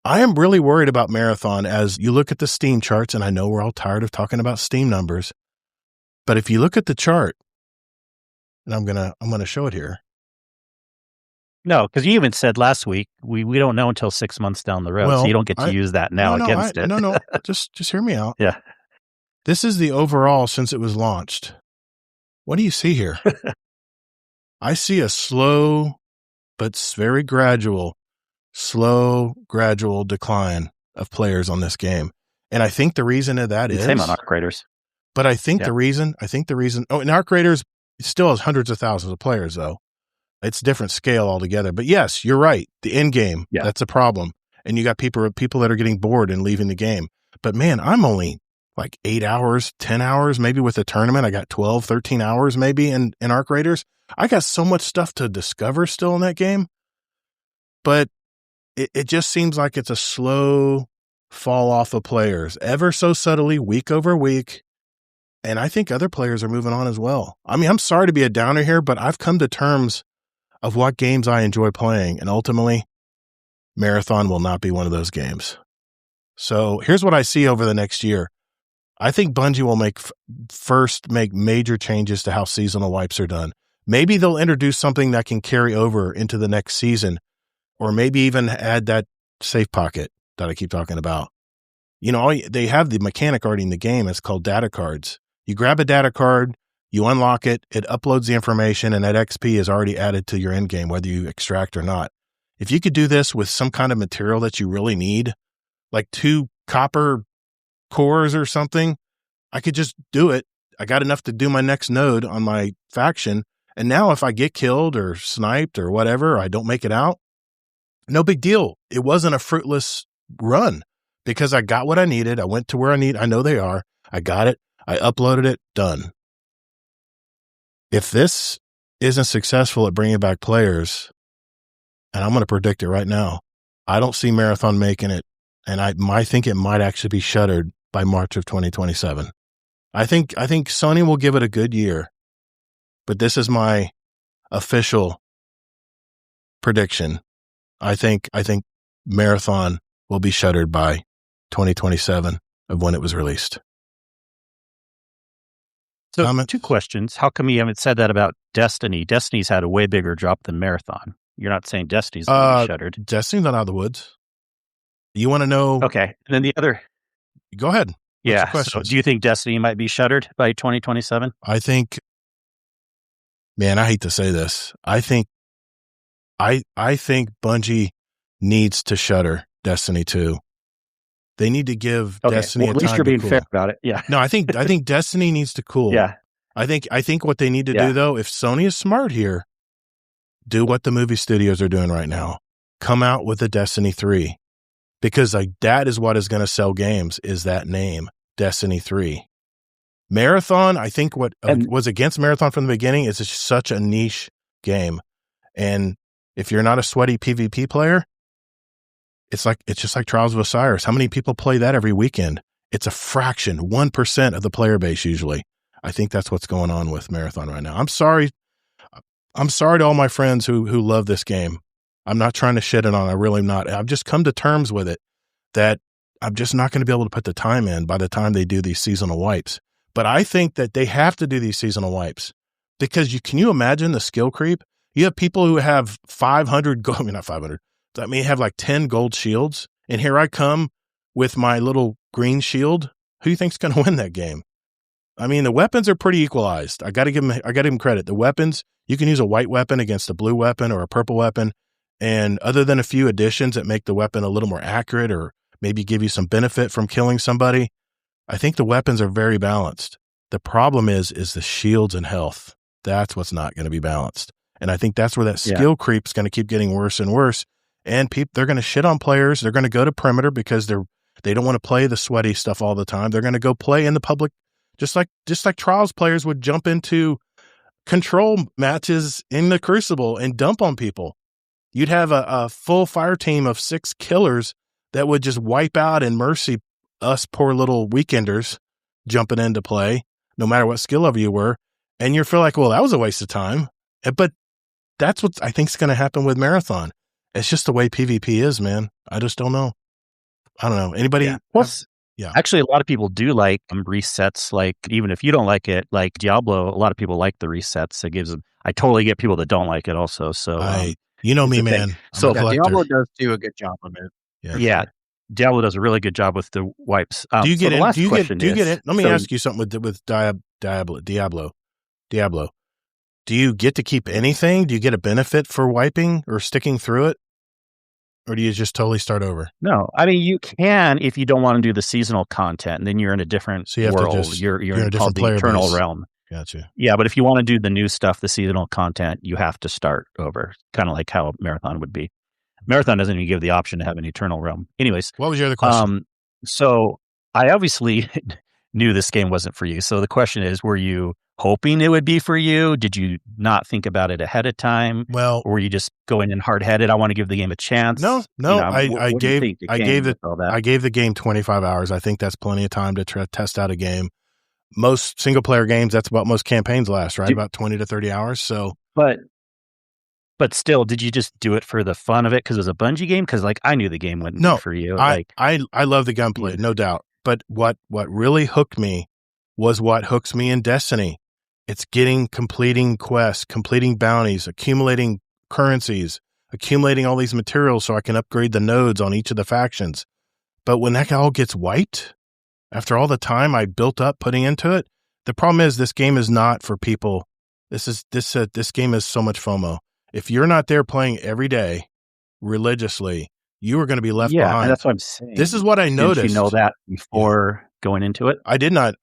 I am really worried about Marathon as you look at the Steam charts, and I know we're all tired of talking about Steam numbers, but if you look at the chart, and I'm gonna show it here. No, because you even said last week we don't know until 6 months down the road, so you don't get to use that now against it. No, just hear me out. Yeah, this is the overall since it was launched. What do you see here? I see a slow, but very gradual decline of players on this game, and I think the reason of that is same on Arc Raiders. But I think the reason. Oh, and Arc Raiders still has hundreds of thousands of players, though. It's a different scale altogether. But yes, you're right. The end game, that's a problem. And you got people that are getting bored and leaving the game. But man, I'm only like 8 hours, 10 hours, maybe with a tournament. I got 12, 13 hours maybe in Arc Raiders. I got so much stuff to discover still in that game. But it just seems like it's a slow fall off of players, ever so subtly, week over week. And I think other players are moving on as well. I mean, I'm sorry to be a downer here, but I've come to terms of what games I enjoy playing. And ultimately, Marathon will not be one of those games. So here's what I see over the next year. I think Bungie will make major changes to how seasonal wipes are done. Maybe they'll introduce something that can carry over into the next season, or maybe even add that safe pocket that I keep talking about. They have the mechanic already in the game. It's called data cards. You grab a data card, you unlock it, it uploads the information, and that XP is already added to your end game, whether you extract or not. If you could do this with some kind of material that you really need, like 2 copper cores or something, I could just do it. I got enough to do my next node on my faction. And now if I get killed or sniped or whatever, or I don't make it out, no big deal. It wasn't a fruitless run because I got what I needed. I went to where I know they are. I got it. I uploaded it. Done. If this isn't successful at bringing back players, and I'm going to predict it right now, I don't see Marathon making it. And I think it might actually be shuttered by March of 2027. I think Sony will give it a good year, but this is my official prediction. I think Marathon will be shuttered by 2027 of when it was released. So 2 questions. How come you haven't said that about Destiny? Destiny's had a way bigger drop than Marathon. You're not saying Destiny's going to be shuttered. Destiny's not out of the woods. You want to know? Okay. And then the other. Go ahead. Yeah. So do you think Destiny might be shuttered by 2027? I think, man, I hate to say this. I think Bungie needs to shutter Destiny 2. They need to give Destiny at least you're being fair about it. Yeah. No, I think Destiny needs to cool. Yeah. I think what they need to do though, if Sony is smart here, do what the movie studios are doing right now. Come out with a Destiny 3. Because that is what is going to sell games, is that name, Destiny 3. Marathon, I think what was against Marathon from the beginning is it's such a niche game. And if you're not a sweaty PvP player, it's just like Trials of Osiris. How many people play that every weekend? It's a fraction, 1% of the player base usually. I think that's what's going on with Marathon right now. I'm sorry to all my friends who love this game. I'm not trying to shit it on. I really am not. I've just come to terms with it that I'm just not going to be able to put the time in by the time they do these seasonal wipes. But I think that they have to do these seasonal wipes because can you imagine the skill creep? You have people who have 500 gold, not 500. I mean, have like 10 gold shields. And here I come with my little green shield. Who do you think's going to win that game? I mean, the weapons are pretty equalized. I got to give them credit. The weapons, you can use a white weapon against a blue weapon or a purple weapon. And other than a few additions that make the weapon a little more accurate or maybe give you some benefit from killing somebody, I think the weapons are very balanced. The problem is the shields and health. That's what's not going to be balanced. And I think that's where that skill creep is going to keep getting worse and worse. And they're going to shit on players. They're going to go to perimeter because they don't want to play the sweaty stuff all the time. They're going to go play in the public, just like Trials players would jump into control matches in the Crucible and dump on people. You'd have a full fire team of 6 killers that would just wipe out and mercy us poor little weekenders jumping into play, no matter what skill level you were. And you feel like, well, that was a waste of time. But that's what I think is going to happen with Marathon. It's just the way PvP is, man. I just don't know. I don't know. Anybody? Yeah. Actually, a lot of people do like resets. Like, even if you don't like it, like Diablo, a lot of people like the resets. It gives them. I totally get people that don't like it also. So, you know me, man. So Diablo does do a good job of it. Yeah. Diablo does a really good job with the wipes. Do you get it? Do you get it? Let me ask you something with Diablo. Do you get to keep anything? Do you get a benefit for wiping or sticking through it? Or do you just totally start over? No, I mean, you can if you don't want to do the seasonal content, and then you're in a different world. You're in a different player Eternal base. Realm. Gotcha. Yeah, but if you want to do the new stuff, the seasonal content, you have to start over, kind of like how Marathon would be. Marathon doesn't even give the option to have an Eternal Realm. Anyways. What was your other question? So I obviously knew this game wasn't for you. So the question is, were you hoping it would be for you? Did you not think about it ahead of time? Well, or were you just going in hard-headed? I want to give the game a chance. No. I gave the game 25 hours. I think that's plenty of time to test out a game. Most single-player games, that's about most campaigns last, right? About 20 to 30 hours. So, but still, did you just do it for the fun of it because it was a Bungie game? Because like I knew the game wouldn't be for you. I love the gunplay, no doubt. But what really hooked me was what hooks me in Destiny. It's completing quests, completing bounties, accumulating currencies, accumulating all these materials so I can upgrade the nodes on each of the factions. But when that all gets wiped, after all the time I built up putting into it, the problem is this game is not for people. This game is so much FOMO. If you're not there playing every day religiously, you are going to be left behind. And that's what I'm saying. This is what I noticed. Did you know that before going into it? I did not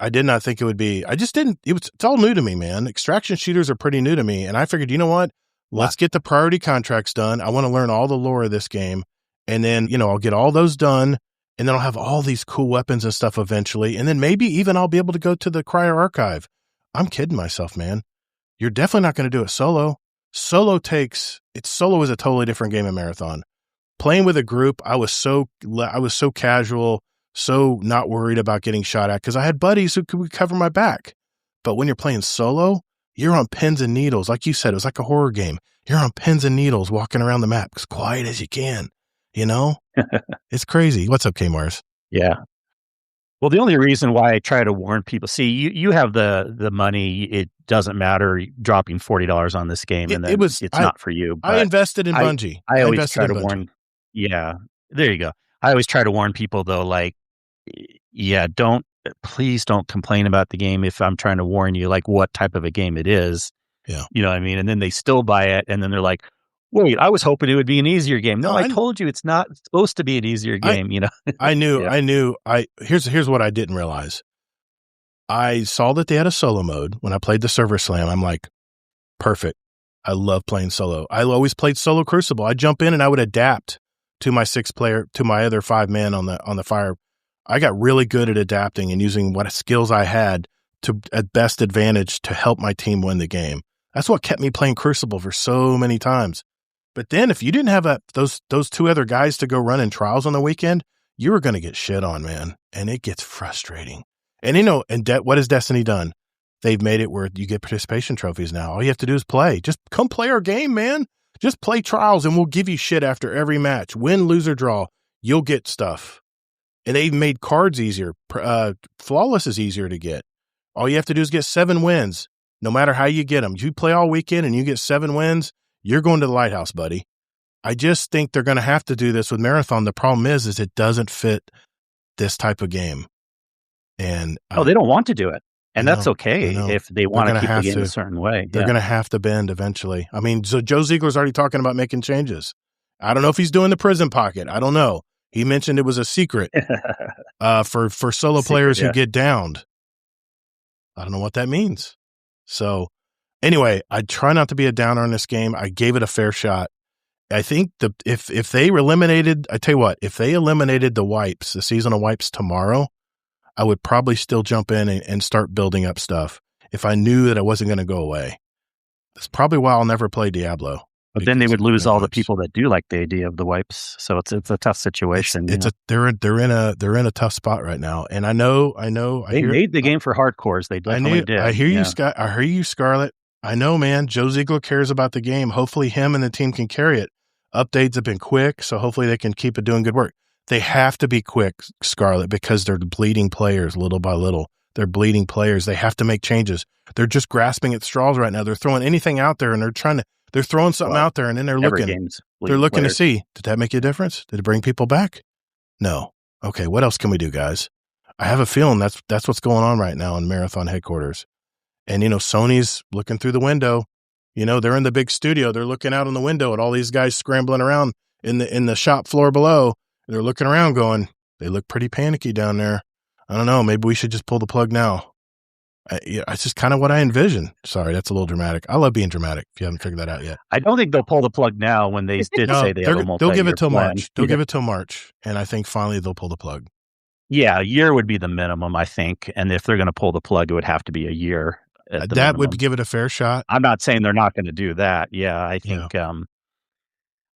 think it would be. I just didn't. It's all new to me, man. Extraction shooters are pretty new to me. And I figured, you know what? Let's get the priority contracts done. I want to learn all the lore of this game. And then, I'll get all those done. And then I'll have all these cool weapons and stuff eventually. And then maybe even I'll be able to go to the Cryo Archive. I'm kidding myself, man. You're definitely not going to do it solo. Solo is a totally different game in Marathon. Playing with a group, I was so casual, so not worried about getting shot at because I had buddies who could cover my back. But when you're playing solo, you're on pins and needles. Like you said, it was like a horror game. You're on pins and needles walking around the map as quiet as you can, It's crazy. What's up, K-Mars? Yeah. Well, the only reason why I try to warn people, see, you have the money. It doesn't matter dropping $40 on this game, and then it's not for you. I invested in Bungie. I always try to warn. Yeah, there you go. I always try to warn people though, like, please don't complain about the game if I'm trying to warn you, like what type of a game it is. Yeah, you know what I mean. And then they still buy it, and then they're like, "Wait, I was hoping it would be an easier game." No, I told you it's not supposed to be an easier game. I knew. Here's what I didn't realize. I saw that they had a solo mode when I played the Server Slam. I'm like, perfect. I love playing solo. I always played solo Crucible. I'd jump in and I would adapt to my to my other 5 men on the fire. I got really good at adapting and using what skills I had to at best advantage to help my team win the game. That's what kept me playing Crucible for so many times. But then if you didn't have those 2 other guys to go running trials on the weekend, you were going to get shit on, man. And it gets frustrating. And what has Destiny done? They've made it where you get participation trophies now. All you have to do is play. Just come play our game, man. Just play trials and we'll give you shit after every match. Win, lose, or draw. You'll get stuff. And they've made cards easier. Flawless is easier to get. All you have to do is get 7 wins, no matter how you get them. You play all weekend and you get 7 wins, you're going to the lighthouse, buddy. I just think they're going to have to do this with Marathon. The problem is it doesn't fit this type of game. And they don't want to do it. And that's okay if they want to keep the game a certain way. They're going to have to bend eventually. I mean, so Joe Ziegler's already talking about making changes. I don't know if he's doing the prison pocket. I don't know. He mentioned it was a secret for solo players who get downed. I don't know what that means. So anyway, I try not to be a downer on this game. I gave it a fair shot. I think if they eliminated, I tell you what, if they eliminated the seasonal wipes tomorrow, I would probably still jump in and start building up stuff if I knew that it wasn't going to go away. That's probably why I'll never play Diablo. But then they because would lose no all the wipes. people that do like the idea of the wipes. So it's a tough situation. They're in a tough spot right now. And I know. They made the game for hardcores. They definitely did. I hear you, Scott. I hear you, Scarlett. I know, man. Joe Ziegler cares about the game. Hopefully him and the team can carry it. Updates have been quick, so hopefully they can keep it doing good work. They have to be quick, Scarlett, because they're bleeding players little by little. They're bleeding players. They have to make changes. They're just grasping at straws right now. They're throwing anything out there, and they're throwing something out there, and then they're looking to see, did that make a difference? Did it bring people back? No. Okay, what else can we do, guys? I have a feeling that's what's going on right now in Marathon headquarters. And, Sony's looking through the window. They're in the big studio. They're looking out on the window at all these guys scrambling around in the shop floor below. They're looking around going, they look pretty panicky down there. I don't know. Maybe we should just pull the plug now. It's just kind of what I envision. Sorry, that's a little dramatic. I love being dramatic if you haven't figured that out yet. I don't think they'll pull the plug now when they did say they have a multi-year They'll give it till plan. March. They'll give it till March. And I think finally they'll pull the plug. Yeah, a year would be the minimum, I think. And if they're going to pull the plug, it would have to be a year. That would give it a fair shot. I'm not saying they're not going to do that. Yeah, I think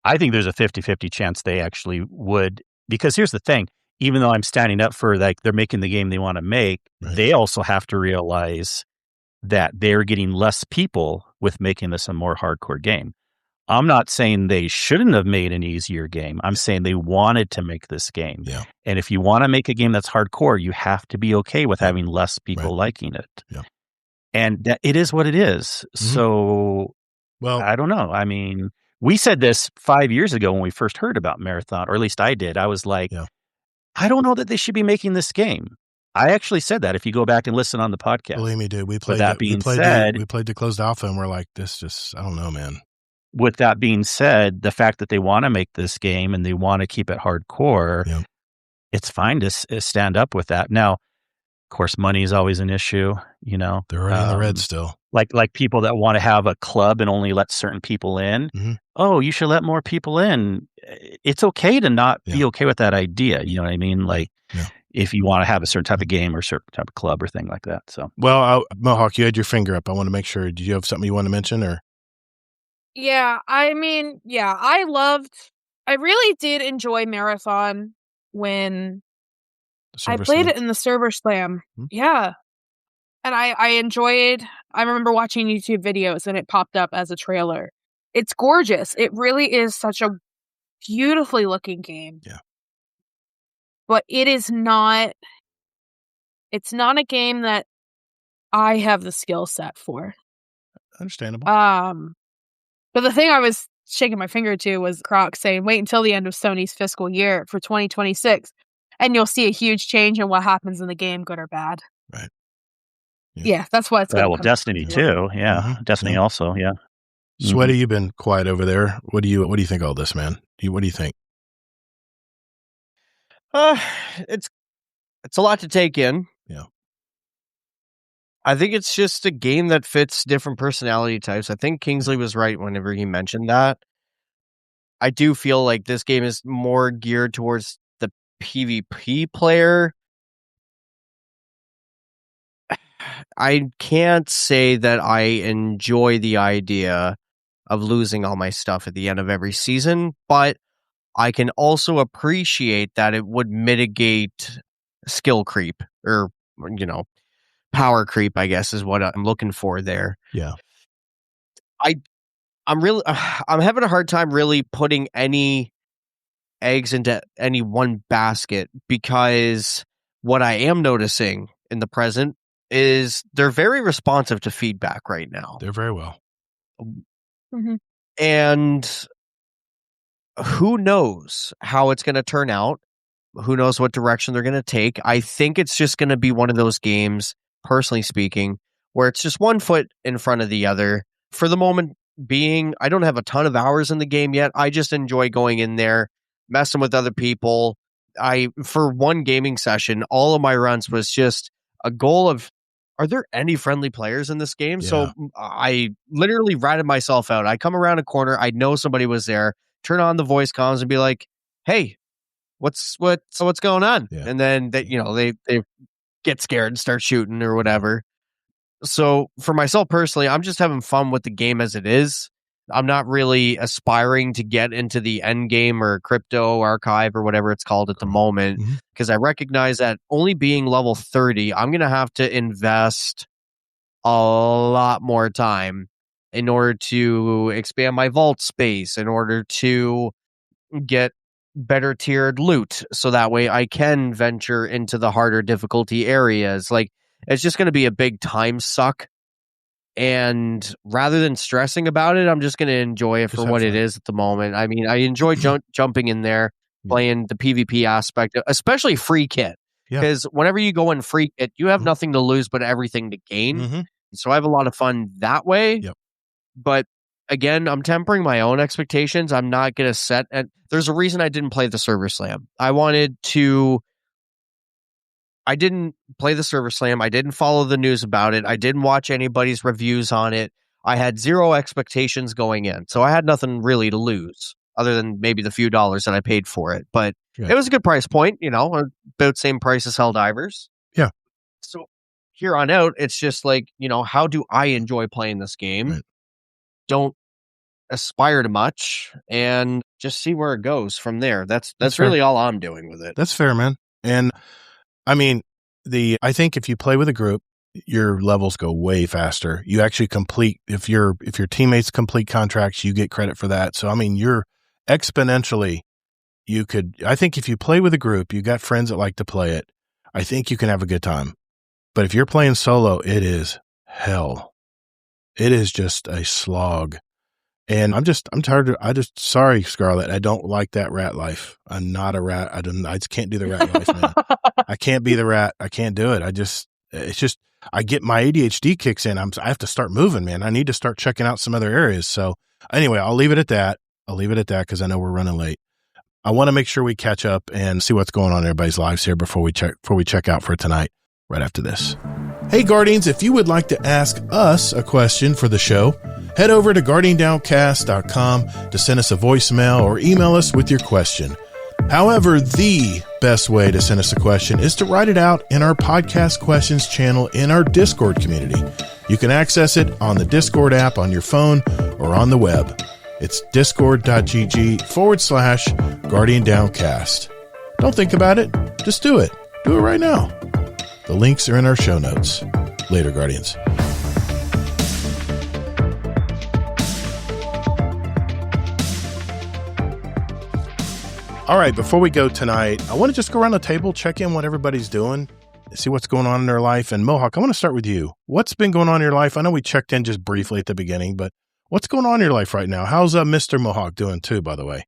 I think there's a 50-50 chance they actually would. Because here's the thing. Even though I'm standing up for they're making the game they want to make, right. They also have to realize that they're getting less people with making this a more hardcore game. I'm not saying they shouldn't have made an easier game. I'm saying they wanted to make this game. Yeah. And if you want to make a game that's hardcore, you have to be okay with having less people liking it. Yeah. And it is what it is. Mm-hmm. So, well, I don't know. I mean, we said this 5 years ago when we first heard about Marathon, or at least I did. I was like, I don't know that they should be making this game. I actually said that if you go back and listen on the podcast. Believe me, dude. We played the closed alpha and we're like, this just, I don't know, man. With that being said, the fact that they want to make this game and they want to keep it hardcore, it's fine to stand up with that. Now, of course, money is always an issue, They're already in the red still. Like people that want to have a club and only let certain people in. Mm-hmm. Oh, you should let more people in. It's okay to not be okay with that idea. You know what I mean? Like if you want to have a certain type of game or a certain type of club or thing like that. So, well, Mohawk, you had your finger up. I want to make sure. Did you have something you want to mention or? Yeah, I mean, I really did enjoy Marathon when I played it in the Server Slam. Mm-hmm. Yeah. And I remember watching YouTube videos and it popped up as a trailer. It's gorgeous. It really is such a beautifully looking game. Yeah. But it's not a game that I have the skill set for. Understandable. But the thing I was shaking my finger to was Croc saying, wait until the end of Sony's fiscal year for 2026, and you'll see a huge change in what happens in the game, good or bad. Right. Yeah, that's what it's going to come Destiny too. Yeah. Mm-hmm. Destiny also. Yeah. Sweaty, you've been quiet over there. What do you think of all this, man? What do you think? It's a lot to take in. Yeah. I think it's just a game that fits different personality types. I think Kingsley was right whenever he mentioned that. I do feel like this game is more geared towards the PvP player. I can't say that I enjoy the idea of losing all my stuff at the end of every season, but I can also appreciate that it would mitigate skill creep or, power creep, I guess, is what I'm looking for there. Yeah. I'm having a hard time really putting any eggs into any one basket, because what I am noticing in the present is they're very responsive to feedback right now. They're very well. Mm-hmm. And who knows how it's going to turn out? Who knows what direction they're going to take? I think it's just going to be one of those games, personally speaking, where it's just one foot in front of the other. For the moment being, I don't have a ton of hours in the game yet. I just enjoy going in there, messing with other people. For one gaming session, all of my runs was just a goal of, are there any friendly players in this game? Yeah. So I literally ratted myself out. I come around a corner, I know somebody was there, turn on the voice comms and be like, hey, what's going on? Yeah. And then they get scared and start shooting or whatever. So for myself personally, I'm just having fun with the game as it is. I'm not really aspiring to get into the end game or crypto archive or whatever it's called at the moment, because I recognize that only being level 30, I'm going to have to invest a lot more time in order to expand my vault space, in order to get better tiered loot, so that way I can venture into the harder difficulty areas. Like, it's just going to be a big time suck. And rather than stressing about it, I'm just going to enjoy it for what it is at the moment. I mean, I enjoy jumping in there, playing the PvP aspect, especially free kit. Because whenever you go in free kit, you have nothing to lose but everything to gain. So I have a lot of fun that way. But again, I'm tempering my own expectations. I'm not going to set... There's a reason I didn't play the Server Slam. I didn't play the Server Slam. I didn't follow the news about it. I didn't watch anybody's reviews on it. I had zero expectations going in. So I had nothing really to lose other than maybe the few dollars that I paid for it. But it was a good price point, about the same price as Helldivers. Yeah. So here on out, it's just like, how do I enjoy playing this game? Right. Don't aspire to much and just see where it goes from there. That's fair. really all I'm doing with it. That's fair, man. And I mean, I think if you play with a group, your levels go way faster. You actually complete, if your teammates complete contracts, you get credit for that. So, I mean, you're exponentially, I think if you play with a group, you got friends that like to play it, I think you can have a good time. But if you're playing solo, it is hell. It is just a slog. And I'm tired of, sorry, Scarlett, I don't like that rat life. I'm not a rat. I just can't do the rat life, man. I can't be the rat. I can't do it. I get my ADHD kicks in. I have to start moving, man. I need to start checking out some other areas. So anyway, I'll leave it at that. Because I know we're running late. I want to make sure we catch up and see what's going on in everybody's lives here before we check out for tonight, right after this. Hey, Guardians, if you would like to ask us a question for the show, head over to guardiandowncast.com to send us a voicemail or email us with your question. However, the best way to send us a question is to write it out in our podcast questions channel in our Discord community. You can access it on the Discord app on your phone or on the web. It's discord.gg/GuardianDowncast. Don't think about it. Just do it. Do it right now. The links are in our show notes. Later, Guardians. All right, before we go tonight, I want to just go around the table, check in what everybody's doing, see what's going on in their life. And Mohawk, I want to start with you. What's been going on in your life? I know we checked in just briefly at the beginning, but what's going on in your life right now? How's Mr. Mohawk doing too, by the way?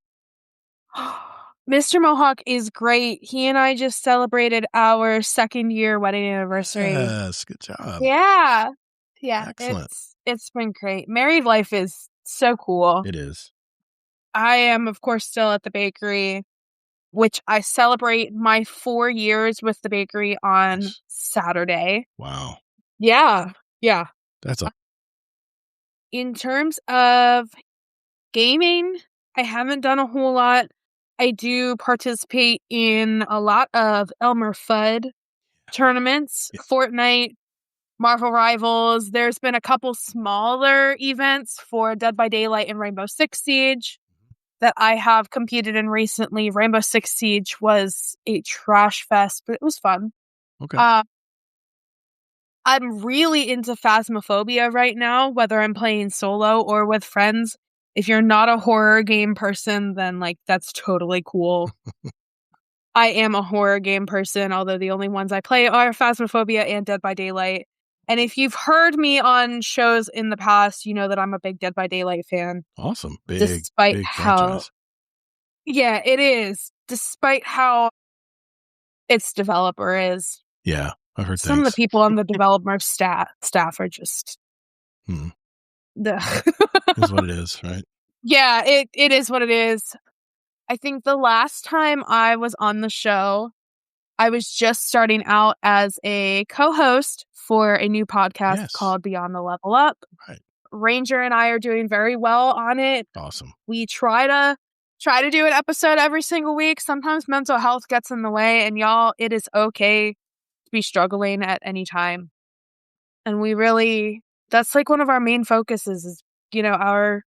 Mr. Mohawk is great. He and I just celebrated our 2nd year wedding anniversary. Yes, good job. Yeah. Excellent. It's been great. Married life is so cool. It is. I am, of course, still at the bakery, which I celebrate my 4 years with the bakery on Saturday. Wow. Yeah. That's In terms of gaming, I haven't done a whole lot. I do participate in a lot of Elmer Fudd tournaments, Fortnite, Marvel Rivals. There's been a couple smaller events for Dead by Daylight and Rainbow Six Siege that I have competed in recently. Rainbow Six Siege was a trash fest, but it was fun. okay. I'm really into Phasmophobia right now, whether I'm playing solo or with friends. If you're not a horror game person, then that's totally cool. I am a horror game person, although the only ones I play are Phasmophobia and Dead by Daylight. And if you've heard me on shows in the past, you know that I'm a big Dead by Daylight fan. Awesome. Despite big how franchise. Yeah, it is. Despite how its developer is. Yeah, I've heard Some of the people on the developer staff are just Is what it is, right? Yeah, it is what it is. I think the last time I was on the show, I was just starting out as a co-host for a new podcast called Beyond the Level Up. Right. Ranger and I are doing very well on it. Awesome. We try to do an episode every single week. Sometimes mental health gets in the way, and y'all, it is okay to be struggling at any time. And that's one of our main focuses is, our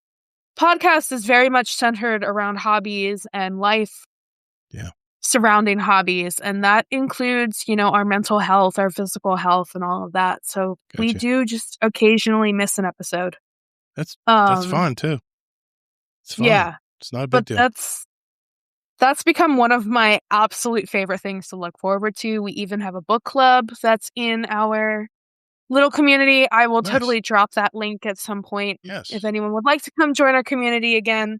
podcast is very much centered around hobbies and life surrounding hobbies. And that includes, our mental health, our physical health, and all of that. So we do just occasionally miss an episode. That's fun too. It's fun. Yeah. It's not a big deal. That's become one of my absolute favorite things to look forward to. We even have a book club that's in our little community. I will totally drop that link at some point. Yes. If anyone would like to come join our community again.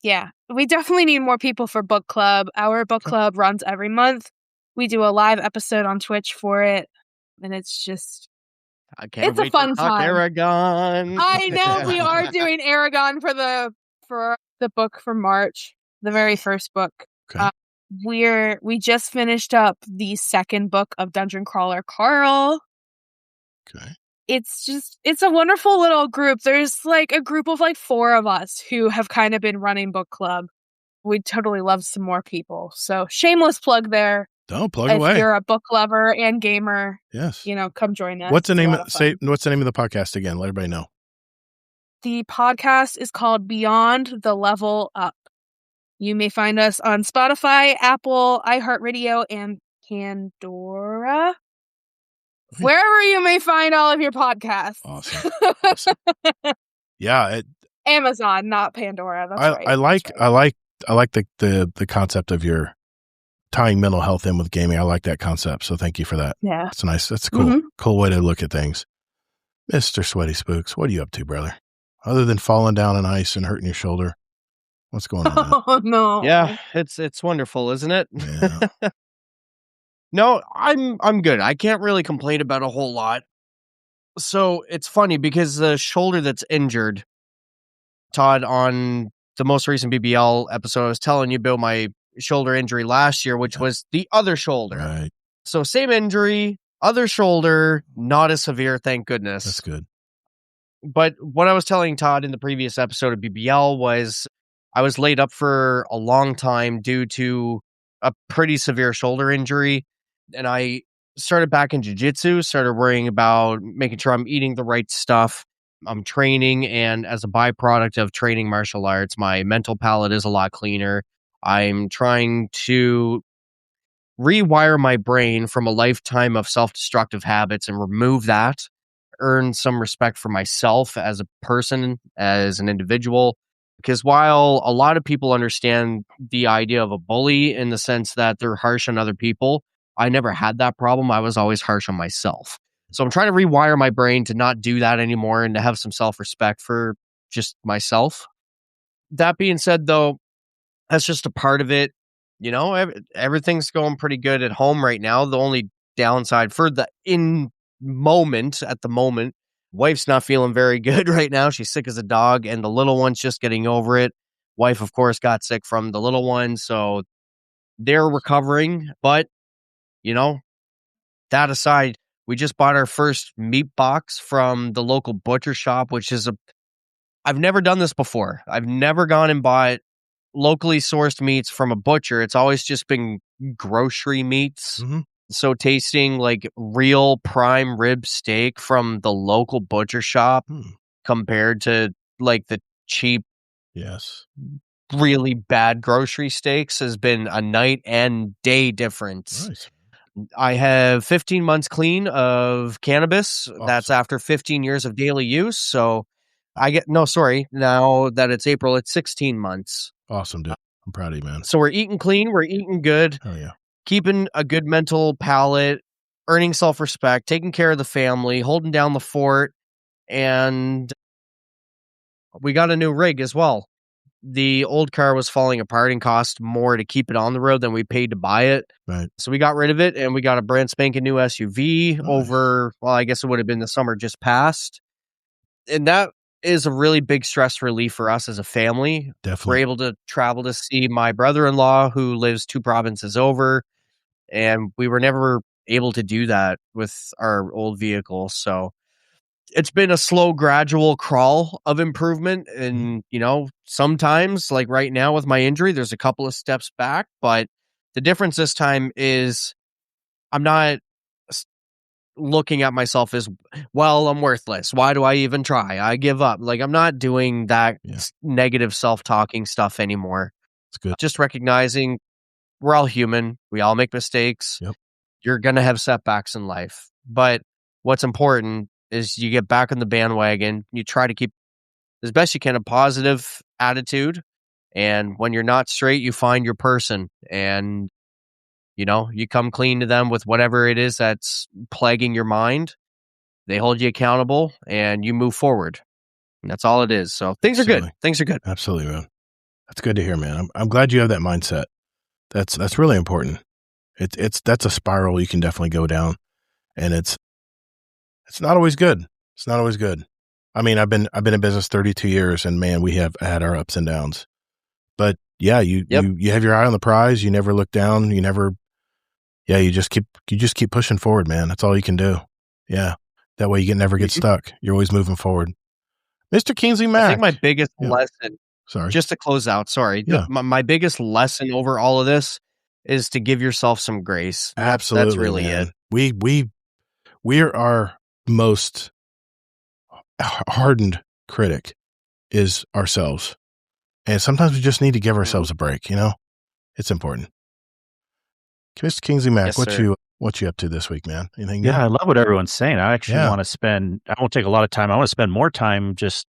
Yeah, we definitely need more people for book club. Our book club runs every month. We do a live episode on Twitch for it. And it's just, it's a fun time. Aragon. I know we are doing Aragon for the book for March, the very first book. Okay. We just finished up the second book of Dungeon Crawler Carl. Okay. It's a wonderful little group. There's like a group of like 4 of us who have kind of been running book club. We'd totally love some more people. So shameless plug there. Don't plug away. If you're a book lover and gamer, yes, come join us. What's the name of the podcast again? Let everybody know. The podcast is called Beyond the Level Up. You may find us on Spotify, Apple, iHeartRadio, and Pandora. Wherever you may find all of your podcasts. Awesome. Yeah. Amazon, not Pandora. That's right. I like the concept of your tying mental health in with gaming. I like that concept. So thank you for that. Yeah. It's nice. That's a cool way to look at things. Mr. Sweaty Spooks, what are you up to, brother? Other than falling down on ice and hurting your shoulder, what's going on? Oh no. Yeah, it's wonderful, isn't it? Yeah. No, I'm good. I can't really complain about a whole lot. So it's funny because the shoulder that's injured, Todd, on the most recent BBL episode, I was telling you about my shoulder injury last year, which was the other shoulder. Right. So same injury, other shoulder, not as severe, thank goodness. That's good. But what I was telling Todd in the previous episode of BBL was I was laid up for a long time due to a pretty severe shoulder injury. And I started back in jiu-jitsu, started worrying about making sure I'm eating the right stuff. I'm training, and as a byproduct of training martial arts, my mental palate is a lot cleaner. I'm trying to rewire my brain from a lifetime of self-destructive habits and remove that, earn some respect for myself as a person, as an individual. Because while a lot of people understand the idea of a bully in the sense that they're harsh on other people, I never had that problem. I was always harsh on myself. So I'm trying to rewire my brain to not do that anymore and to have some self-respect for just myself. That being said, though, that's just a part of it. Everything's going pretty good at home right now. The only downside for at the moment, wife's not feeling very good right now. She's sick as a dog, and the little one's just getting over it. Wife, of course, got sick from the little one, so they're recovering. But, that aside, we just bought our first meat box from the local butcher shop, which is I've never done this before. I've never gone and bought locally sourced meats from a butcher. It's always just been grocery meats. Mm-hmm. So tasting like real prime rib steak from the local butcher shop compared to like the cheap, really bad grocery steaks has been a night and day difference. Nice. I have 15 months clean of cannabis. Awesome. That's after 15 years of daily use. So now that it's April, it's 16 months. Awesome, dude. I'm proud of you, man. So we're eating clean. We're eating good. Oh, yeah. Keeping a good mental palate, earning self-respect, taking care of the family, holding down the fort. And we got a new rig as well. The old car was falling apart and cost more to keep it on the road than we paid to buy it. Right. So we got rid of it and we got a brand spanking new SUV over, I guess it would have been the summer just past. And that is a really big stress relief for us as a family. Definitely. We're able to travel to see my brother-in-law who lives 2 provinces over. And we were never able to do that with our old vehicle. So it's been a slow, gradual crawl of improvement. And, sometimes like right now with my injury, there's a couple of steps back, but the difference this time is I'm not looking at myself as, well, I'm worthless. Why do I even try? I give up. Like, I'm not doing that negative self-talking stuff anymore. It's good. Just recognizing we're all human. We all make mistakes. Yep. You're going to have setbacks in life. But what's important is you get back on the bandwagon. You try to keep, as best you can, a positive attitude. And when you're not straight, you find your person. And, you come clean to them with whatever it is that's plaguing your mind. They hold you accountable and you move forward. And that's all it is. So things are good. Things are good. Absolutely, man. That's good to hear, man. I'm glad you have that mindset. That's really important. That's a spiral you can definitely go down, and it's not always good. It's not always good. I mean, I've been in business 32 years, and man, we have had our ups and downs. But yeah, you have your eye on the prize. You never look down. You just keep pushing forward, man. That's all you can do. Yeah, that way you never get stuck. You're always moving forward. Mr. Kingsley Mack. I think my biggest lesson. Sorry. Just to close out, sorry. Yeah. My biggest lesson over all of this is to give yourself some grace. Absolutely. That's really it. We're our most hardened critic is ourselves. And sometimes we just need to give ourselves a break, It's important. Mr. Kingsley Mack, what you up to this week, man? Anything new? Yeah, I love what everyone's saying. I actually want to I won't take a lot of time. I want to spend more time just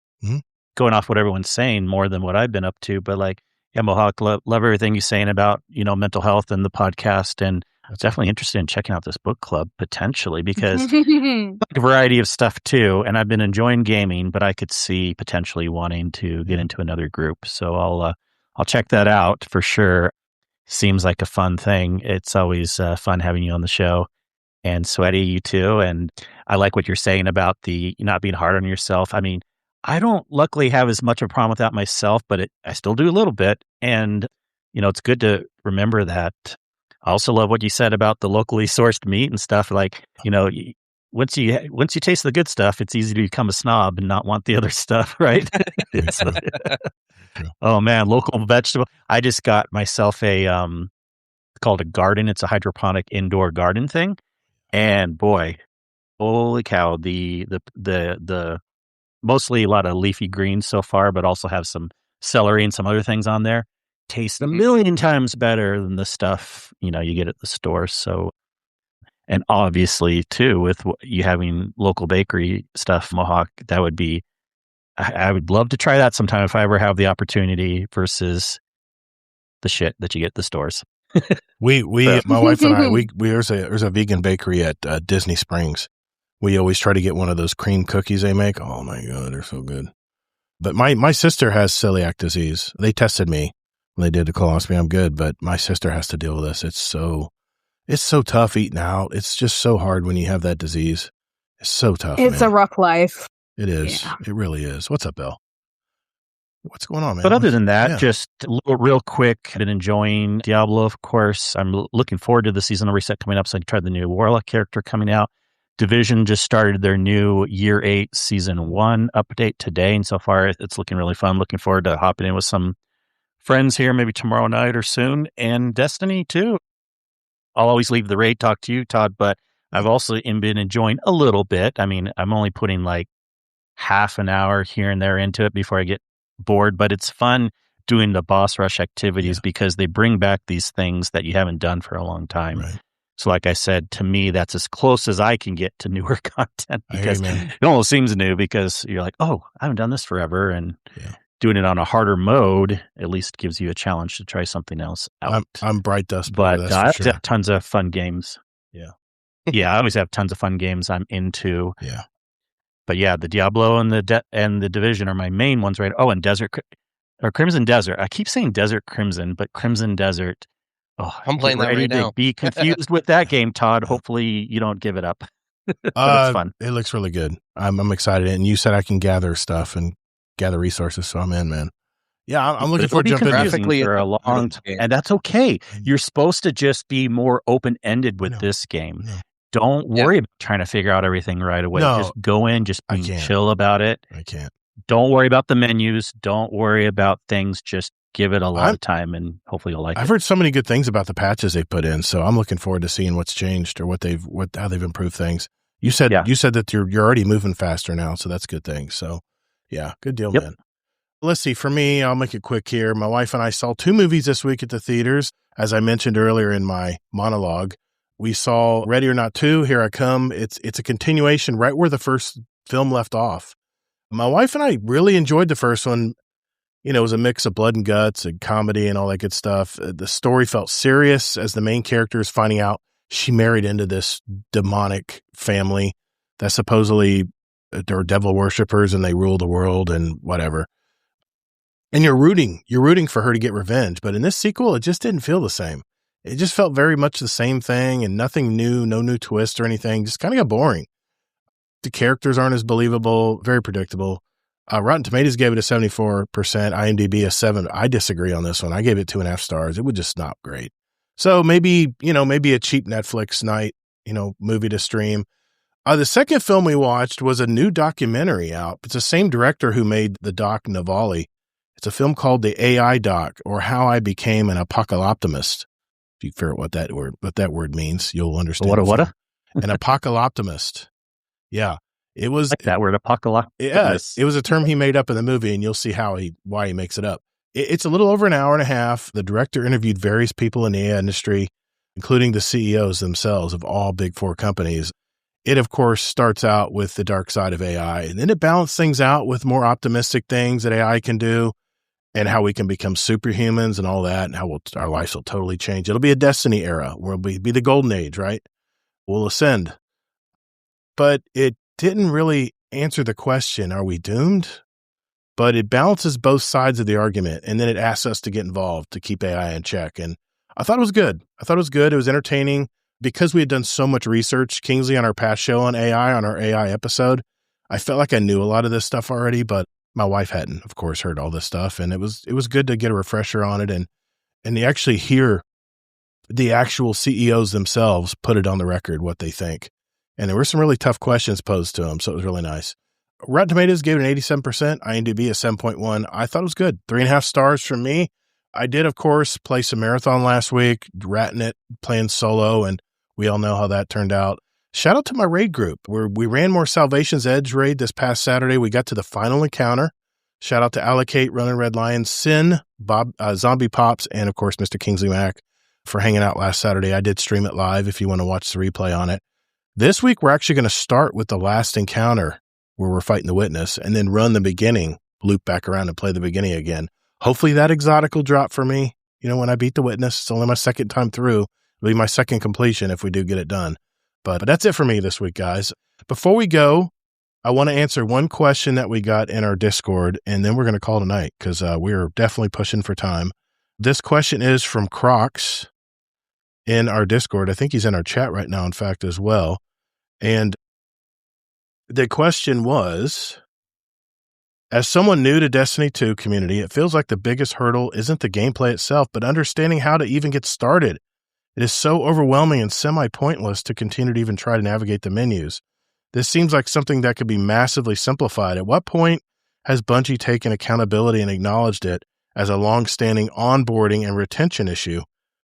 going off what everyone's saying more than what I've been up to. But Mohawk, love everything you're saying about, mental health and the podcast. And I'm definitely interested in checking out this book club potentially because a variety of stuff too. And I've been enjoying gaming, but I could see potentially wanting to get into another group. So I'll check that out for sure. Seems like a fun thing. It's always fun having you on the show. And Sweaty, you too. And I like what you're saying about the not being hard on yourself. I mean, I don't luckily have as much of a problem with that myself, but I still do a little bit. And, it's good to remember that. I also love what you said about the locally sourced meat and stuff. Once you taste the good stuff, it's easy to become a snob and not want the other stuff, right? Oh man, local vegetable. I just got myself called a garden. It's a hydroponic indoor garden thing. And boy, holy cow, the mostly a lot of leafy greens so far, but also have some celery and some other things on there. Tastes a million times better than the stuff, you get at the store. So, and obviously too, with you having local bakery stuff, Mohawk, that would be, I would love to try that sometime if I ever have the opportunity versus the shit that you get at the stores. My wife and I, there's a vegan bakery at Disney Springs. We always try to get one of those cream cookies they make. Oh my God, they're so good. But my sister has celiac disease. They tested me when they did the colonoscopy. I'm good, but my sister has to deal with this. It's so tough eating out. It's just so hard when you have that disease. It's so tough. It's a rough life. It is. Yeah. It really is. What's up, Bill? What's going on, man? But other than that, just real quick, I've been enjoying Diablo, of course. I'm looking forward to the seasonal reset coming up, so I can try the new Warlock character coming out. Division just started their new Year 8 Season 1 update today, and so far it's looking really fun. Looking forward to hopping in with some friends here, maybe tomorrow night or soon. And Destiny, too. I'll always leave the raid talk to you, Todd, but I've also been enjoying a little bit. I mean, I'm only putting half an hour here and there into it before I get bored, but it's fun doing the boss rush activities because they bring back these things that you haven't done for a long time. Right. So like I said, to me, that's as close as I can get to newer content because it almost seems new because you're like, oh, I haven't done this forever. And doing it on a harder mode at least gives you a challenge to try something else out. I'm Bright Dust, but I have tons of fun games. Yeah. Yeah, I always have tons of fun games I'm into. Yeah. But yeah, the Diablo and the Division are my main ones, right? Oh, and Crimson Desert. I keep saying Desert Crimson, but Crimson Desert. Oh, I'm playing that right now. Be confused with that game, Todd. Hopefully you don't give it up. It's fun. It looks really good. I'm excited. And you said I can gather stuff and gather resources, so I'm in, man. Yeah, I'm looking forward to jumping in for a long time, and that's okay. You're supposed to just be more open-ended with this game. No. Don't worry about trying to figure out everything right away. No, just go in, just be chill about it. I can't. Don't worry about the menus. Don't worry about things. Just give it a lot of time, and hopefully you'll like it. I've heard so many good things about the patches they put in, so I'm looking forward to seeing what's changed or how they've improved things. You said that you're already moving faster now, so that's a good thing. So, yeah, good deal, man. Let's see. For me, I'll make it quick here. My wife and I saw 2 movies this week at the theaters. As I mentioned earlier in my monologue, we saw Ready or Not 2, Here I Come. It's a continuation right where the first film left off. My wife and I really enjoyed the first one. It was a mix of blood and guts and comedy and all that good stuff. The story felt serious as the main character is finding out she married into this demonic family that supposedly are devil worshippers and they rule the world and whatever. And you're rooting for her to get revenge. But in this sequel, it just didn't feel the same. It just felt very much the same thing and nothing new, no new twist or anything. Just kind of got boring. The characters aren't as believable, very predictable. Rotten Tomatoes gave it a 74%, IMDb a 7. I disagree on this one. I gave it 2.5 stars. It was just not great. So maybe a cheap Netflix night, movie to stream. The second film we watched was a new documentary out. It's the same director who made the doc Navalny. It's a film called The AI Doc, or How I Became an Apocalyptimist. If you figure out what that word means, you'll understand. What? An apocalyptimist. Yeah. It was like that word, apocalyptimist. Yes. It was a term he made up in the movie, and you'll see why he makes it up. It's a little over an hour and a half. The director interviewed various people in the AI industry, including the CEOs themselves of all big 4 companies. It, of course, starts out with the dark side of AI, and then it balances things out with more optimistic things that AI can do and how we can become superhumans and all that, and how our lives will totally change. It'll be a Destiny era where it'll be the golden age, right? We'll ascend. But it didn't really answer the question, are we doomed? But it balances both sides of the argument, and then it asks us to get involved to keep AI in check. And I thought it was good. It was entertaining. Because we had done so much research, Kingsley, on our past show on AI, on our AI episode, I felt like I knew a lot of this stuff already, but my wife hadn't, of course, heard all this stuff. And it was good to get a refresher on it and to actually hear the actual CEOs themselves put it on the record, what they think. And there were some really tough questions posed to them, so it was really nice. Rotten Tomatoes gave it an 87%, IMDb a 7.1. I thought it was good. 3.5 stars from me. I did, of course, play some marathon last week, ratting it, playing solo, and we all know how that turned out. Shout out to my raid group, where we ran more Salvation's Edge raid this past Saturday. We got to the final encounter. Shout out to Allocate, Running Red Lion, Sin, Bob, Zombie Pops, and, of course, Mr. Kingsley Mac for hanging out last Saturday. I did stream it live if you want to watch the replay on it. This week, we're actually going to start with the last encounter where we're fighting the Witness and then run the beginning, loop back around and play the beginning again. Hopefully that exotic will drop for me. When I beat the Witness, it's only my second time through. It'll be my second completion if we do get it done. But that's it for me this week, guys. Before we go, I want to answer one question that we got in our Discord, and then we're going to call tonight because we're definitely pushing for time. This question is from Crocs in our Discord. I think he's in our chat right now, in fact, as well. And the question was, as someone new to Destiny 2 community, it feels like the biggest hurdle isn't the gameplay itself, but understanding how to even get started. It is so overwhelming and semi-pointless to continue to even try to navigate the menus. This seems like something that could be massively simplified. At what point has Bungie taken accountability and acknowledged it as a long-standing onboarding and retention issue?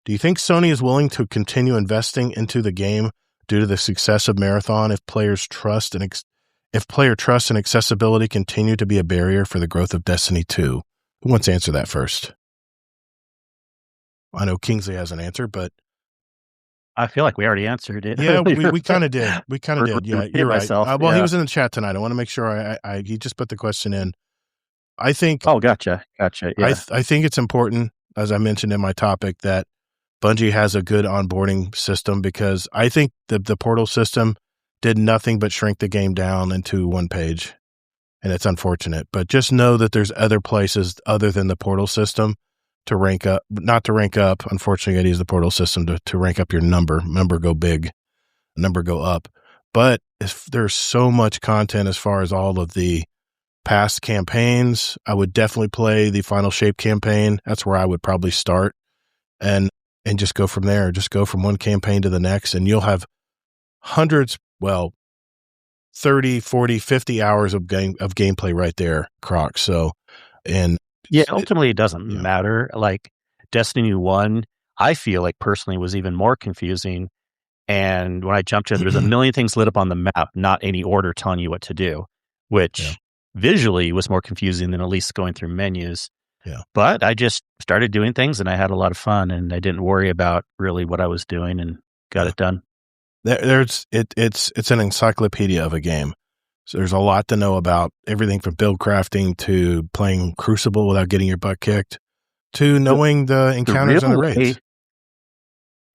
Do you think Sony is willing to continue investing into the game due to the success of Marathon if player trust and accessibility continue to be a barrier for the growth of Destiny 2? Who wants to answer that first? I know Kingsley has an answer, but I feel like we already answered it. Yeah, we kind of did. We kind of did. Yeah, you're right. He was in the chat tonight. I want to make sure he just put the question in. I think. Oh, gotcha. Yeah. I think it's important, as I mentioned in my topic, that Bungie has a good onboarding system, because I think the portal system did nothing but shrink the game down into one page, and it's unfortunate. But just know that there's other places other than the portal system to rank up, not to rank up. Unfortunately, you got to use the portal system to rank up your number go big, number go up. But if there's so much content as far as all of the past campaigns, I would definitely play the Final Shape campaign. That's where I would probably start and just go from there. Just go from one campaign to the next, and you'll have hundreds, 30, 40, 50 hours of gameplay right there, Croc. So, and ultimately it doesn't matter. Like Destiny 1, I feel like personally was even more confusing And when I jumped in, there's a million things lit up on the map, not any order telling you what to do, which visually was more confusing than at least going through menus. Yeah. But I just started doing things and I had a lot of fun and I didn't worry about really what I was doing and got it done. It's an encyclopedia of a game. So there's a lot to know about everything from build crafting to playing Crucible without getting your butt kicked to knowing the encounters and the raids.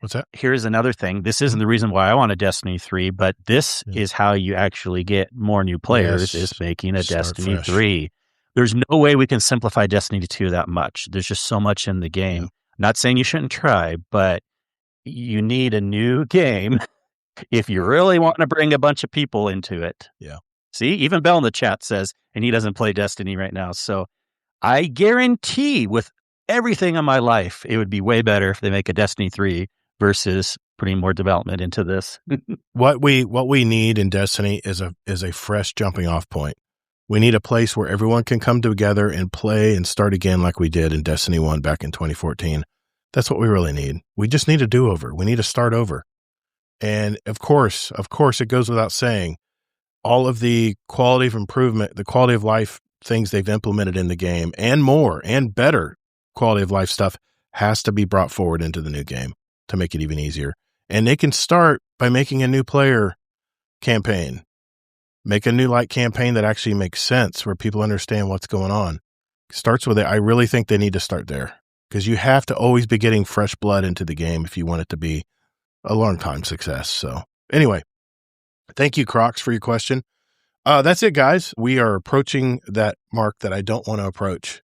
What's that? Here's another thing. This isn't the reason why I want a Destiny 3, but this is how you actually get more new players, is making a Destiny 3. There's no way we can simplify Destiny 2 that much. There's just so much in the game. Not saying you shouldn't try, but you need a new game if you really want to bring a bunch of people into it. Yeah. See, even Bell in the chat says, and he doesn't play Destiny right now. So I guarantee with everything in my life, it would be way better if they make a Destiny 3 versus putting more development into this. What we need in Destiny is a fresh jumping off point. We need a place where everyone can come together and play and start again like we did in Destiny 1 back in 2014. That's what we really need. We just need a do-over. We need to start over. And of course, it goes without saying, all of the quality of improvement, the quality of life things they've implemented in the game and more and better quality of life stuff has to be brought forward into the new game to make it even easier. And they can start by making a new player campaign. Make a new light campaign that actually makes sense where people understand what's going on. Starts with it. I really think they need to start there because you have to always be getting fresh blood into the game if you want it to be a long time success. So anyway, thank you, Crocs, for your question. That's it, guys. We are approaching that mark that I don't want to approach.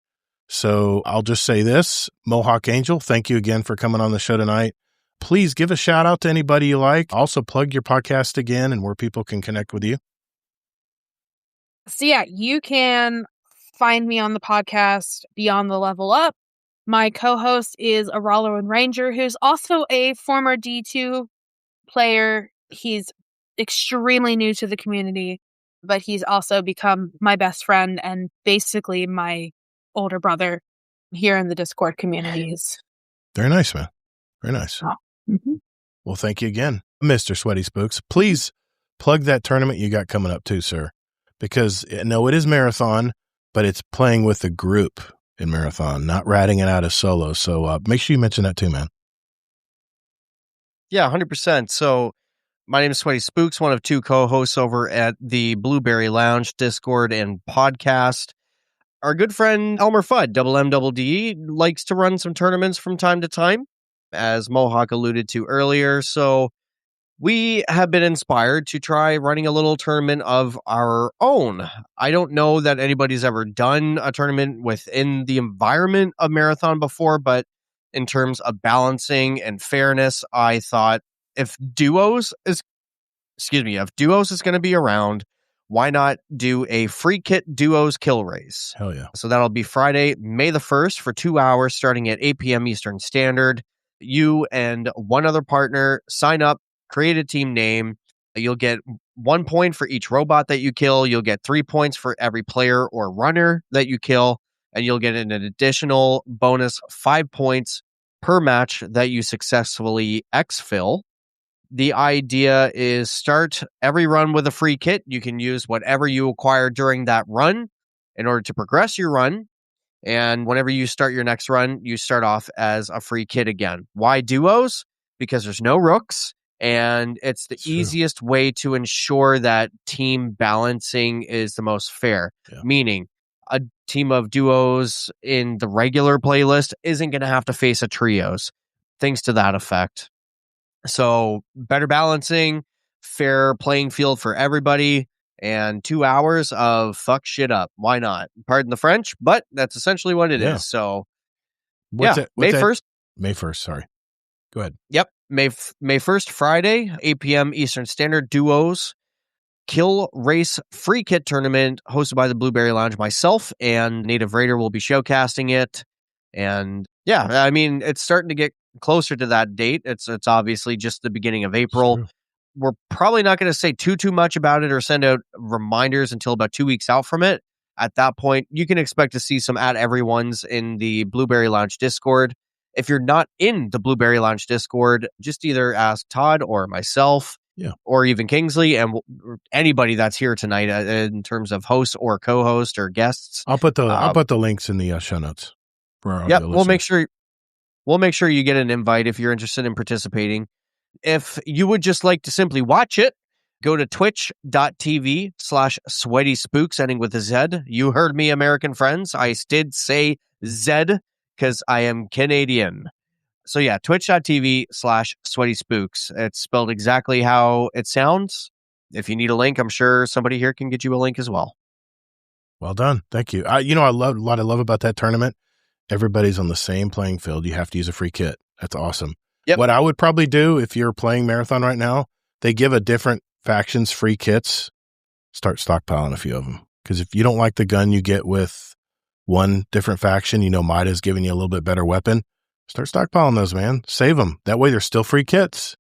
So I'll just say this, Mohawk Angel, thank you again for coming on the show tonight. Please give a shout out to anybody you like. Also plug your podcast again and where people can connect with you. So yeah, you can find me on the podcast Beyond the Level Up. My co-host is Aralorun Ranger, who's also a former D2 player. He's extremely new to the community, but he's also become my best friend and basically my older brother here in the Discord communities. Very nice, man. Very nice. Oh. Mm-hmm. Well, thank you again, Mr. Sweaty Spooks. Please plug that tournament you got coming up too, sir. Because, no, it is Marathon, but it's playing with a group in Marathon, not ratting it out as solo. So make sure you mention that too, man. Yeah, 100%. So my name is Sweaty Spooks, one of two co-hosts over at the Blueberry Lounge Discord and podcast. Our good friend Elmer Fudd, double M double D, likes to run some tournaments from time to time, as Mohawk alluded to earlier. So we have been inspired to try running a little tournament of our own. I don't know that anybody's ever done a tournament within the environment of Marathon before, but in terms of balancing and fairness, I thought if duos is going to be around, why not do a free kit duos kill race? Hell yeah. So that'll be Friday, May the 1st for 2 hours starting at 8 p.m. Eastern Standard. You and one other partner sign up, create a team name. You'll get 1 point for each robot that you kill. You'll get 3 points for every player or runner that you kill. And you'll get an additional bonus 5 points per match that you successfully exfil. The idea is start every run with a free kit. You can use whatever you acquire during that run in order to progress your run. And whenever you start your next run, you start off as a free kit again. Why duos? Because there's no rooks. And it's the easiest way to ensure that team balancing is the most fair. Yeah. Meaning, a team of duos in the regular playlist isn't going to have to face a trios. Things to that effect. So, better balancing, fair playing field for everybody, and 2 hours of fuck shit up. Why not? Pardon the French, but that's essentially what it is. So, May 1st. May 1st, sorry. Go ahead. Yep. May 1st, Friday, 8 p.m. Eastern Standard, duos kill race free kit tournament hosted by the Blueberry Lounge. Myself and Native Raider will be showcasing it. And yeah, I mean, it's starting to get closer to that date. It's obviously just the beginning of April. True. We're probably not going to say too much about it or send out reminders until about 2 weeks out from it. At that point, you can expect to see some @everyone's in the Blueberry Lounge Discord. If you're not in the Blueberry Lounge Discord, just either ask Todd or myself, or even Kingsley, and anybody that's here tonight in terms of hosts or co-host or guests. I'll put the links in the show notes. We'll make sure you get an invite if you're interested in participating. If you would just like to simply watch it, go to twitch.tv/sweaty-spooks, ending with a Z. You heard me, American friends. I did say Z because I am Canadian. So yeah, twitch.tv/sweaty-spooks. It's spelled exactly how it sounds. If you need a link, I'm sure somebody here can get you a link as well. Well done. Thank you. I love about that tournament. Everybody's on the same playing field. You have to use a free kit. That's awesome. Yep. What I would probably do if you're playing Marathon right now, they give a different factions free kits. Start stockpiling a few of them. Because if you don't like the gun you get with one different faction, Mida's giving you a little bit better weapon. Start stockpiling those, man. Save them. That way they're still free kits.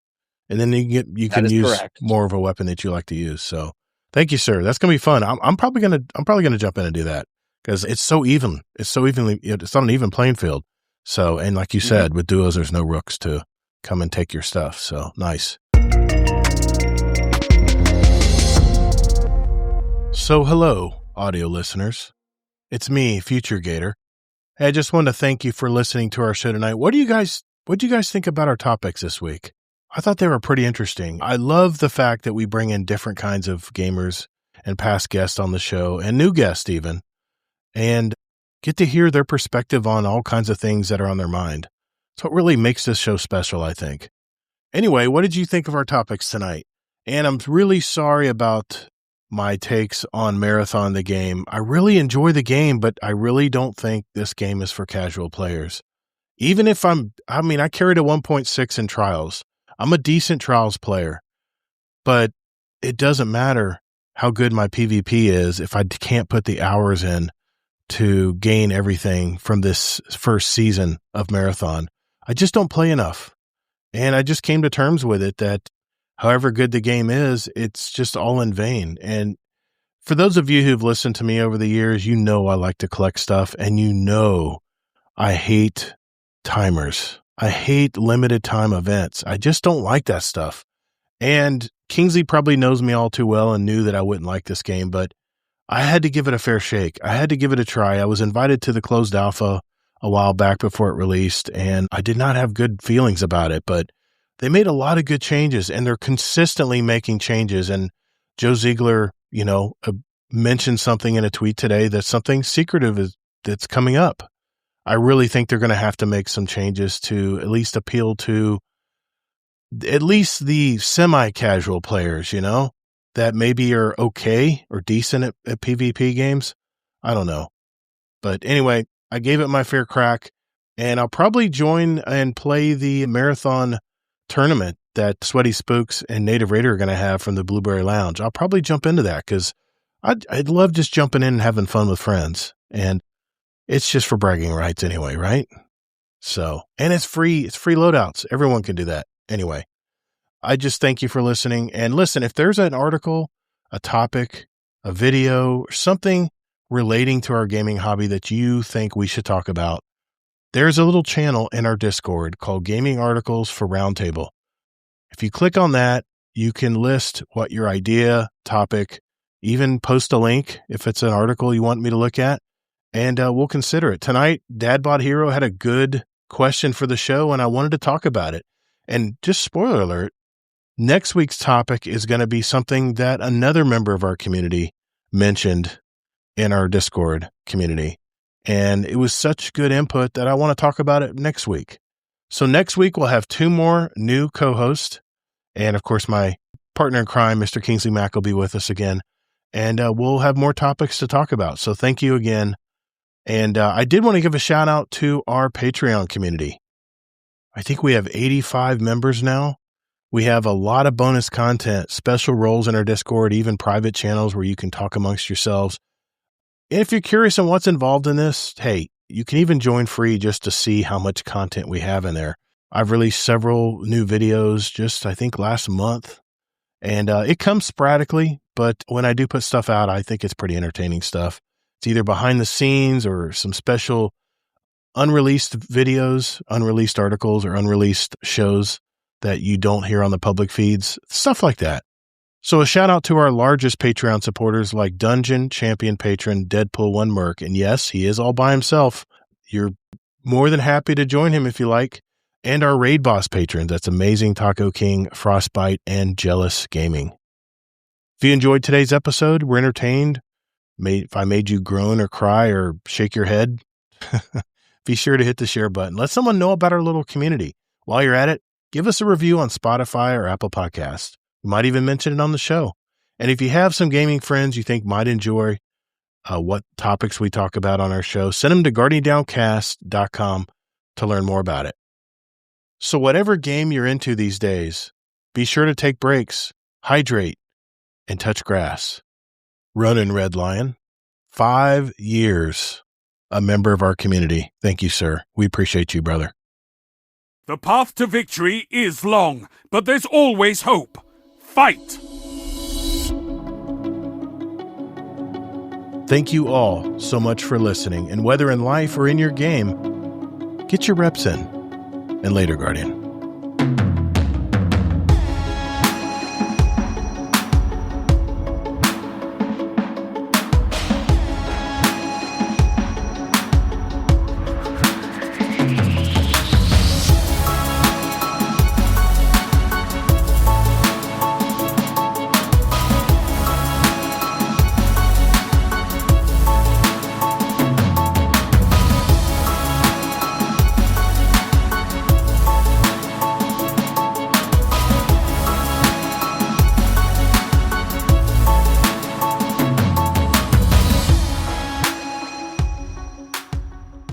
And then you can use more of a weapon that you like to use. So thank you, sir. That's going to be fun. I'm probably going to jump in and do that because it's so even. It's on an even playing field. So, and like you said, with duos, there's no rooks to come and take your stuff. So nice. So hello, audio listeners. It's me, Future Gator. Hey, I just wanted to thank you for listening to our show tonight. What do you guys think about our topics this week? I thought they were pretty interesting. I love the fact that we bring in different kinds of gamers and past guests on the show and new guests even, and get to hear their perspective on all kinds of things that are on their mind. It's what really makes this show special, I think. Anyway, what did you think of our topics tonight? And I'm really sorry about my takes on Marathon the game. I really enjoy the game, but I really don't think this game is for casual players. Even if I carried a 1.6 in Trials. I'm a decent Trials player, but it doesn't matter how good my PvP is if I can't put the hours in to gain everything from this first season of Marathon. I just don't play enough. And I just came to terms with it that however good the game is, it's just all in vain. And for those of you who've listened to me over the years, I like to collect stuff, and I hate timers. I hate limited time events. I just don't like that stuff. And Kingsley probably knows me all too well and knew that I wouldn't like this game, but I had to give it a fair shake. I had to give it a try. I was invited to the closed alpha a while back before it released, and I did not have good feelings about it, but they made a lot of good changes, and they're consistently making changes. And Joe Ziegler, mentioned something in a tweet today that something secretive that's coming up. I really think they're going to have to make some changes to at least appeal to at least the semi-casual players, that maybe are okay or decent at PvP games. I don't know. But anyway, I gave it my fair crack, and I'll probably join and play the Marathon tournament that Sweaty Spooks and Native Raider are going to have from the Blueberry Lounge. I'll probably jump into that because I'd love just jumping in and having fun with friends. And it's just for bragging rights anyway, right? So, and it's free loadouts. Everyone can do that. Anyway, I just thank you for listening. And listen, if there's an article, a topic, a video, or something relating to our gaming hobby that you think we should talk about, there's a little channel in our Discord called Gaming Articles for Roundtable. If you click on that, you can list what your idea, topic, even post a link if it's an article you want me to look at, and we'll consider it. Tonight, Dadbot Hero had a good question for the show, and I wanted to talk about it. And just spoiler alert, next week's topic is going to be something that another member of our community mentioned in our Discord community. And it was such good input that I want to talk about it next week. So next week, we'll have 2 more new co-hosts. And of course, my partner in crime, Mr. Kingsley Mack, will be with us again. And we'll have more topics to talk about. So thank you again. And I did want to give a shout out to our Patreon community. I think we have 85 members now. We have a lot of bonus content, special roles in our Discord, even private channels where you can talk amongst yourselves. And if you're curious on what's involved in this, hey, you can even join free just to see how much content we have in there. I've released several new videos just, I think, last month. And it comes sporadically, but when I do put stuff out, I think it's pretty entertaining stuff. It's either behind the scenes or some special unreleased videos, unreleased articles, or unreleased shows that you don't hear on the public feeds, stuff like that. So a shout out to our largest Patreon supporters like Dungeon Champion Patron Deadpool 1 Merc. And yes, he is all by himself. You're more than happy to join him if you like. And our Raid Boss patrons, that's Amazing Taco King, Frostbite, and Jealous Gaming. If you enjoyed today's episode, were entertained, if I made you groan or cry or shake your head, be sure to hit the share button. Let someone know about our little community. While you're at it, give us a review on Spotify or Apple Podcasts. We might even mention it on the show. And if you have some gaming friends you think might enjoy what topics we talk about on our show, send them to guardiandowncast.com to learn more about it. So whatever game you're into these days, be sure to take breaks, hydrate, and touch grass. Runnin' Red Lion, 5 years, a member of our community. Thank you, sir. We appreciate you, brother. The path to victory is long, but there's always hope. Fight! Thank you all so much for listening, and whether in life or in your game, get your reps in. And later, Guardian.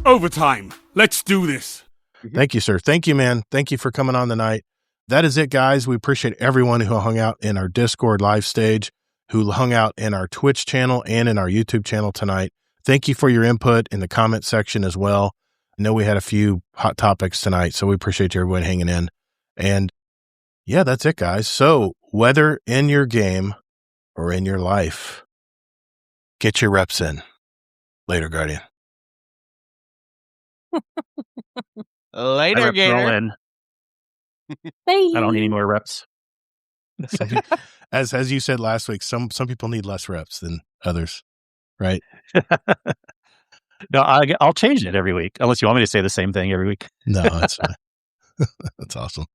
Overtime. Let's do this. Thank you, sir. Thank you, man. Thank you for coming on tonight. That is it, guys. We appreciate everyone who hung out in our Discord live stage, who hung out in our Twitch channel and in our YouTube channel tonight. Thank you for your input in the comment section as well. I know we had a few hot topics tonight, so we appreciate everyone hanging in. And yeah, that's it, guys. So whether in your game or in your life, get your reps in. Later, Guardian. Later, Reps Gator. roll in. Bye. I don't need any more reps. As you said last week, some people need less reps than others, right? No, I'll change it every week, unless you want me to say the same thing every week. No, that's fine. That's awesome.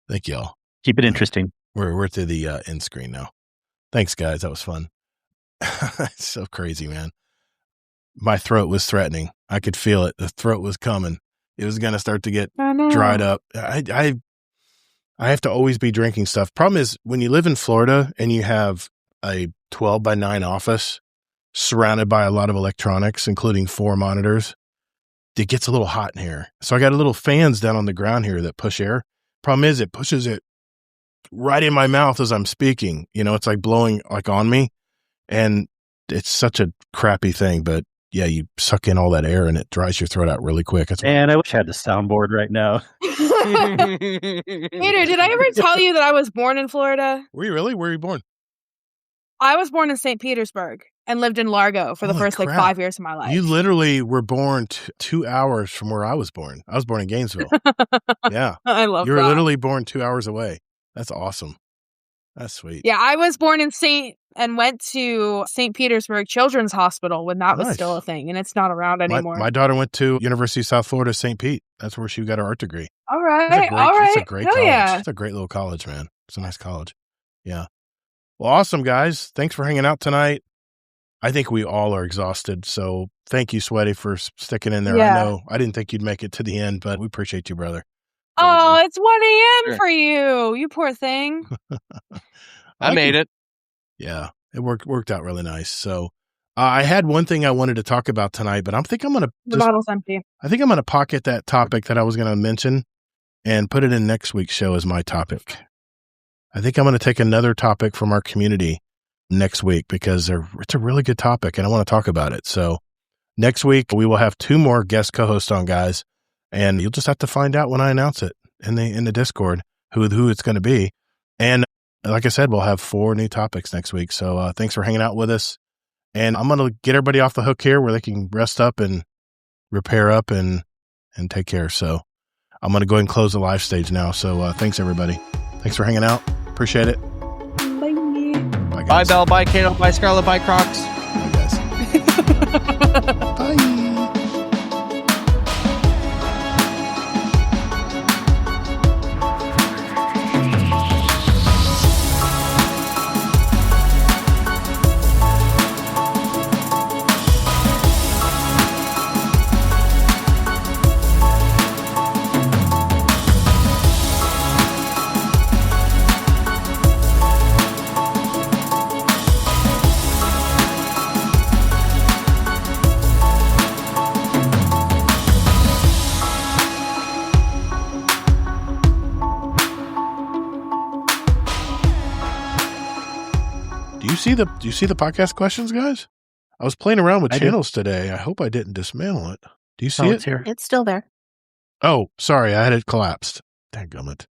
Thank y'all. Keep it interesting. We're to the end screen now. Thanks, guys. That was fun. It's so crazy, man. My throat was threatening. I could feel it. The throat was coming. It was going to start to get dried up. I have to always be drinking stuff. Problem is, when you live in Florida and you have a 12-by-9 office surrounded by a lot of electronics, including 4 monitors, it gets a little hot in here. So I got little fans down on the ground here that push air. Problem is, it pushes it right in my mouth as I'm speaking. You know, it's like blowing like on me. And it's such a crappy thing, but yeah, you suck in all that air and it dries your throat out really quick. And I wish I had the soundboard right now. Gator, did I ever tell you that I was born in Florida? Were you really? Where were you born? I was born in St. Petersburg and lived in Largo for the Holy first crap. 5 years of my life. You literally were born 2 hours from where I was born. I was born in Gainesville. Yeah. I love You were that. literally born 2 hours away. That's awesome. That's sweet. Yeah, I was born in and went to St. Petersburg Children's Hospital when that was Nice. still a thing, and it's not around anymore. My daughter went to University of South Florida, St. Pete. That's where she got her art degree. All right, It's a great Hell college. yeah. It's a great little college, man. It's a nice college. Yeah. Well, awesome, guys. Thanks for hanging out tonight. I think we all are exhausted. So thank you, Sweaty, for sticking in there. Yeah. I know I didn't think you'd make it to the end, but we appreciate you, brother. Oh, it's 1 a.m. Sure. for you. You poor thing. I made it. Yeah, it worked out really nice. So I had one thing I wanted to talk about tonight, but I think I'm going The bottle's empty. to pocket that topic that I was going to mention and put it in next week's show as my topic. I think I'm going to take another topic from our community next week because it's a really good topic and I want to talk about it. So next week we will have 2 more guest co-hosts on, guys, and you'll just have to find out when I announce it in the Discord who it's going to be. And like I said, we'll have 4 new topics next week. So thanks for hanging out with us. And I'm going to get everybody off the hook here where they can rest up and repair up and take care. So I'm going to go ahead and close the live stage now. So thanks, everybody. Thanks for hanging out. Appreciate it. Bye. Bye, Bye, guys. Belle. Bye, Kato. Bye, Scarlett. Bye, Crocs. Bye, guys. Bye. Do you see the podcast questions, guys? I was playing around with channels today. I hope I didn't dismantle it. Do you see it? It's here. It's still there. Oh, sorry. I had it collapsed. Dadgummit.